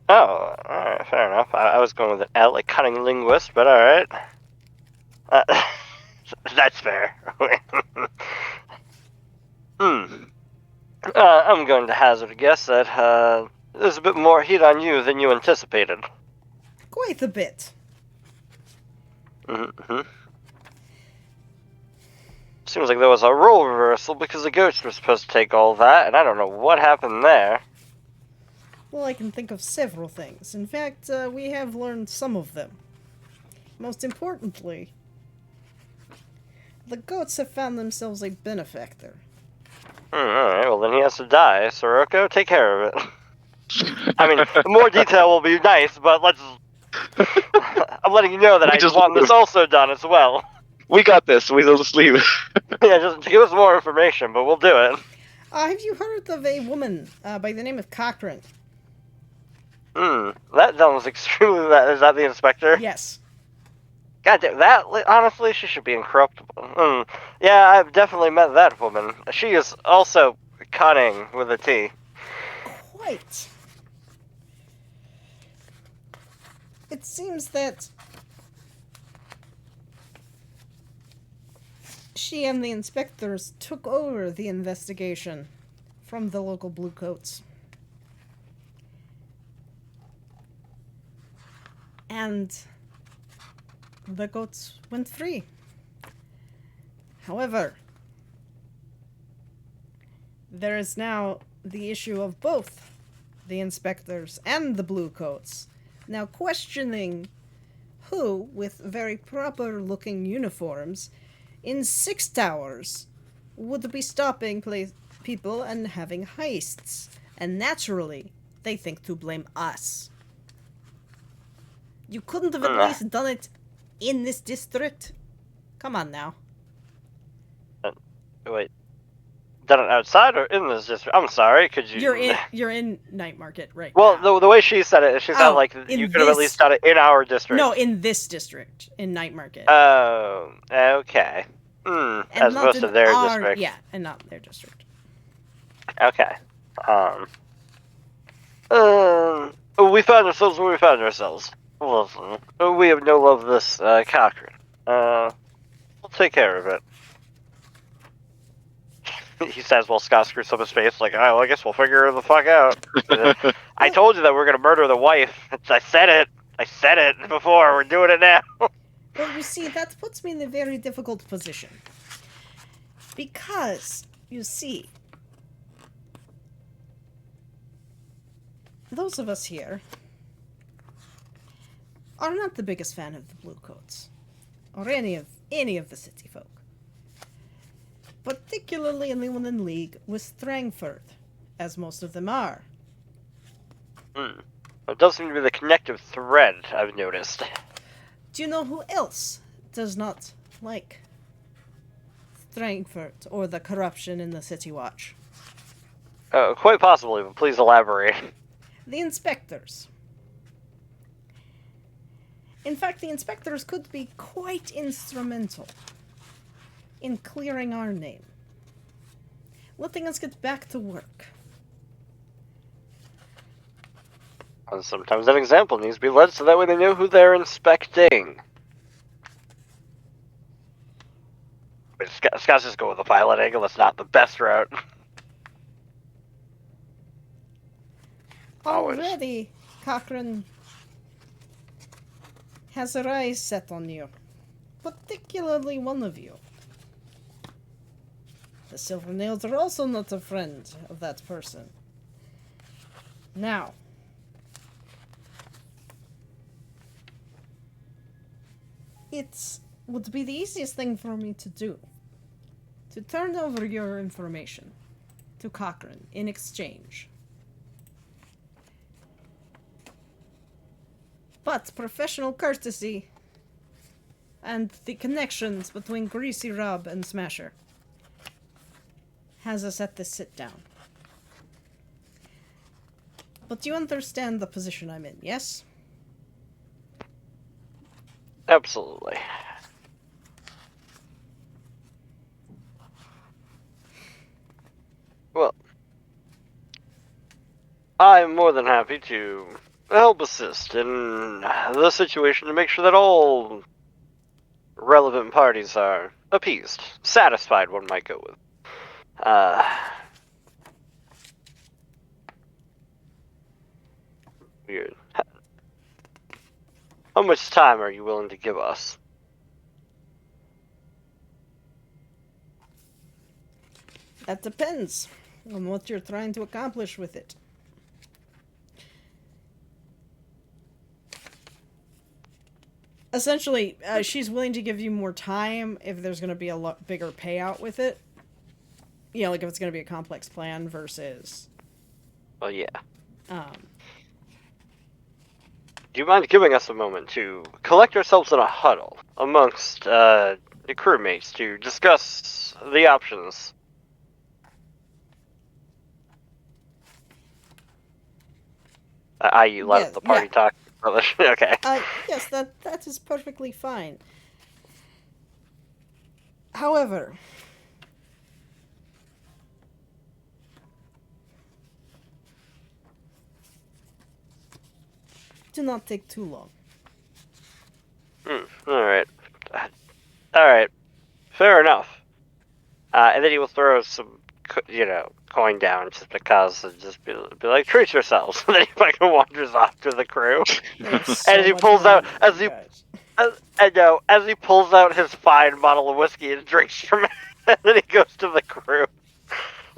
Oh, alright, fair enough. I was going with an L, like cunning linguist, but alright. That's fair. I'm going to hazard a guess that there's a bit more heat on you than you anticipated. Quite a bit. Mm-hmm. Seems like there was a role reversal because the ghost was supposed to take all that, and I don't know what happened there. Well, I can think of several things. In fact, we have learned some of them. Most importantly, the goats have found themselves a benefactor. Alright, well then he has to die. Sirocco, take care of it. I mean, more detail will be nice, but let's... I'm letting you know that I just want this also done as well. We got this. We just leave. Yeah, just give us more information, but we'll do it. Have you heard of a woman by the name of Cochren? That sounds extremely... Is that the inspector? Yes. God damn, that... Honestly, she should be incorruptible. Yeah, I've definitely met that woman. She is also cunning with a T. Quite. It seems that she and the inspectors took over the investigation from the local Bluecoats. And the goats went free. However, there is now the issue of both the inspectors and the Bluecoats now questioning who, with very proper-looking uniforms, in 6 towers, would be stopping people and having heists. And naturally, they think to blame us. You couldn't have at least done it in this district? Come on now. Wait. Done it outside or in this district? I'm sorry, could you... You're in Night Market right now. Well, the way she said it, she sounded like you could have at least done it in our district. No, in this district. In Night Market. Oh, okay. As opposed to their district. Yeah, and not their district. Okay. We found ourselves where we found ourselves. Listen, we have no love for this Cochren. We'll take care of it. He says while Scott screws up his face, like, oh, well, I guess we'll figure the fuck out. I told you that we're gonna murder the wife. I said it before. We're doing it now. Well, you see, that puts me in a very difficult position. Because, you see, those of us here are not the biggest fan of the Bluecoats, or any of the city folk. particularly anyone in league with Strangford, as most of them are. It does seem to be the connective thread, I've noticed. Do you know who else does not like Strangford or the corruption in the City Watch? Quite possibly, but please elaborate. The inspectors. In fact, the inspectors could be quite instrumental in clearing our name, letting us get back to work. And sometimes that example needs to be led so that way they know who they're inspecting. But Scott's just go with the pilot angle. That's not the best route. Already, Cochren has her eyes set on you, particularly one of you. The Silver Nails are also not a friend of that person. Now, it would be the easiest thing for me to do, to turn over your information to Cochren in exchange. But professional courtesy and the connections between Greasy Rob and Smasher has us at this sit down. But you understand the position I'm in, yes? Absolutely. Well, I'm more than happy to help assist in the situation to make sure that all relevant parties are appeased, satisfied, one might go with. Weird. How much time are you willing to give us? That depends on what you're trying to accomplish with it. Essentially, she's willing to give you more time if there's going to be a lot bigger payout with it. You know, like if it's going to be a complex plan versus... Well, yeah. Um, Do you mind giving us a moment to collect ourselves in a huddle amongst the crewmates to discuss the options? I.e., let the party talk. Okay. yes, that is perfectly fine. However, do not take too long. Alright. Alright. Fair enough. And then he will throw some, coin down just because, and just be like, treat yourselves. And then he fucking wanders off to the crew. And he pulls out, as he pulls out his fine bottle of whiskey and drinks from it, and then he goes to the crew.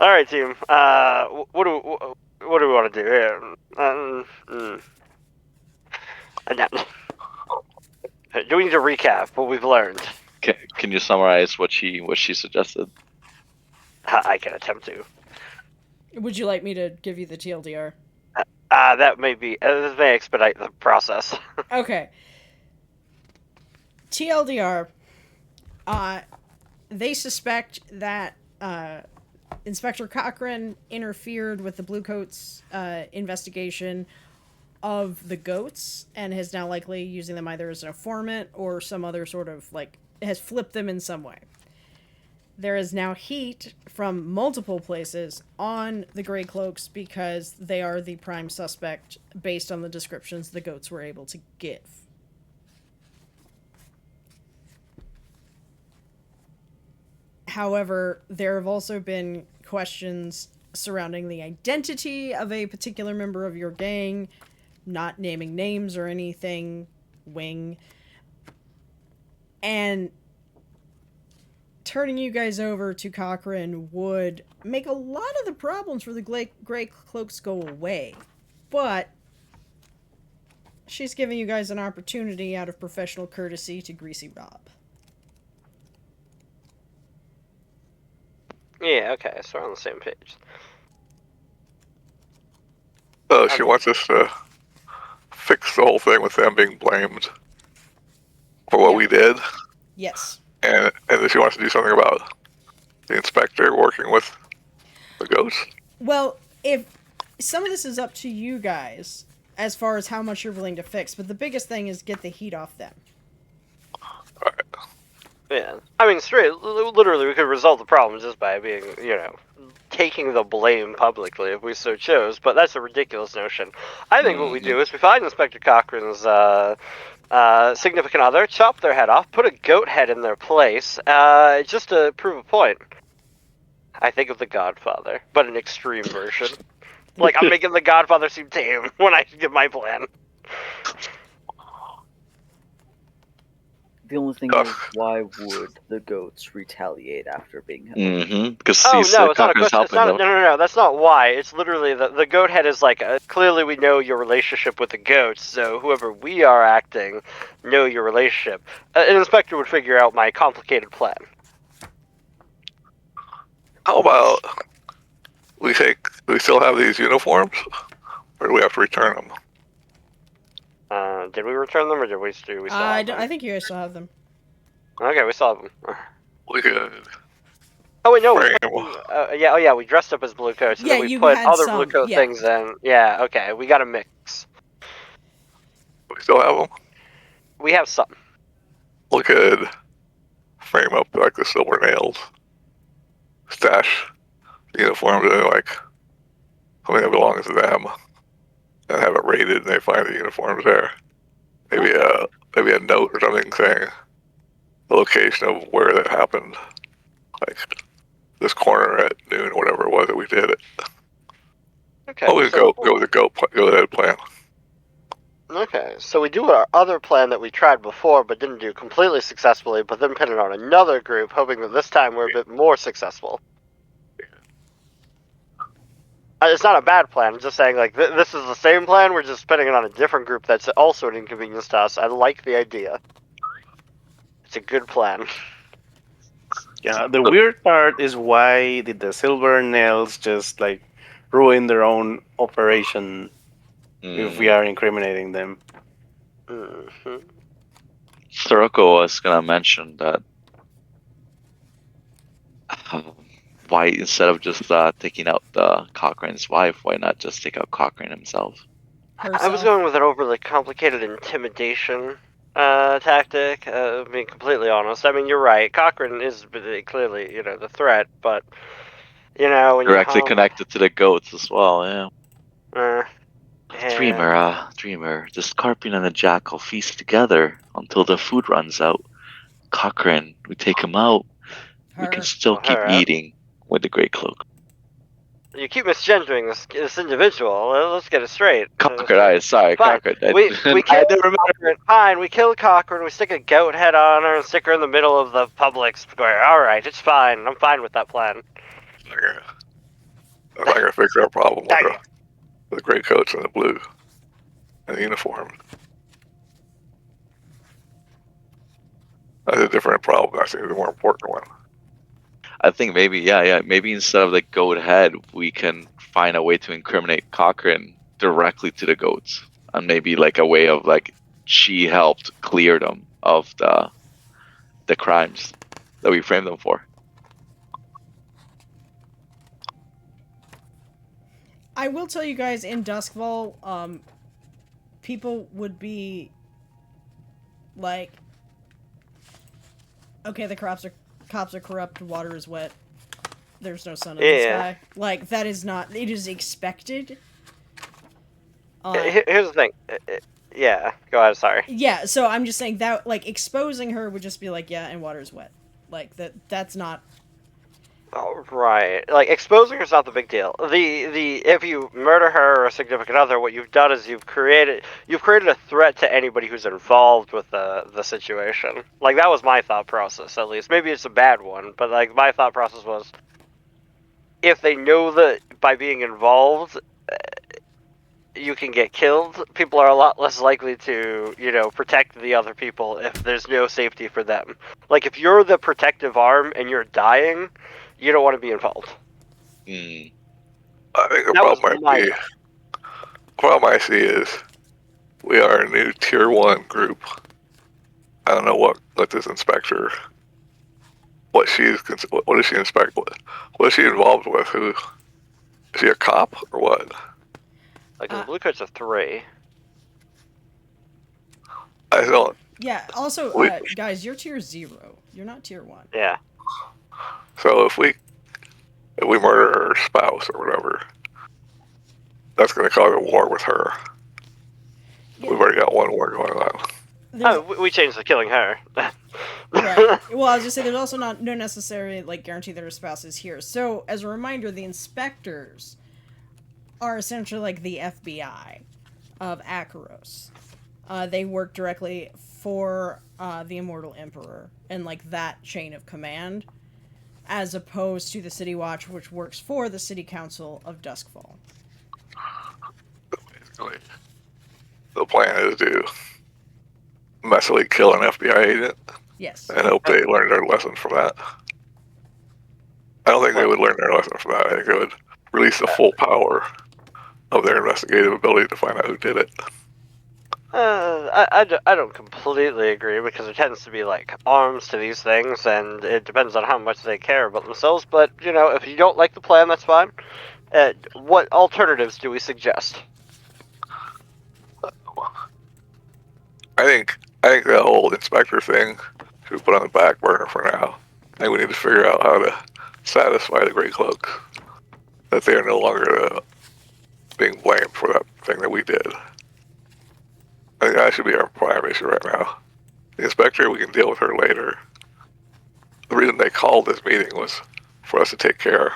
Alright, team. What do we want to do here? Do we need to recap what we've learned? Can you summarize what she suggested? I can attempt to. Would you like me to give you the TLDR? That may be. This may expedite the process. Okay. TLDR. They suspect that Inspector Cochren interfered with the Bluecoats' investigation of the goats and is now likely using them either as an informant or some other sort of, has flipped them in some way. There is now heat from multiple places on the Greycloaks because they are the prime suspect based on the descriptions the goats were able to give. However, there have also been questions surrounding the identity of a particular member of your gang, not naming names or anything, wing, and turning you guys over to Cochren would make a lot of the problems for the Greycloaks go away. But she's giving you guys an opportunity out of professional courtesy to Greasy Rob. Yeah, okay, so we're on the same page. She wants us to fix the whole thing with them being blamed for what we did. Yes. And then she wants to do something about the inspector working with the goats. Well, if some of this is up to you guys as far as how much you're willing to fix, but the biggest thing is get the heat off them. Right. Yeah, I mean, literally, we could resolve the problem just by being, taking the blame publicly if we so chose, but that's a ridiculous notion. I think what we do is we find Inspector Cochrane's significant other, chop their head off, put a goat head in their place, just to prove a point. I think of The Godfather, but an extreme version. Like, I'm making The Godfather seem tame when I give my plan. The only thing is, why would the goats retaliate after being held? Mm-hmm. Because no, it's not a Cochrane's question. helping them. No, that's not why. It's literally the goat head is like, clearly we know your relationship with the goats, so whoever we are acting know your relationship. An inspector would figure out my complicated plan. How about we still have these uniforms, or do we have to return them? Did we return them, or did we still have them? I think you guys still have them. Okay, we still have them. We could. Oh wait, no. We dressed up as Bluecoats, and then we put other Bluecoat things in. Yeah, okay, we got a mix. We still have them? We have some. We could frame up like the silver nails, stash the uniforms in like something that belongs to them, and have it rated, and they find the uniforms there. Maybe a note or something saying the location of where that happened, like this corner at noon, whatever it was that we did it. Okay. Oh, we go with the go ahead plan. Okay, so we do our other plan that we tried before but didn't do completely successfully, but then pin it on another group, hoping that this time we're a bit more successful. It's not a bad plan. I'm just saying, like, this is the same plan. We're just putting it on a different group that's also an inconvenience to us. I like the idea. It's a good plan. Yeah, the weird part is why did the silver nails just, like, ruin their own operation if we are incriminating them? Mm-hmm. Thuroko was gonna mention that why instead of just taking out the Cochrane's wife, why not just take out Cochren himself? I was going with an overly complicated intimidation tactic, being completely honest. I mean, you're right. Cochren is clearly, the threat, but, when Directly connected to the goats as well, yeah. Yeah. Dreamer, the Scorpion and the Jackal feast together until the food runs out. Cochren, we take him out. We can still keep eating with the Greycloak. You keep misgendering this individual. Let's get it straight. Cochren, sorry, Cochren. We kill Cochren. Fine, we kill Cochren. We stick a goat head on her and stick her in the middle of the public square. All right, it's fine. I'm fine with that plan. I'm not gonna fix our problem with the gray coats and the blue and the uniform. That's a different problem. I think the more important one. I think maybe, maybe instead of the goat head, we can find a way to incriminate Cochren directly to the goats, and maybe like a way of like she helped clear them of the crimes that we framed them for. I will tell you guys, in Doskvol, people would be like, okay, the cops are corrupt, water is wet, there's no sun in the sky. Like, that is not, it is expected. Here's the thing. Yeah, go ahead, sorry. Yeah, so I'm just saying that, like, exposing her would just be like, yeah, and water is wet. Like, that's not... Oh, right. Like, exposing her is not the big deal. If you murder her or a significant other, what you've done is you've created a threat to anybody who's involved with the situation. Like, that was my thought process, at least. Maybe it's a bad one, but, like, my thought process was, if they know that by being involved, you can get killed, people are a lot less likely to, protect the other people if there's no safety for them. Like, if you're the protective arm and you're dying, you don't want to be involved. Hmm. I think the That was problem my might be. The problem I see is we are a new tier 1 group. I don't know what this inspector. What does she inspect with? What is she involved with? Who is she, a cop or what? Like the Bluecoat's a 3. I don't. Yeah. Also, We, guys, you're tier 0. You're not tier 1. Yeah. so if we murder her spouse or whatever, that's going to cause a war with her. Yeah. We've already got one war going on. There's- We changed to killing her. Right. Well, I was just saying, there's also no necessary guarantee that her spouse is here. So, as a reminder, the inspectors are essentially like the FBI of Akaros. They work directly for the Immortal Emperor and that chain of command, as opposed to the City Watch, which works for the City Council of Doskvol. Basically, the plan is to messily kill an FBI agent Yes. and hope they learn their lesson from that. I don't think they would learn their lesson from that. I think they would release the full power of their investigative ability to find out who did it. I don't completely agree, because there tends to be arms to these things, and it depends on how much they care about themselves. But if you don't like the plan, that's fine. What alternatives do we suggest? I think that whole inspector thing should be put on the back burner for now. I think we need to figure out how to satisfy the Greycloaks that they are no longer being blamed for that thing that we did. I think that should be our prime issue right now. The inspector, we can deal with her later. The reason they called this meeting was for us to take care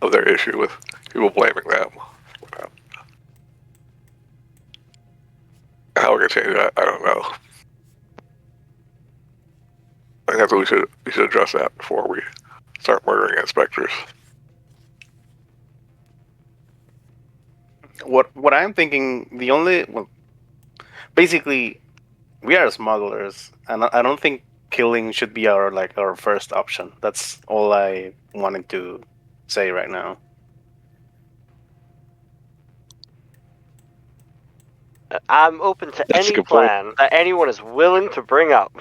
of their issue with people blaming them. How we're gonna change that, I don't know. I think that's what we should address that before we start murdering inspectors. What I'm thinking, basically, we are smugglers, and I don't think killing should be our first option. That's all I wanted to say right now. I'm open to That's a any good point. plan that anyone is willing to bring up.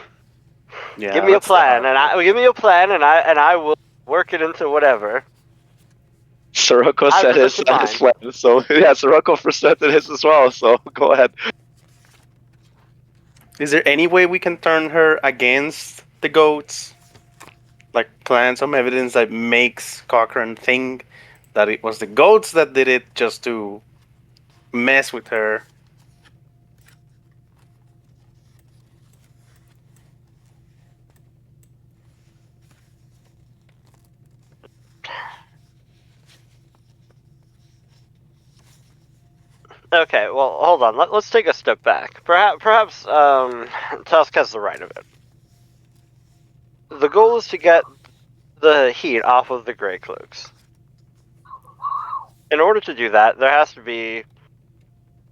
Yeah, Give me a that's the plan, hard part. give me a plan, and I will work it into whatever. Sirocco I said his presented mine. plan, so yeah, Sirocco presented his as well. So go ahead. Is there any way we can turn her against the goats? Plant some evidence that makes Cochren think that it was the goats that did it just to mess with her. Okay, well, hold on. Let's take a step back. Perhaps Tusk has the right of it. The goal is to get the heat off of the Greycloaks. In order to do that, there has to be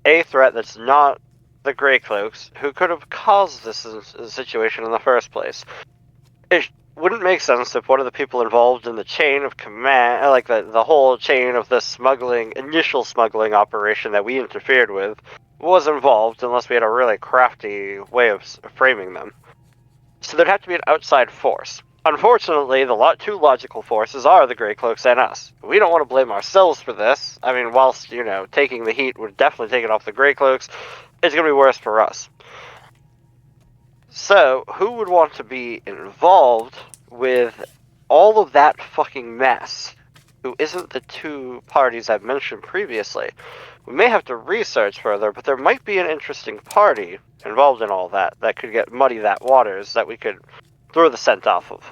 a threat that's not the Greycloaks, who could have caused this situation in the first place. It wouldn't make sense if one of the people involved in the chain of command, the whole chain of this initial smuggling operation that we interfered with, was involved unless we had a really crafty way of framing them. So there'd have to be an outside force. Unfortunately, the two logical forces are the Greycloaks and us. We don't want to blame ourselves for this. I mean, whilst, taking the heat would definitely take it off the Greycloaks, it's going to be worse for us. So, who would want to be involved with all of that fucking mess? Who isn't the two parties I've mentioned previously? We may have to research further, but there might be an interesting party involved in all that could muddy that waters that we could throw the scent off of.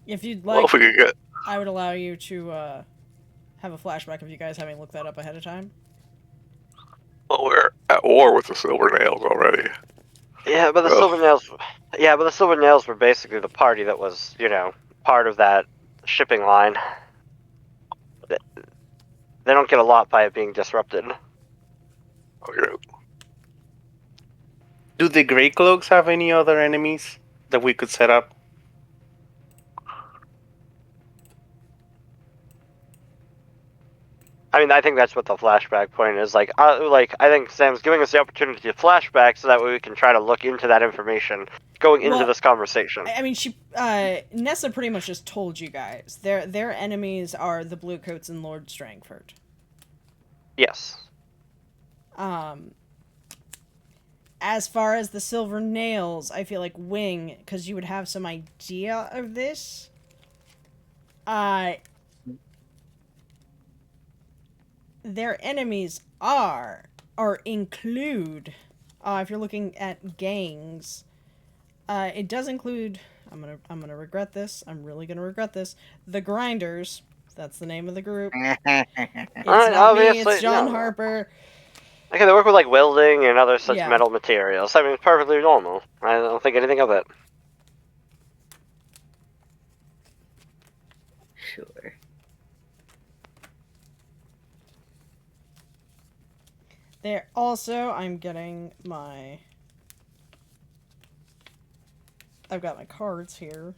If you'd Well, like, if we could get, I would allow you to have a flashback of you guys having looked that up ahead of time. well, we're at war with the Silver Nails already. Yeah, but the Silver Nails. Yeah, but the Silver Nails were basically the party that was, part of that shipping line. They don't get a lot by it being disrupted. Okay. Do the Greycloaks have any other enemies that we could set up? I mean, I think that's what the flashback point is. Like, I think Sam's giving us the opportunity to flashback so that way we can try to look into that information going into this conversation. I mean, Nessa pretty much just told you guys. Their enemies are the Bluecoats and Lord Strangford. Yes. As far as the Silver Nails, I feel like Wing, because you would have some idea of this. Their enemies include, if you're looking at gangs, it does include, I'm gonna regret this, I'm really gonna regret this, the Grinders, that's the name of the group. It's not me, it's John Harper. Okay, they work with, like, welding and other such metal materials. I mean, it's perfectly normal. I don't think anything of it. Sure. There also, I'm getting my... I've got my cards here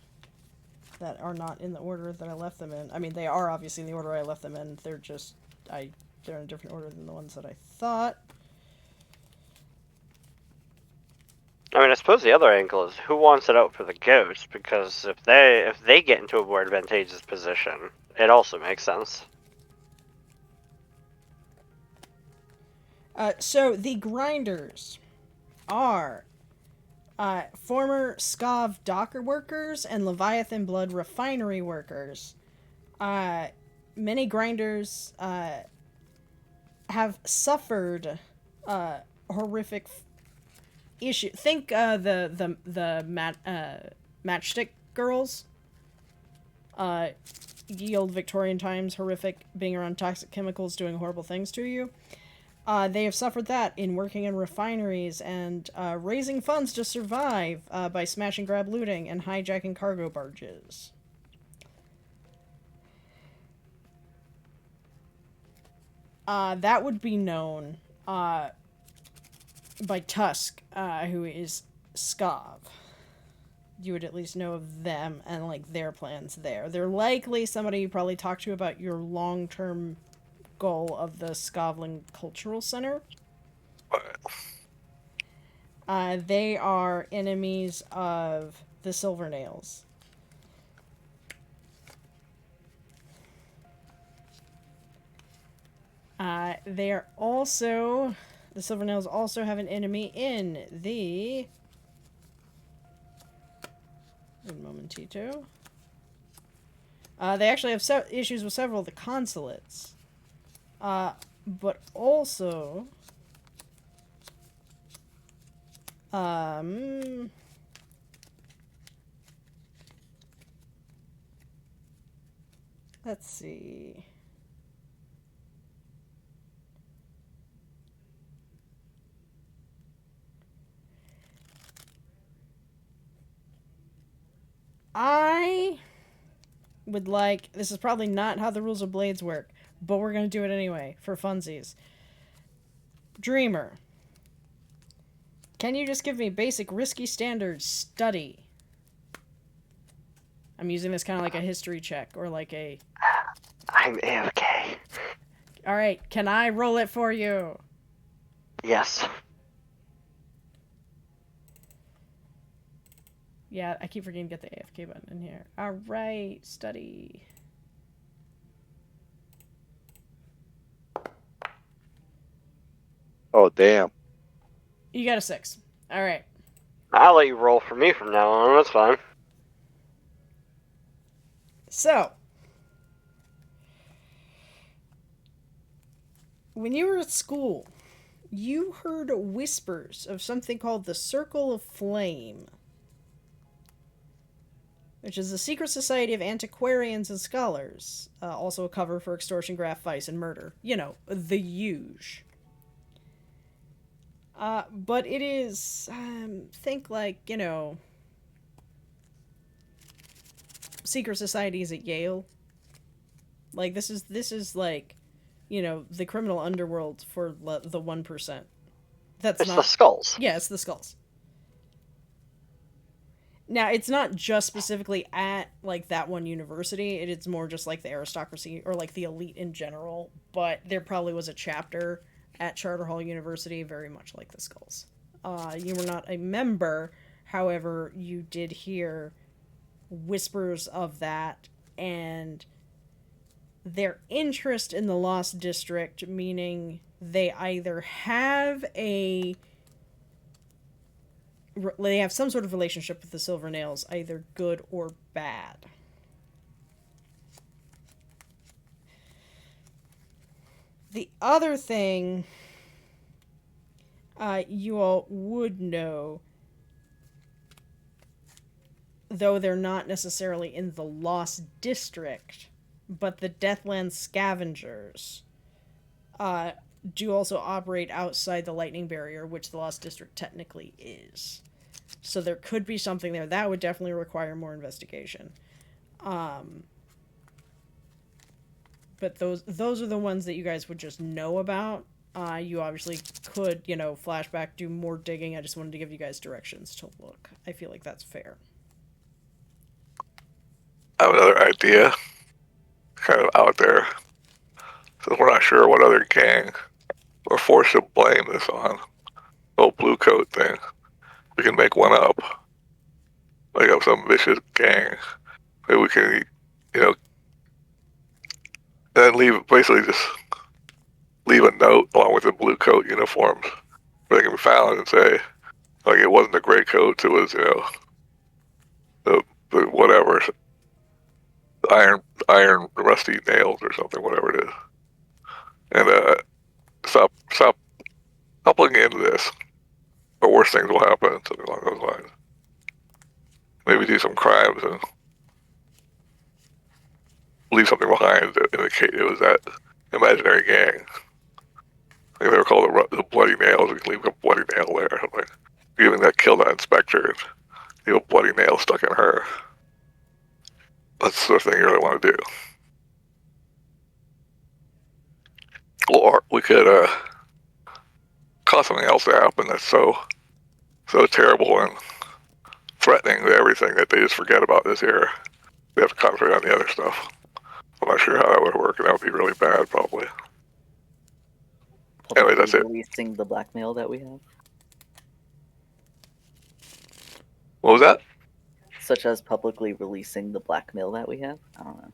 that are not in the order that I left them in. I mean, they are obviously in the order I left them in. They're just... they're in a different order than the ones that I thought. I mean, I suppose the other angle is who wants it out for the ghosts, because if they get into a more advantageous position, it also makes sense. So the Grinders are former Skav docker workers and Leviathan blood refinery workers. Many Grinders have suffered horrific issue. Think the matchstick girls. Ye old Victorian times, horrific, being around toxic chemicals, doing horrible things to you. They have suffered that in working in refineries and raising funds to survive by smash and grab looting and hijacking cargo barges. That would be known by Tusk, who is Skav. You would at least know of them and, like, their plans there. They're likely somebody you probably talk to about your long-term goal of the Skavlan Cultural Center. They are enemies of the Silver Nails. They are also... The Silver Nails also have an enemy in the... Un momentito. They actually have issues with several of the consulates. But also... let's see... I would like... This is probably not how the rules of Blades work, but we're going to do it anyway, for funsies. Dreamer. Can you just give me basic risky standards study? I'm using this kind of like a history check, or like a... I'm AFK. Alright, can I roll it for you? Yes. Yeah, I keep forgetting to get the AFK button in here. Alright, study. Oh, damn. You got a 6. Alright. I'll let you roll for me from now on, that's fine. So, when you were at school, you heard whispers of something called the Circle of Flame, which is a secret society of antiquarians and scholars. Also a cover for extortion, graft, vice, and murder. You know, the huge. But it is, think like, you know, secret societies at Yale. Like, this is like, you know, the criminal underworld for the 1%. That's it's not... the skulls. Yeah, it's the skulls. Now, it's not just specifically at, like, that one university. It's more just, like, the aristocracy or, like, the elite in general. But there probably was a chapter at Charter Hall University very much like the Skulls. You were not a member, however, you did hear whispers of that, and their interest in the Lost District, meaning they either have they have some sort of relationship with the Silver Nails, either good or bad. The other thing you all would know, though they're not necessarily in the Lost District, but the Deathland Scavengers do also operate outside the Lightning Barrier, which the Lost District technically is. So there could be something there. That would definitely require more investigation. But those are the ones that you guys would just know about. You obviously could, flashback, do more digging. I just wanted to give you guys directions to look. I feel like that's fair. I have another idea, kind of out there. Since we're not sure what other gang we're forced to blame this on, the whole Bluecoat thing, we can make one up. Like of some vicious gang. Maybe we can, and then basically just leave a note along with the Bluecoat uniforms where they can be found and say, like, it wasn't the Greycoats, it was, the whatever, the iron rusty nails or something, whatever it is. And stop looking into this, or worse things will happen, something along those lines. Maybe do some crimes and leave something behind to indicate it was that imaginary gang. Like they were called the Bloody Nails. We can leave a bloody nail there or something. Even that killed that inspector and leave a bloody nail stuck in her. That's the sort of thing you really want to do. Or we could cause something else to happen that's so terrible and threatening to everything that they just forget about this here. They have to concentrate on the other stuff. I'm not sure how that would work, and that would be really bad, probably. Anyway, that's it. Releasing the blackmail that we have. What was that? Such as publicly releasing the blackmail that we have? I don't know.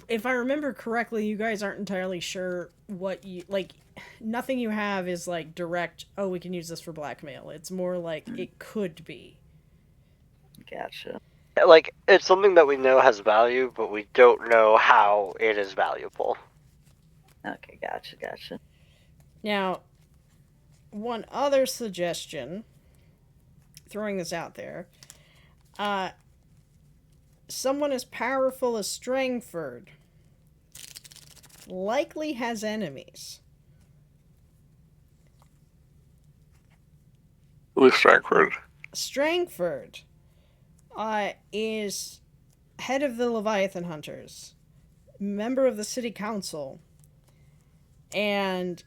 If I remember correctly, you guys aren't entirely sure what you, like, nothing you have is, like, direct, oh, we can use this for blackmail. It's more like, it could be. Gotcha. Like, it's something that we know has value, but we don't know how it is valuable. Okay, gotcha. Now, one other suggestion, throwing this out there, someone as powerful as Strangford likely has enemies. Who is Strangford? Strangford is head of the Leviathan Hunters, member of the city council, and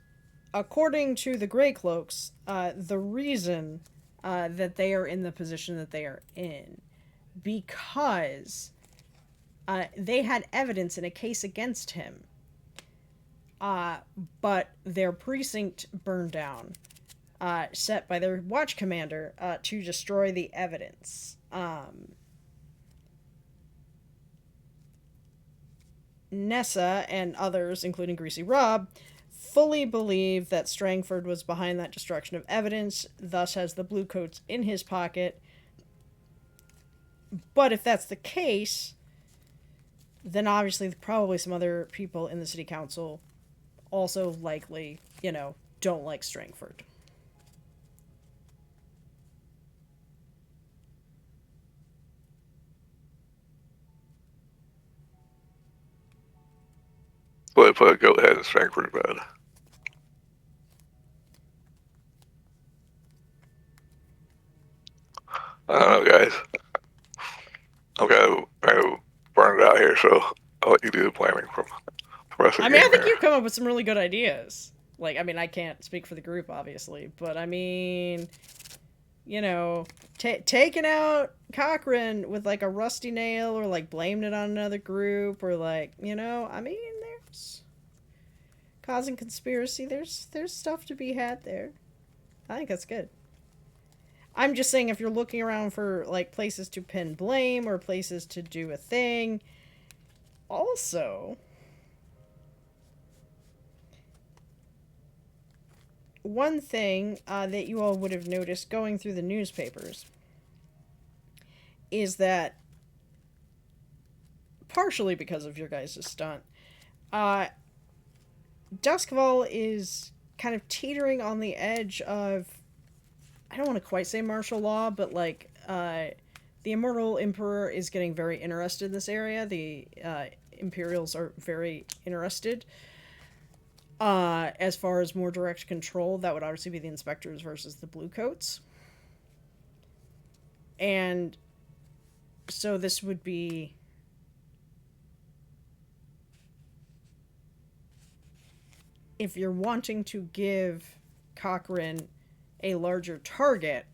according to the Greycloaks, the reason that they are in the position that they are in, because they had evidence in a case against him, but their precinct burned down, set by their watch commander to destroy the evidence. Nessa and others, including Greasy Rob, fully believe that Strangford was behind that destruction of evidence, thus has the Bluecoats in his pocket. But if that's the case, then obviously probably some other people in the city council also likely, don't like Strangford. So they put a goat head in Strangford bed. I don't know, guys. I'm kind of burned out here, so I'll let you do the planning from the rest of the game I think here. you've come up with some really good ideas. Like, I mean, I can't speak for the group, obviously, but I mean, you know, taking out Cochren with, like, a rusty nail, or, like, blaming it on another group, or, like, you know, I mean, there's causing conspiracy. There's stuff to be had there. I think that's good. I'm just saying, if you're looking around for, like, places to pin blame or places to do a thing, also, one thing that you all would have noticed going through the newspapers is that, partially because of your guys' stunt, Doskvol is kind of teetering on the edge of, I don't want to quite say martial law, but, like, the Immortal Emperor is getting very interested in this area. The Imperials are very interested. As far as more direct control, that would obviously be the Inspectors versus the Bluecoats. And so this would be... if you're wanting to give Cochren a larger target,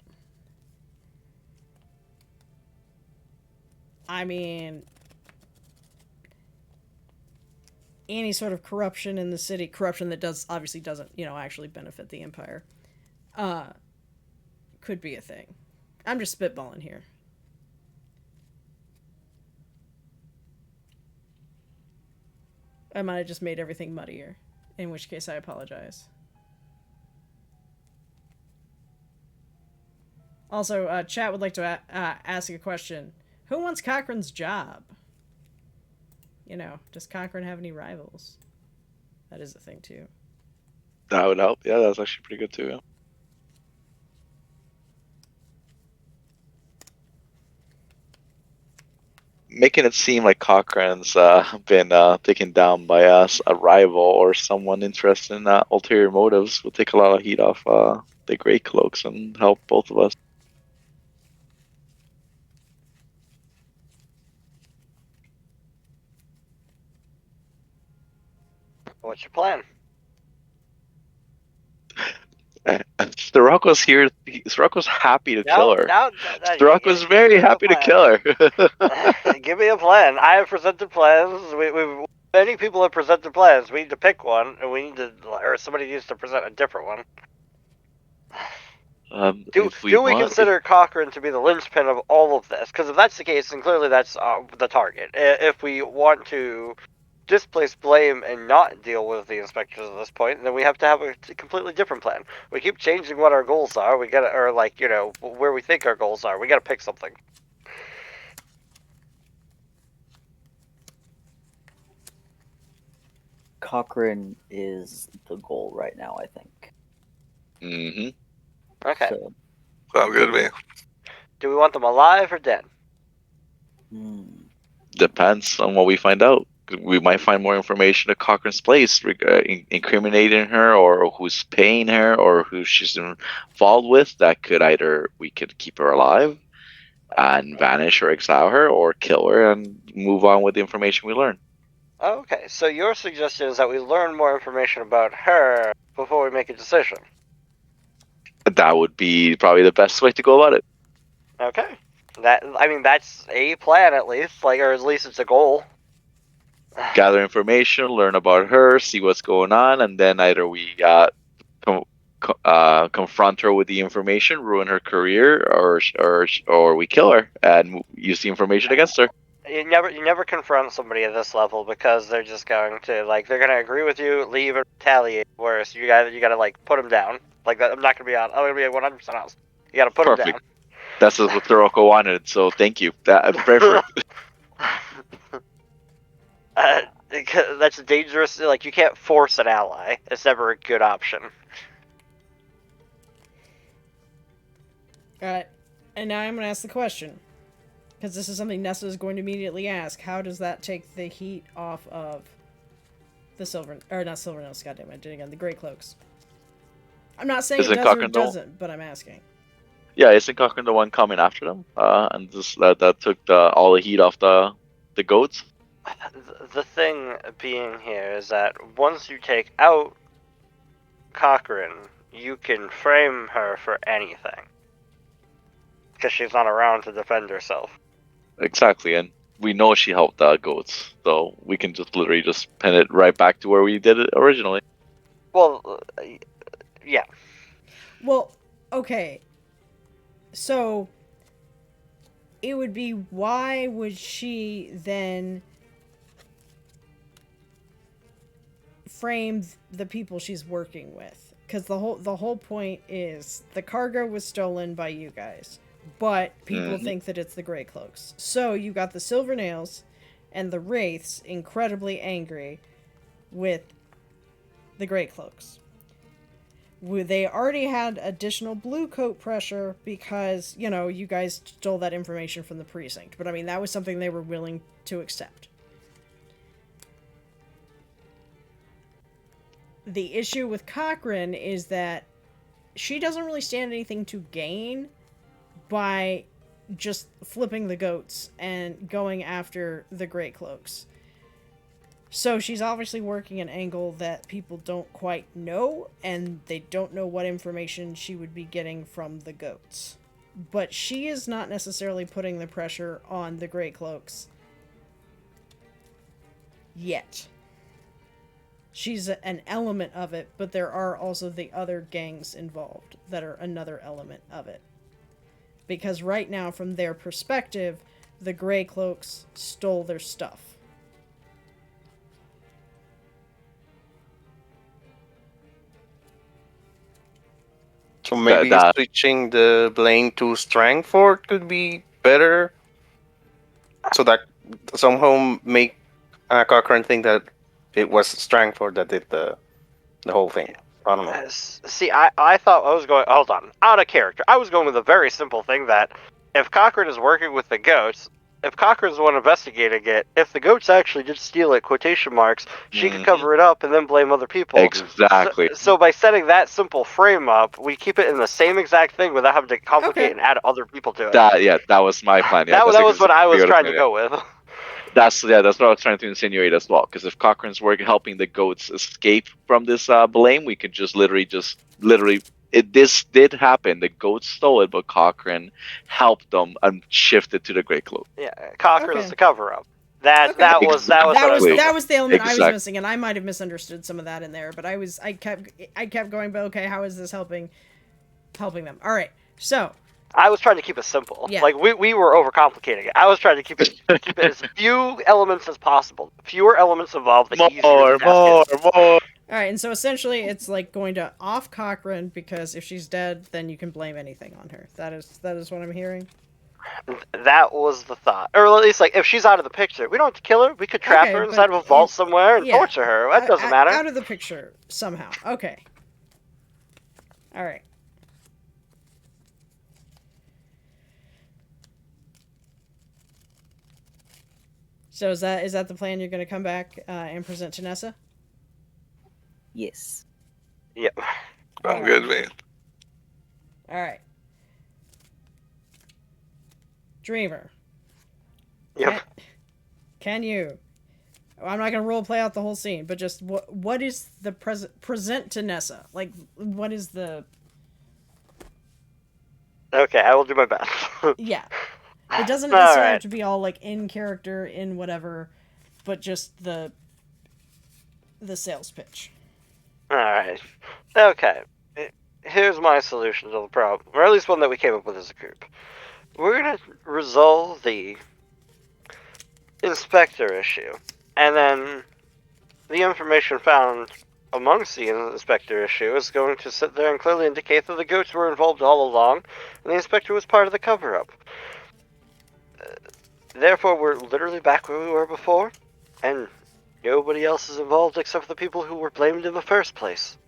I mean, any sort of corruption in the city, corruption that obviously doesn't, you know, actually benefit the Empire, could be a thing. I'm just spitballing here. I might have just made everything muddier, in which case I apologize. Also, chat would like to ask a question. Who wants Cochren's job? You know, does Cochren have any rivals? That is a thing, too. That would help. Yeah, that's actually pretty good, too. Yeah. Making it seem like Cochran's been taken down by a rival or someone interested in ulterior motives will take a lot of heat off the Greycloaks and help both of us. What's your plan? Sirocco's here. Sirocco's happy to kill her. Sirocco's very happy to kill her. Give me a plan. I have presented plans. Many people have presented plans. We need to pick one, and or somebody needs to present a different one. Do we consider Cochren to be the linchpin of all of this? Because if that's the case, then clearly that's the target. If we want to displace blame and not deal with the Inspectors at this point, then we have to have a completely different plan. We keep changing what our goals are. We gotta, or like, you know, where we think our goals are. We gotta pick something. Cochren is the goal right now, I think. Mm-hmm. Okay. So, Sounds good to me. Do we want them alive or dead? Depends on what we find out. We might find more information at Cochren's place, incriminating her, or who's paying her, or who she's involved with. That could we could keep her alive and vanish or exile her, or kill her and move on with the information we learn. Okay, so your suggestion is that we learn more information about her before we make a decision. That would be probably the best way to go about it. Okay. That's a plan at least, or at least it's a goal. Gather information, learn about her, see what's going on, and then either we confront her with the information, ruin her career, or we kill her and use the information against her. You never confront somebody at this level because they're just going to they're going to agree with you, leave, and retaliate. Whereas you gotta put them down. Like that, I'm not gonna be on. I'm gonna be 100% honest. You gotta put them down. That's what Sirocco wanted. So thank you. Perfect. That's dangerous. Like, you can't force an ally. It's never a good option. Alright, and now I'm going to ask the question. Because this is something Nessa is going to immediately ask. How does that take the heat off of the not Silvernails, goddamn, I did it again, the Greycloaks? I'm not saying it does or doesn't, but I'm asking. Yeah, isn't Cochren the one coming after them? And that took all the heat off the goats? The thing being here is that once you take out Cochren, you can frame her for anything. Because she's not around to defend herself. Exactly, and we know she helped the goats, so we can just literally just pin it right back to where we did it originally. Well, yeah. Well, okay. So it would be, why would she then frame the people she's working with? Because the whole point is the cargo was stolen by you guys, but people think that it's the Greycloaks. So you got the Silver Nails and the Wraiths incredibly angry with the Greycloaks. They already had additional Bluecoat pressure because, you know, you guys stole that information from the precinct. But I mean, that was something they were willing to accept. The issue with Cochren is that she doesn't really stand anything to gain by just flipping the goats and going after the Greycloaks. So she's obviously working an angle that people don't quite know, and they don't know what information she would be getting from the goats. But she is not necessarily putting the pressure on the Greycloaks yet. She's an element of it, but there are also the other gangs involved that are another element of it. Because right now, from their perspective, the Greycloaks stole their stuff. So maybe switching the blame to Strangford could be better, so that somehow make Cochren think that it was Strangford that did the whole thing. I don't know. See, I thought I was going... Hold on. Out of character. I was going with a very simple thing that if Cochren is working with the goats, if Cochran's the one investigating it, if the goats actually did steal it, quotation marks, she could cover it up and then blame other people. Exactly. So by setting that simple frame up, we keep it in the same exact thing without having to complicate and add other people to it. That was my plan. Yeah, that was what I was trying to go with. That's what I was trying to insinuate as well. Because if Cochran's work helping the goats escape from this blame, we could just literally this did happen. The goats stole it, but Cochren helped them and shifted to the Greycloak. Yeah, Cochren is the cover up. That was the element I was missing, and I might have misunderstood some of that in there. But I kept going. But okay, how is this helping them? All right, so. I was trying to keep it simple. Yeah. Like, we were overcomplicating it. I was trying to keep it as few elements as possible. Fewer elements involved, the easier the task is. Alright, and so essentially it's like going to off Cochren, because if she's dead, then you can blame anything on her. That is what I'm hearing? That was the thought. Or at least, like, if she's out of the picture, we don't have to kill her. We could trap her inside of a vault somewhere and torture her. That doesn't matter. Out of the picture, somehow. Okay. Alright. So is that the plan? You're going to come back and present to Nessa? Yes. Yep. Sounds good, man. All right. Dreamer. Yep. Can you? I'm not going to role play out the whole scene, but just what is the present to Nessa? Like, what is the... Okay, I will do my best. Yeah. It doesn't necessarily have to be all, like, in character, in whatever, but just the sales pitch. Alright. Okay. Here's my solution to the problem, or at least one that we came up with as a group. We're going to resolve the inspector issue, and then the information found amongst the inspector issue is going to sit there and clearly indicate that the goats were involved all along, and the inspector was part of the cover-up. Therefore, we're literally back where we were before, and nobody else is involved except for the people who were blamed in the first place.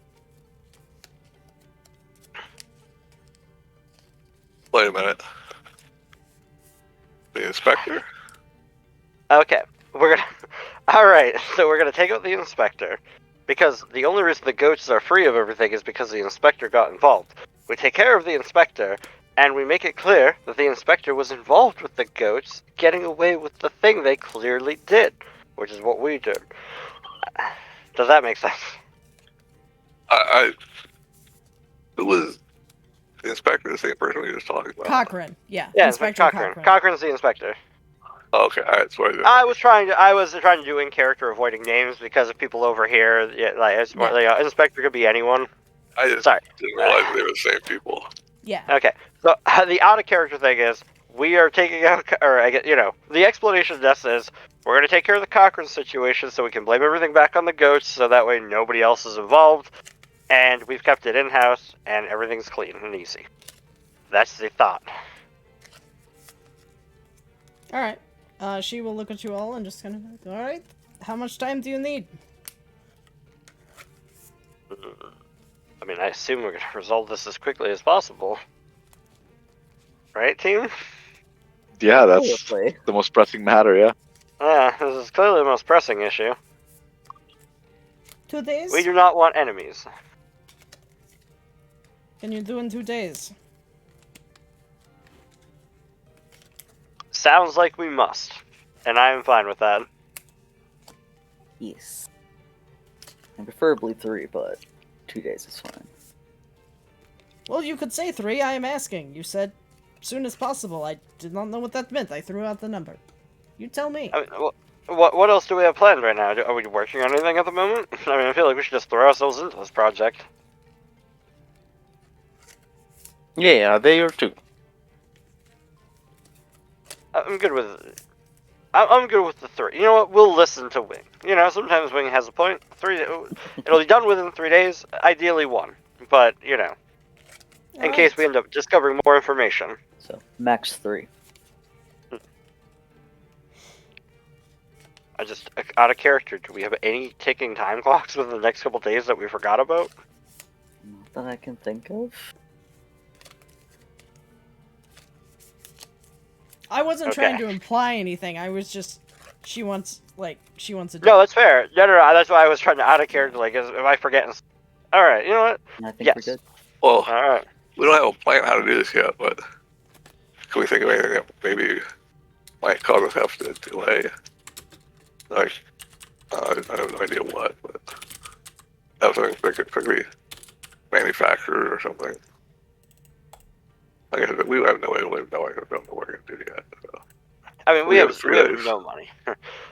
Wait a minute. The inspector? Okay, Alright, so we're gonna take out the inspector, because the only reason the goats are free of everything is because the inspector got involved. We take care of the inspector, and we make it clear that the inspector was involved with the goats getting away with the thing they clearly did, which is what we did. Does that make sense? Who was the inspector? The same person we were just talking about? Cochren. Yeah. Yeah, Inspector Cochren. Cochran's the inspector. Oh, okay, that's what I did. I was trying to do in character avoiding names because of people over here. Yeah, like it's more, Yeah. inspector could be anyone. I just Sorry. didn't realize they were the same people. Yeah. Okay, so the out of character thing is we are taking out, or I get, the explanation of this is we're going to take care of the Cochrane situation so we can blame everything back on the goats, so that way nobody else is involved, and we've kept it in house and everything's clean and easy. That's the thought. All right. She will look at you all and just kind of, all right. How much time do you need? I mean, I assume we're going to resolve this as quickly as possible. Right, team? Yeah, that's Hopefully. the most pressing matter, yeah. Yeah, this is clearly the most pressing issue. 2 days? We do not want enemies. Can you do in 2 days? Sounds like we must. And I am fine with that. Yes. And preferably 3, but 2 days is fine. Well, you could say 3. I am asking. You said soon as possible. I did not know what that meant. I threw out the number. You tell me. I mean, what else do we have planned right now? Are we working on anything at the moment? I mean, I feel like we should just throw ourselves into this project. Yeah, a day or 2. I'm good with. I'm good with the 3. You know what? We'll listen to Wing. Sometimes Wing has a point. 3. It'll be done within 3 days. Ideally 1, but in case we end up discovering more information. So, max 3. I just out of character. Do we have any ticking time clocks within the next couple days that we forgot about? Not that I can think of. I wasn't Okay. trying to imply anything. I was just, she wants a No, that's fair. No, that's why I was trying to out of character. Like, am I forgetting? All right, you know what? I think Yes. we're good. Well, All right. we don't have a plan how to do this yet, but can we think of anything that maybe might cause us have to delay? Like, I have no idea what, but have something that could be manufactured or something. Like I said, we have no way to live, no idea what we're going to do yet. So. I mean, we We have have 3 days. no money.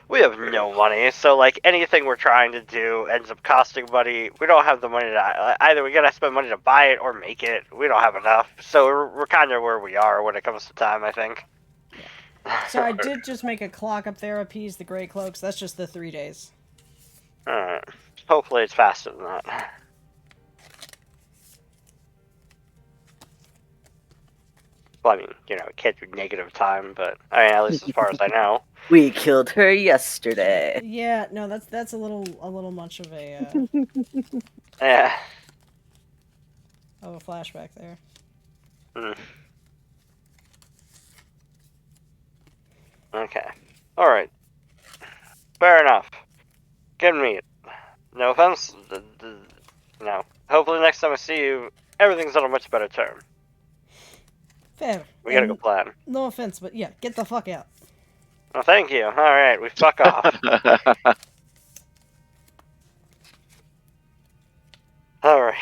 We have no money, so like anything we're trying to do ends up costing money. We don't have the money to either. We gotta spend money to buy it or make it. We don't have enough, so we're kind of where we are when it comes to time, I think. So I did just make a clock up there, appease the Greycloaks. That's just the 3 days. Alright. Hopefully it's faster than that. Well, I mean, it can't do negative time, but I mean, at least as far as I know. We killed her yesterday. Yeah, no, that's a little much of a Yeah. flashback there. Mm. Okay. Alright. Fair enough. Good meat. No offense. Hopefully next time I see you, everything's on a much better term. Fair. We gotta And go plan. No offense, but yeah, get the fuck out. Oh, thank you. Alright, we fuck off. Alright.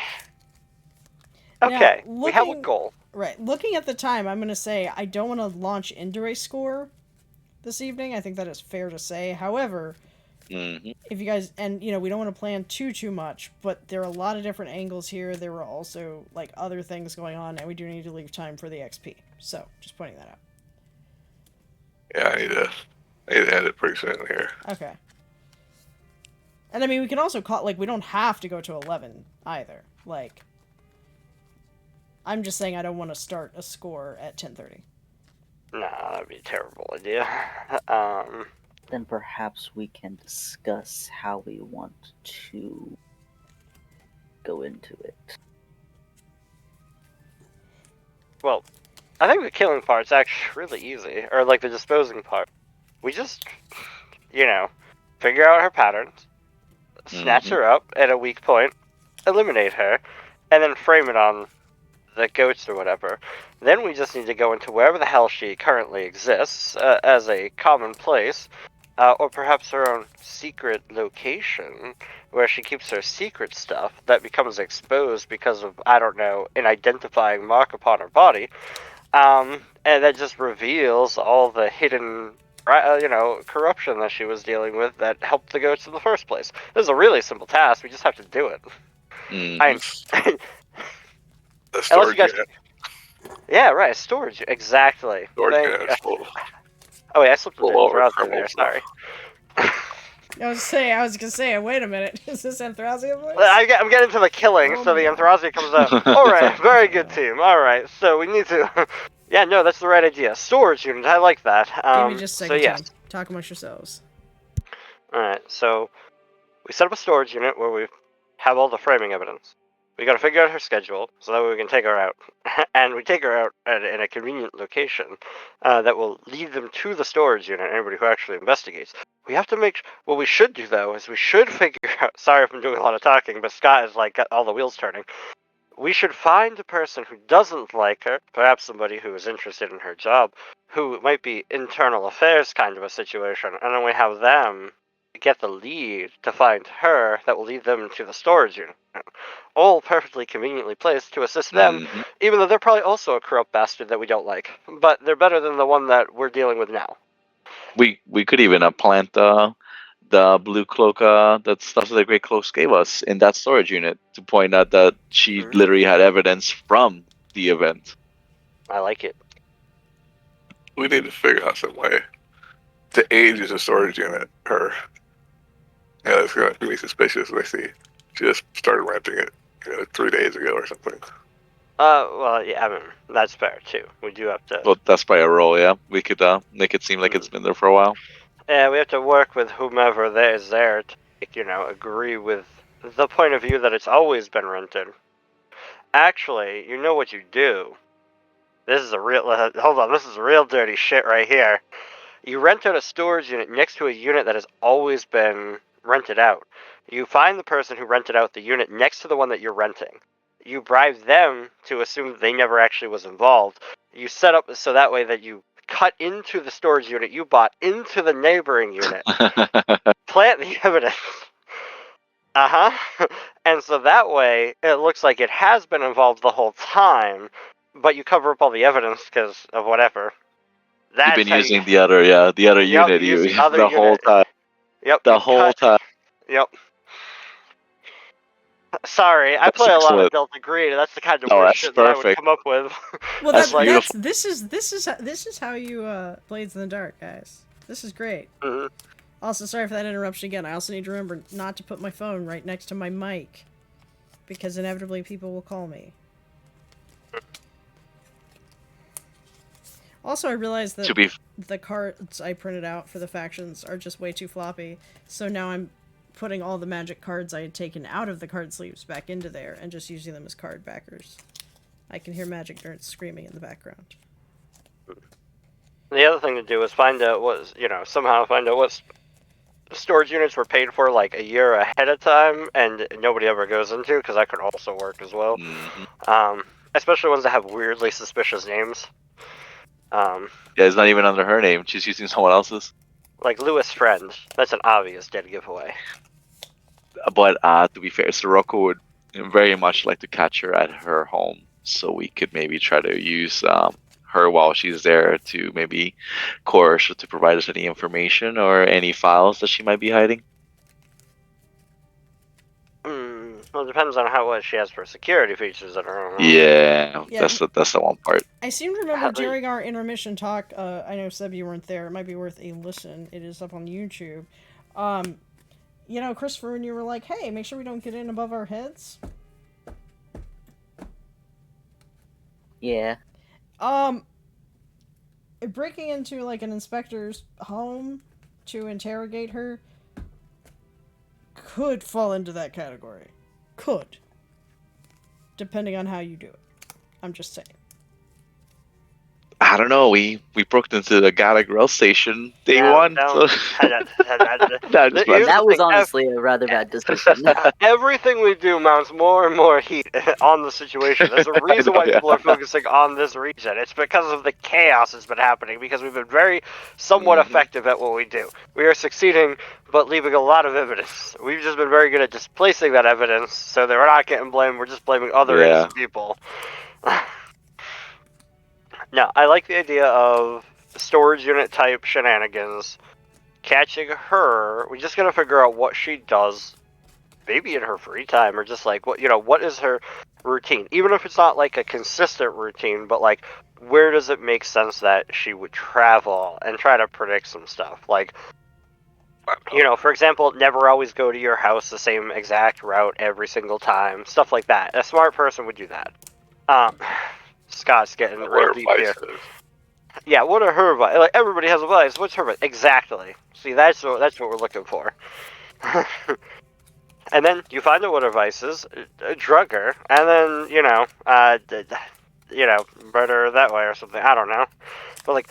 Okay, we have a goal. Right. Looking at the time, I'm going to say I don't want to launch into a score this evening. I think that is fair to say. However, if you guys, and we don't want to plan too much, but there are a lot of different angles here. There were also like other things going on, and we do need to leave time for the XP. So, just pointing that out. Yeah, I need to end it pretty soon here. Okay. And I mean, we can also call, like, we don't have to go to 11 either. Like, I'm just saying I don't want to start a score at 10:30. Nah, that'd be a terrible idea. Then perhaps we can discuss how we want to go into it. Well, I think the killing part's actually really easy. Or, like, the disposing part. We just, figure out her patterns, snatch her up at a weak point, eliminate her, and then frame it on the goats or whatever. Then we just need to go into wherever the hell she currently exists as a common place, or perhaps her own secret location where she keeps her secret stuff that becomes exposed because of, I don't know, an identifying mark upon her body, and that just reveals all the hidden, corruption that she was dealing with that helped the goats in the first place. This is a really simple task. We just have to do it. Mm-hmm. The Unless you storage guys, unit. yeah, right, storage, exactly. Storage unit is full, Oh wait, I slipped into full of Anthrazia criminal there. stuff. Sorry. I was gonna say, wait a minute, is this Anthrazia voice? I'm getting to the killing, Oh so the my Anthrazia comes out. Alright, very good team. Alright, so we need to... yeah, no, that's the right idea. Storage unit, I like that. Give me just a so second, yes. team. Talk amongst yourselves. Alright, so we set up a storage unit where we have all the framing evidence. We gotta figure out her schedule, so that way we can take her out. And we take her out in a convenient location that will lead them to the storage unit, anybody who actually investigates. We have to make... What we should do, though, is we should figure out... Sorry if I'm doing a lot of talking, but Scott is, like, got all the wheels turning. We should find a person who doesn't like her, perhaps somebody who is interested in her job, who might be internal affairs kind of a situation, and then we have them get the lead to find her that will lead them to the storage unit. All perfectly conveniently placed to assist them, Mm-hmm. even though they're probably also a corrupt bastard that we don't like. But they're better than the one that we're dealing with now. We could even plant the blue cloak that stuff that the Greycloaks gave us in that storage unit to point out that she literally had evidence from the event. I like it. We need to figure out some way to age as a storage unit. Her. Yeah, it's going to be suspicious. I see. She just started renting it 3 days ago or something. Well, yeah, I mean, that's fair, too. We do have to... Well, that's by a roll, yeah. We could make it seem like it's been there for a while. Yeah, we have to work with whomever there is there to, agree with the point of view that it's always been rented. Actually, you know what you do. This is a real... hold on, this is real dirty shit right here. You rent out a storage unit next to a unit that has always been rented out. You find the person who rented out the unit next to the one that you're renting. You bribe them to assume that they never actually was involved. You set up so that way that you cut into the storage unit you bought into the neighboring unit. Plant the evidence. And so that way, it looks like it has been involved the whole time, but you cover up all the evidence because of whatever. You've been using the other unit the whole time. Yep. The whole time. Yep. Sorry, I That's play a lot of excellent. Delta Green, and that's the kind of Oh, weird that's shit that I would perfect. come up with. Well, That's that's beautiful. this is how you Blades in the Dark, guys. This is great. Mhm. Also, sorry for that interruption again. I also need to remember not to put my phone right next to my mic, because inevitably people will call me. Also, I realized that the cards I printed out for the factions are just way too floppy, so now I'm putting all the magic cards I had taken out of the card sleeves back into there and just using them as card backers. I can hear magic nerds screaming in the background. The other thing to do is find out somehow find out what storage units were paid for like a year ahead of time and nobody ever goes into, because that could also work as well. Mm-hmm. Especially ones that have weirdly suspicious names. Yeah, it's not even under her name. She's using someone else's. Like Lewis Friend. That's an obvious dead giveaway. But to be fair, Sirocco would very much like to catch her at her home, so we could maybe try to use her while she's there to maybe coerce her to provide us any information or any files that she might be hiding. Well, it depends on what she has for security features at her own. Yeah, Yeah. that's the one part. I seem to remember during our intermission talk, I know Seb, you weren't there, it might be worth a listen, it is up on YouTube. Christopher, when you were like, hey, make sure we don't get in above our heads. Yeah. Breaking into, like, an inspector's home to interrogate her could fall into that category. Could. Depending on how you do it. I'm just saying. I don't know. We broke into the Gala Grill station day No, one. don't. So No, no, just here's That the was thing, honestly a rather bad decision. everything we do mounts more and more heat on the situation. There's a reason know, why yeah. people are focusing on this region. It's because of the chaos that's been happening, because we've been very somewhat Mhm. effective at what we do. We are succeeding, but leaving a lot of evidence. We've just been very good at displacing that evidence, so that we're not getting blamed, we're just blaming other Yeah. innocent people. No, I like the idea of storage unit type shenanigans. Catching her, we just gotta figure out what she does, maybe in her free time, or just like what is her routine, even if it's not like a consistent routine, but like where does it make sense that she would travel, and try to predict some stuff, like for example, never always go to your house the same exact route every single time, stuff like that. A smart person would do that. Scott's getting What real her deep here. vices? Yeah, what are her vices? Like, everybody has a vice. What's her vice? Exactly. See, that's what we're looking for. And then you find out what her vice is, drug her, and then murder her that way or something. I don't know, but like,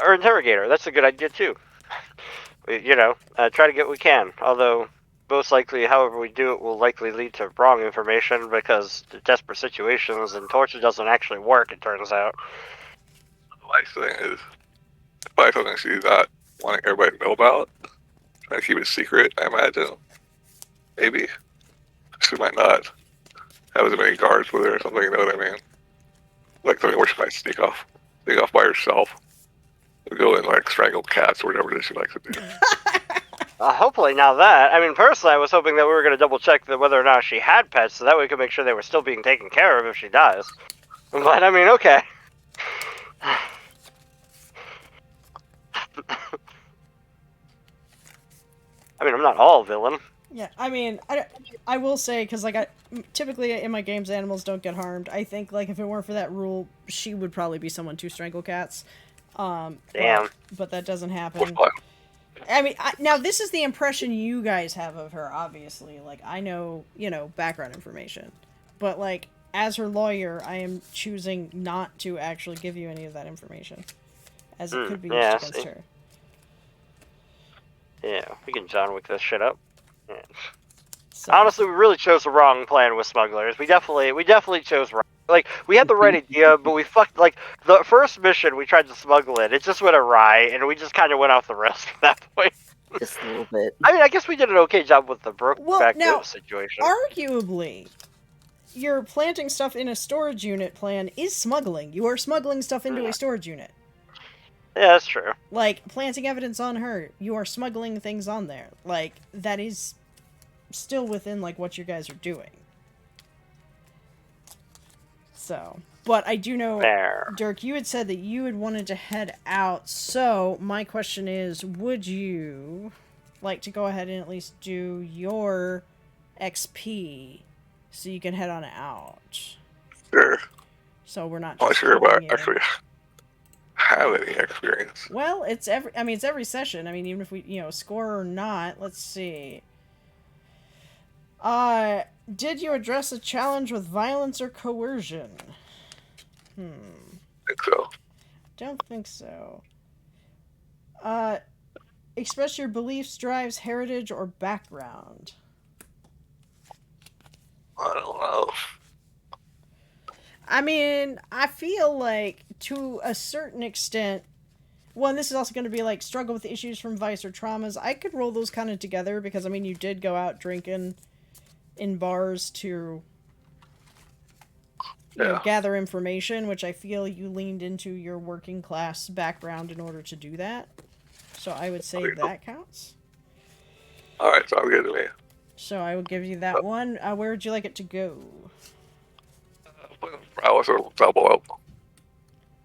or interrogate her. That's a good idea too. Try to get what we can. Although most likely, however we do it, will likely lead to wrong information, because the desperate situations and torture doesn't actually work. It turns out. The vice thing is probably something she's not wanting everybody to know about. Trying to keep it secret, I imagine. Maybe. She might not have as many guards with her or something, you know what I mean? Like something where she might sneak off by herself. Go and like strangle cats or whatever it is she likes to do. Hopefully now that. I mean, personally, I was hoping that we were going to double check whether or not she had pets, so that we could make sure they were still being taken care of if she dies. But, I mean, okay. I mean, I'm not all villain. Yeah, I mean, I will say, because, like, typically in my games, animals don't get harmed. I think, like, if it weren't for that rule, she would probably be someone to strangle cats. Damn. But that doesn't What's happen. fun? I mean, now this is the impression you guys have of her, obviously. Like, I know, background information. But, like, as her lawyer, I am choosing not to actually give you any of that information. As it could be used against her. Yeah, we can John Wick this shit up. Yeah. So. Honestly, we really chose the wrong plan with smugglers. We definitely chose wrong. Like, we had the right idea, but we fucked, like, the first mission we tried to smuggle in, it just went awry, and we just kind of went off the rails at that point. Just a little bit. I mean, I guess we did an okay job with the Brokeback now, Mountain situation. Arguably, your planting stuff in a storage unit plan is smuggling. You are smuggling stuff into a storage unit. Yeah, that's true. Like, planting evidence on her, you are smuggling things on there. Like, that is still within, like, what you guys are doing. So, but I do know, Fair. Dirk, you had said that you had wanted to head out, so my question is, would you like to go ahead and at least do your XP so you can head on out? Sure. So we're not I'm not just sure about keeping you- actually have any experience. Well, it's every session. I mean, even if we, score or not, let's see. Did you address a challenge with violence or coercion? I think so. Don't think so. Express your beliefs, drives, heritage, or background. I don't know. I mean, I feel like, to a certain extent, well, and this is also going to be like struggle with issues from vice or traumas. I could roll those kind of together because, I mean, you did go out drinking in bars to gather information, which I feel you leaned into your working class background in order to do that. So I would say that counts. Alright, sounds good to me. So I will give you that one. Where would you like it to go? Prowess or double up.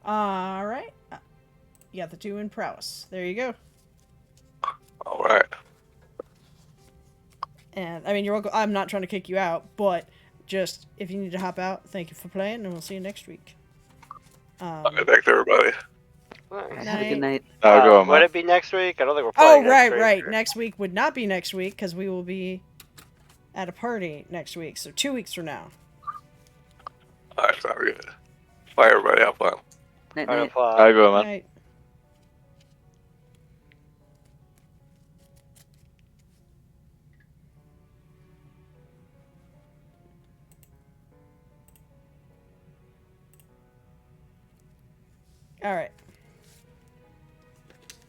Alright. You got the 2 in prowess. There you go. Alright. And, I mean, you're welcome. I'm not trying to kick you out, but just, if you need to hop out, thank you for playing, and we'll see you next week. Alright, thanks everybody. Have a good night. Would it be next week? I don't think we're playing next week. Right. Next week would not be next week, because we will be at a party next week, so 2 weeks from now. Alright, sounds good. Bye everybody, have fun. Night, Alright, night. How you going, man? Right. All right.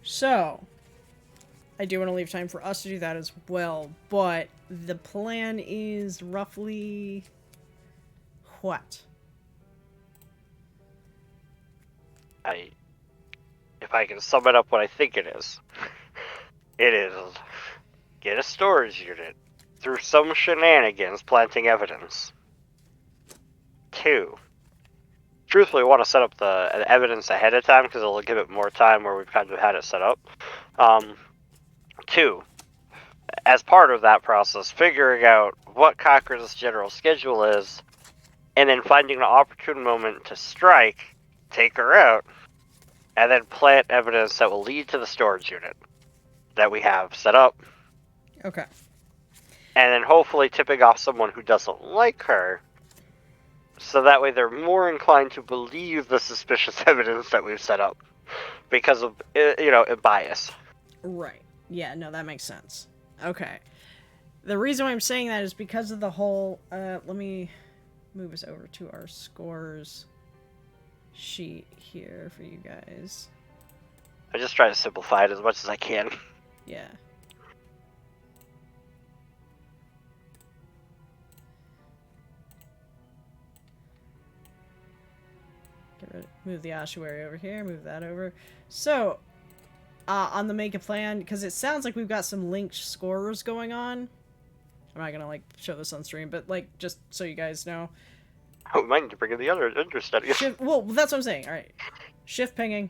So, I do want to leave time for us to do that as well, but the plan is roughly what? If I can sum it up what I think it is get a storage unit through some shenanigans planting evidence. 2. Truthfully, we want to set up the evidence ahead of time because it'll give it more time where we've kind of had it set up. 2. As part of that process, figuring out what Cochrane's general schedule is, and then finding an opportune moment to strike, take her out, and then plant evidence that will lead to the storage unit that we have set up. Okay. And then hopefully tipping off someone who doesn't like her, so that way they're more inclined to believe the suspicious evidence that we've set up because of, a bias. Right. Yeah, no, that makes sense. Okay. The reason why I'm saying that is because of the whole, let me move us over to our scores sheet here for you guys. I just try to simplify it as much as I can. Yeah. Move the ossuary over here, move that over. So, on the make a plan, because it sounds like we've got some linked scorers going on. I'm not gonna, like, show this on stream, but, like, just so you guys know. We might need to bring in the other understudy. Well, that's what I'm saying. Alright. Shift pinging.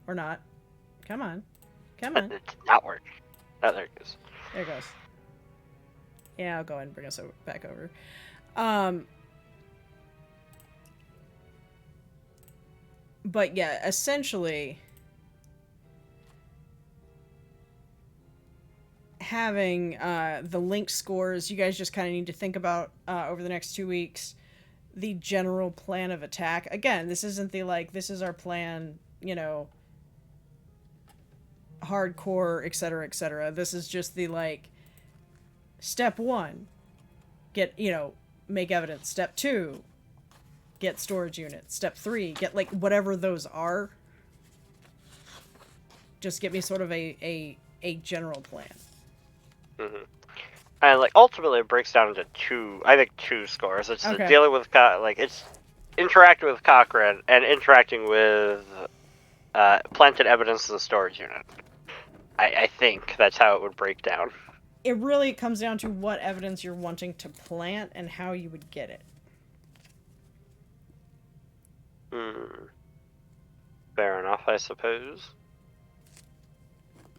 Or not. Come on. Come on. It did not work. Oh, there it goes. There it goes. Yeah, I'll go ahead and bring us back over. But yeah, essentially, having the link scores, you guys just kind of need to think about over the next 2 weeks the general plan of attack. Again, this isn't the, like, this is our plan, hardcore, etc., etc. This is just the, like, step 1, get, make evidence. Step 2, get storage units. Step 3, get, like, whatever those are. Just get me sort of a general plan. Mm-hmm. And, like, ultimately it breaks down into two scores. It's Okay. dealing with, it's interacting with Cochren and interacting with planted evidence in the storage unit. I think that's how it would break down. It really comes down to what evidence you're wanting to plant and how you would get it. Fair enough, I suppose.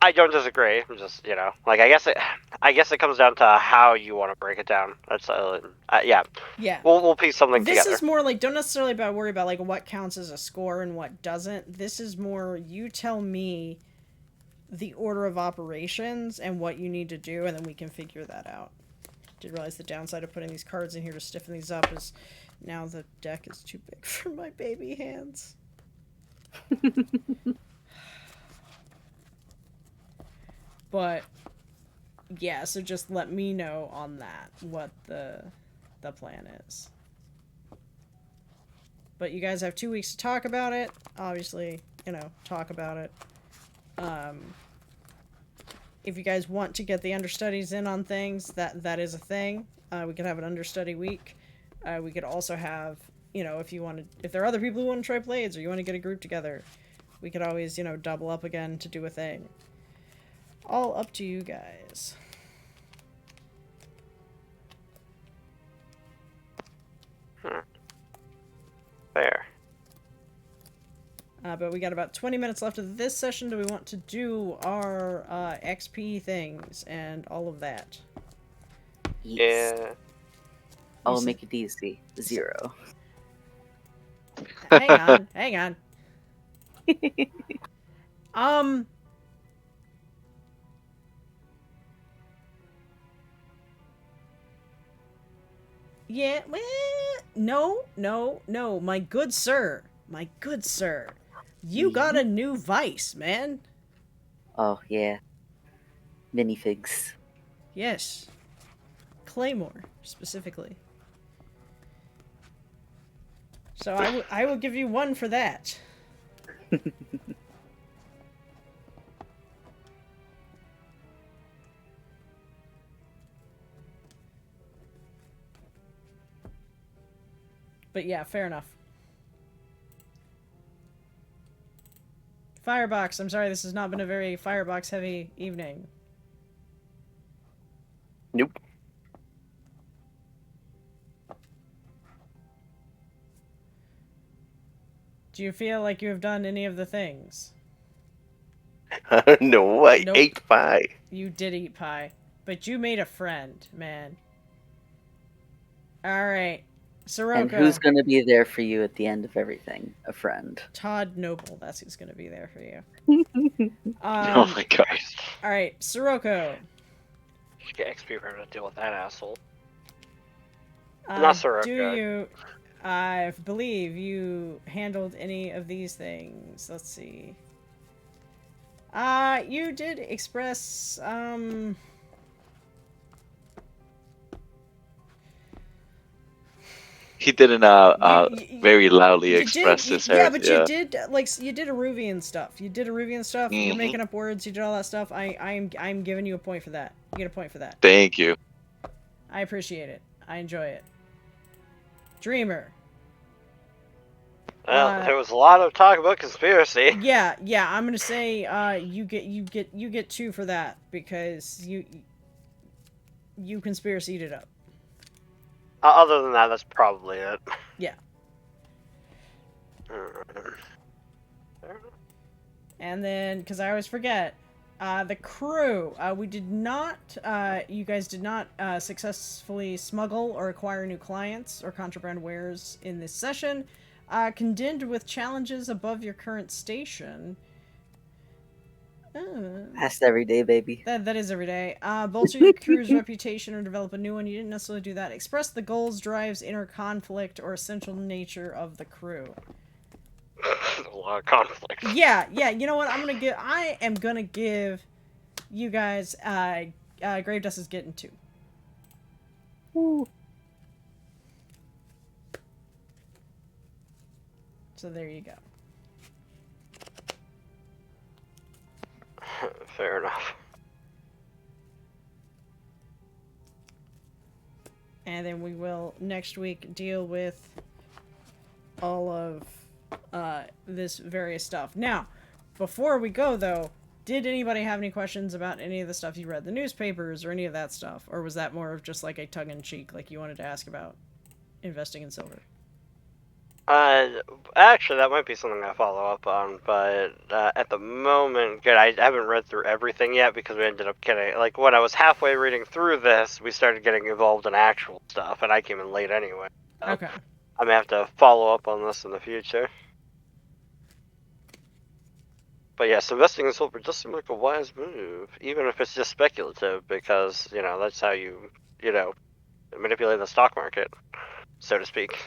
I don't disagree. I'm just, like, I guess it comes down to how you want to break it down. That's yeah. Yeah. We'll piece something This together. is more like, don't necessarily worry about, like, what counts as a score and what doesn't. This is more, you tell me the order of operations and what you need to do, and then we can figure that out. Did realize the downside of putting these cards in here to stiffen these up is now the deck is too big for my baby hands. But yeah, so just let me know on that, what the plan is. But you guys have 2 weeks to talk about it. Obviously, talk about it. If you guys want to get the understudies in on things, that is a thing. We could have an understudy week. We could also have, if there are other people who want to try blades or you want to get a group together, we could always, double up again to do a thing. All up to you guys. Fair. But we got about 20 minutes left of this session. Do we want to do our XP things and all of that? Yes. Yeah. I'll make it easy. 0. Hang on, hang on. Yeah, well, No, my good sir. My good sir. You got a new vice, man. Oh, yeah. Minifigs. Yes. Claymore, specifically. So I will give you one for that. But yeah, fair enough. Firebox, I'm sorry, this has not been a very Firebox heavy evening. Nope. Do you feel like you have done any of the things? No, I Nope. ate pie. You did eat pie. But you made a friend, man. Alright. Sirocco. And who's going to be there for you at the end of everything? A friend. Todd Noble, that's who's gonna be there for you. Oh my gosh. Alright, Sirocco. Get XP for him to deal with that asshole. Uh, Not Sirocco. Do you... I believe you handled any of these things. Let's see. You did express, He didn't very loudly you express did, his yeah, heritage. but you did, like, you did Aruvian stuff. You did Aruvian stuff. You're Mhm. making up words. You did all that stuff. I'm giving you a point for that. You get a point for that. Thank you. I appreciate it. I enjoy it. Dreamer. Well, there was a lot of talk about conspiracy. Yeah. I'm gonna say, you get 2 for that because you conspiracied it up. Other than that, that's probably it. Yeah. And then, because I always forget, the crew. We did not, you guys did not successfully smuggle or acquire new clients or contraband wares in this session. Condemned with challenges above your current station. That's every day, baby. That is every day. Bolster your crew's reputation or develop a new one. You didn't necessarily do that. Express the goals, drives, inner conflict, or essential nature of the crew. A lot of conflict. Yeah. You know what? I am gonna give you guys. Grave Dust is getting 2. Woo. So there you go. Fair enough. And then we will next week deal with all of this various stuff. Now, before we go though, did anybody have any questions about any of the stuff you read in the newspapers or any of that stuff? Or was that more of just like a tongue-in-cheek, like you wanted to ask about investing in silver? Actually, that might be something I follow up on, but at the moment, good. I haven't read through everything yet because we ended up getting, like, when I was halfway reading through this, we started getting involved in actual stuff, and I came in late anyway. So Okay. I may have to follow up on this in the future. But yes, investing in silver does seem like a wise move, even if it's just speculative, because, that's how you manipulate the stock market, so to speak.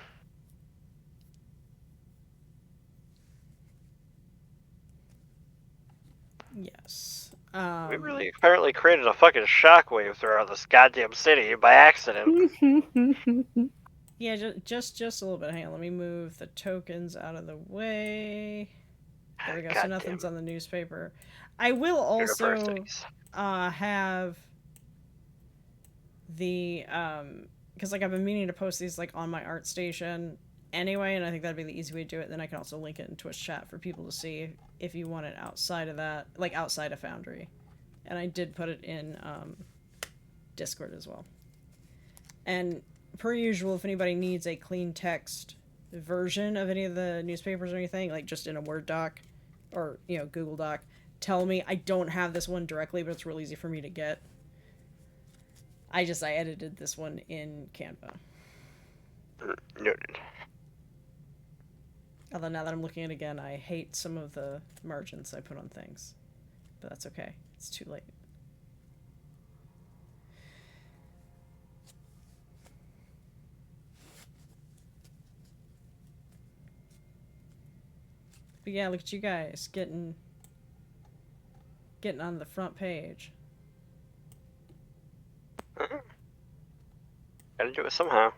Yes. We really apparently created a fucking shockwave throughout this goddamn city by accident. Yeah, just a little bit. Hang on, let me move the tokens out of the way. There we go. So nothing's on the newspaper. I will also have the because like I've been meaning to post these like on my art station anyway, and I think that'd be the easy way to do it. Then I can also link it in Twitch chat for people to see if you want it outside of that, like outside of Foundry. And I did put it in Discord as well. And per usual, if anybody needs a clean text version of any of the newspapers or anything, like just in a Word doc or, Google Doc, tell me. I don't have this one directly, but it's real easy for me to get. I edited this one in Canva. Noted. Although now that I'm looking at it again, I hate some of the margins I put on things. But that's okay. It's too late. But yeah, look at you guys getting on the front page. Gotta do it somehow.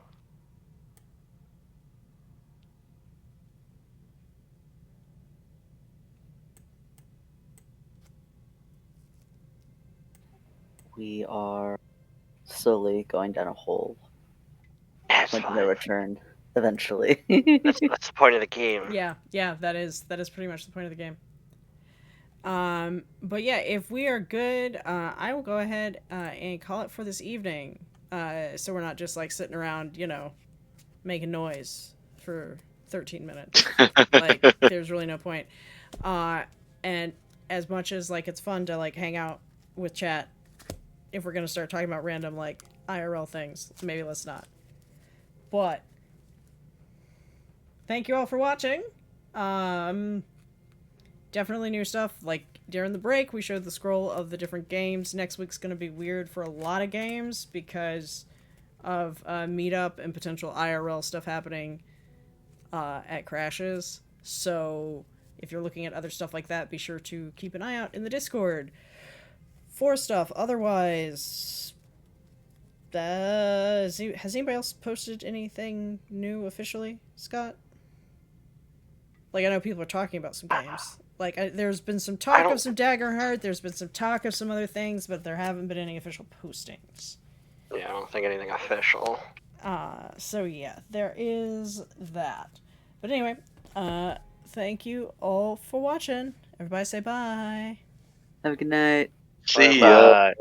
We are slowly going down a hole. That's Pointing fine. a return eventually. That's the point of the game. Yeah, that is pretty much the point of the game. But yeah, if we are good, I will go ahead and call it for this evening. So we're not just like sitting around, making noise for 13 minutes. Like, there's really no point. And as much as like it's fun to like hang out with chat, if we're gonna start talking about random like IRL things, maybe let's not. But thank you all for watching. Definitely new stuff. Like during the break, we showed the scroll of the different games. Next week's gonna be weird for a lot of games because of meetup and potential IRL stuff happening at crashes. So if you're looking at other stuff like that, be sure to keep an eye out in the Discord for stuff. Otherwise, has anybody else posted anything new officially, Scott? Like, I know people are talking about some games. Like, there's been some talk of some Daggerheart, there's been some talk of some other things, but there haven't been any official postings. Yeah, I don't think anything official. So yeah, there is that. But anyway, thank you all for watching. Everybody say bye. Have a good night. See ya. Bye.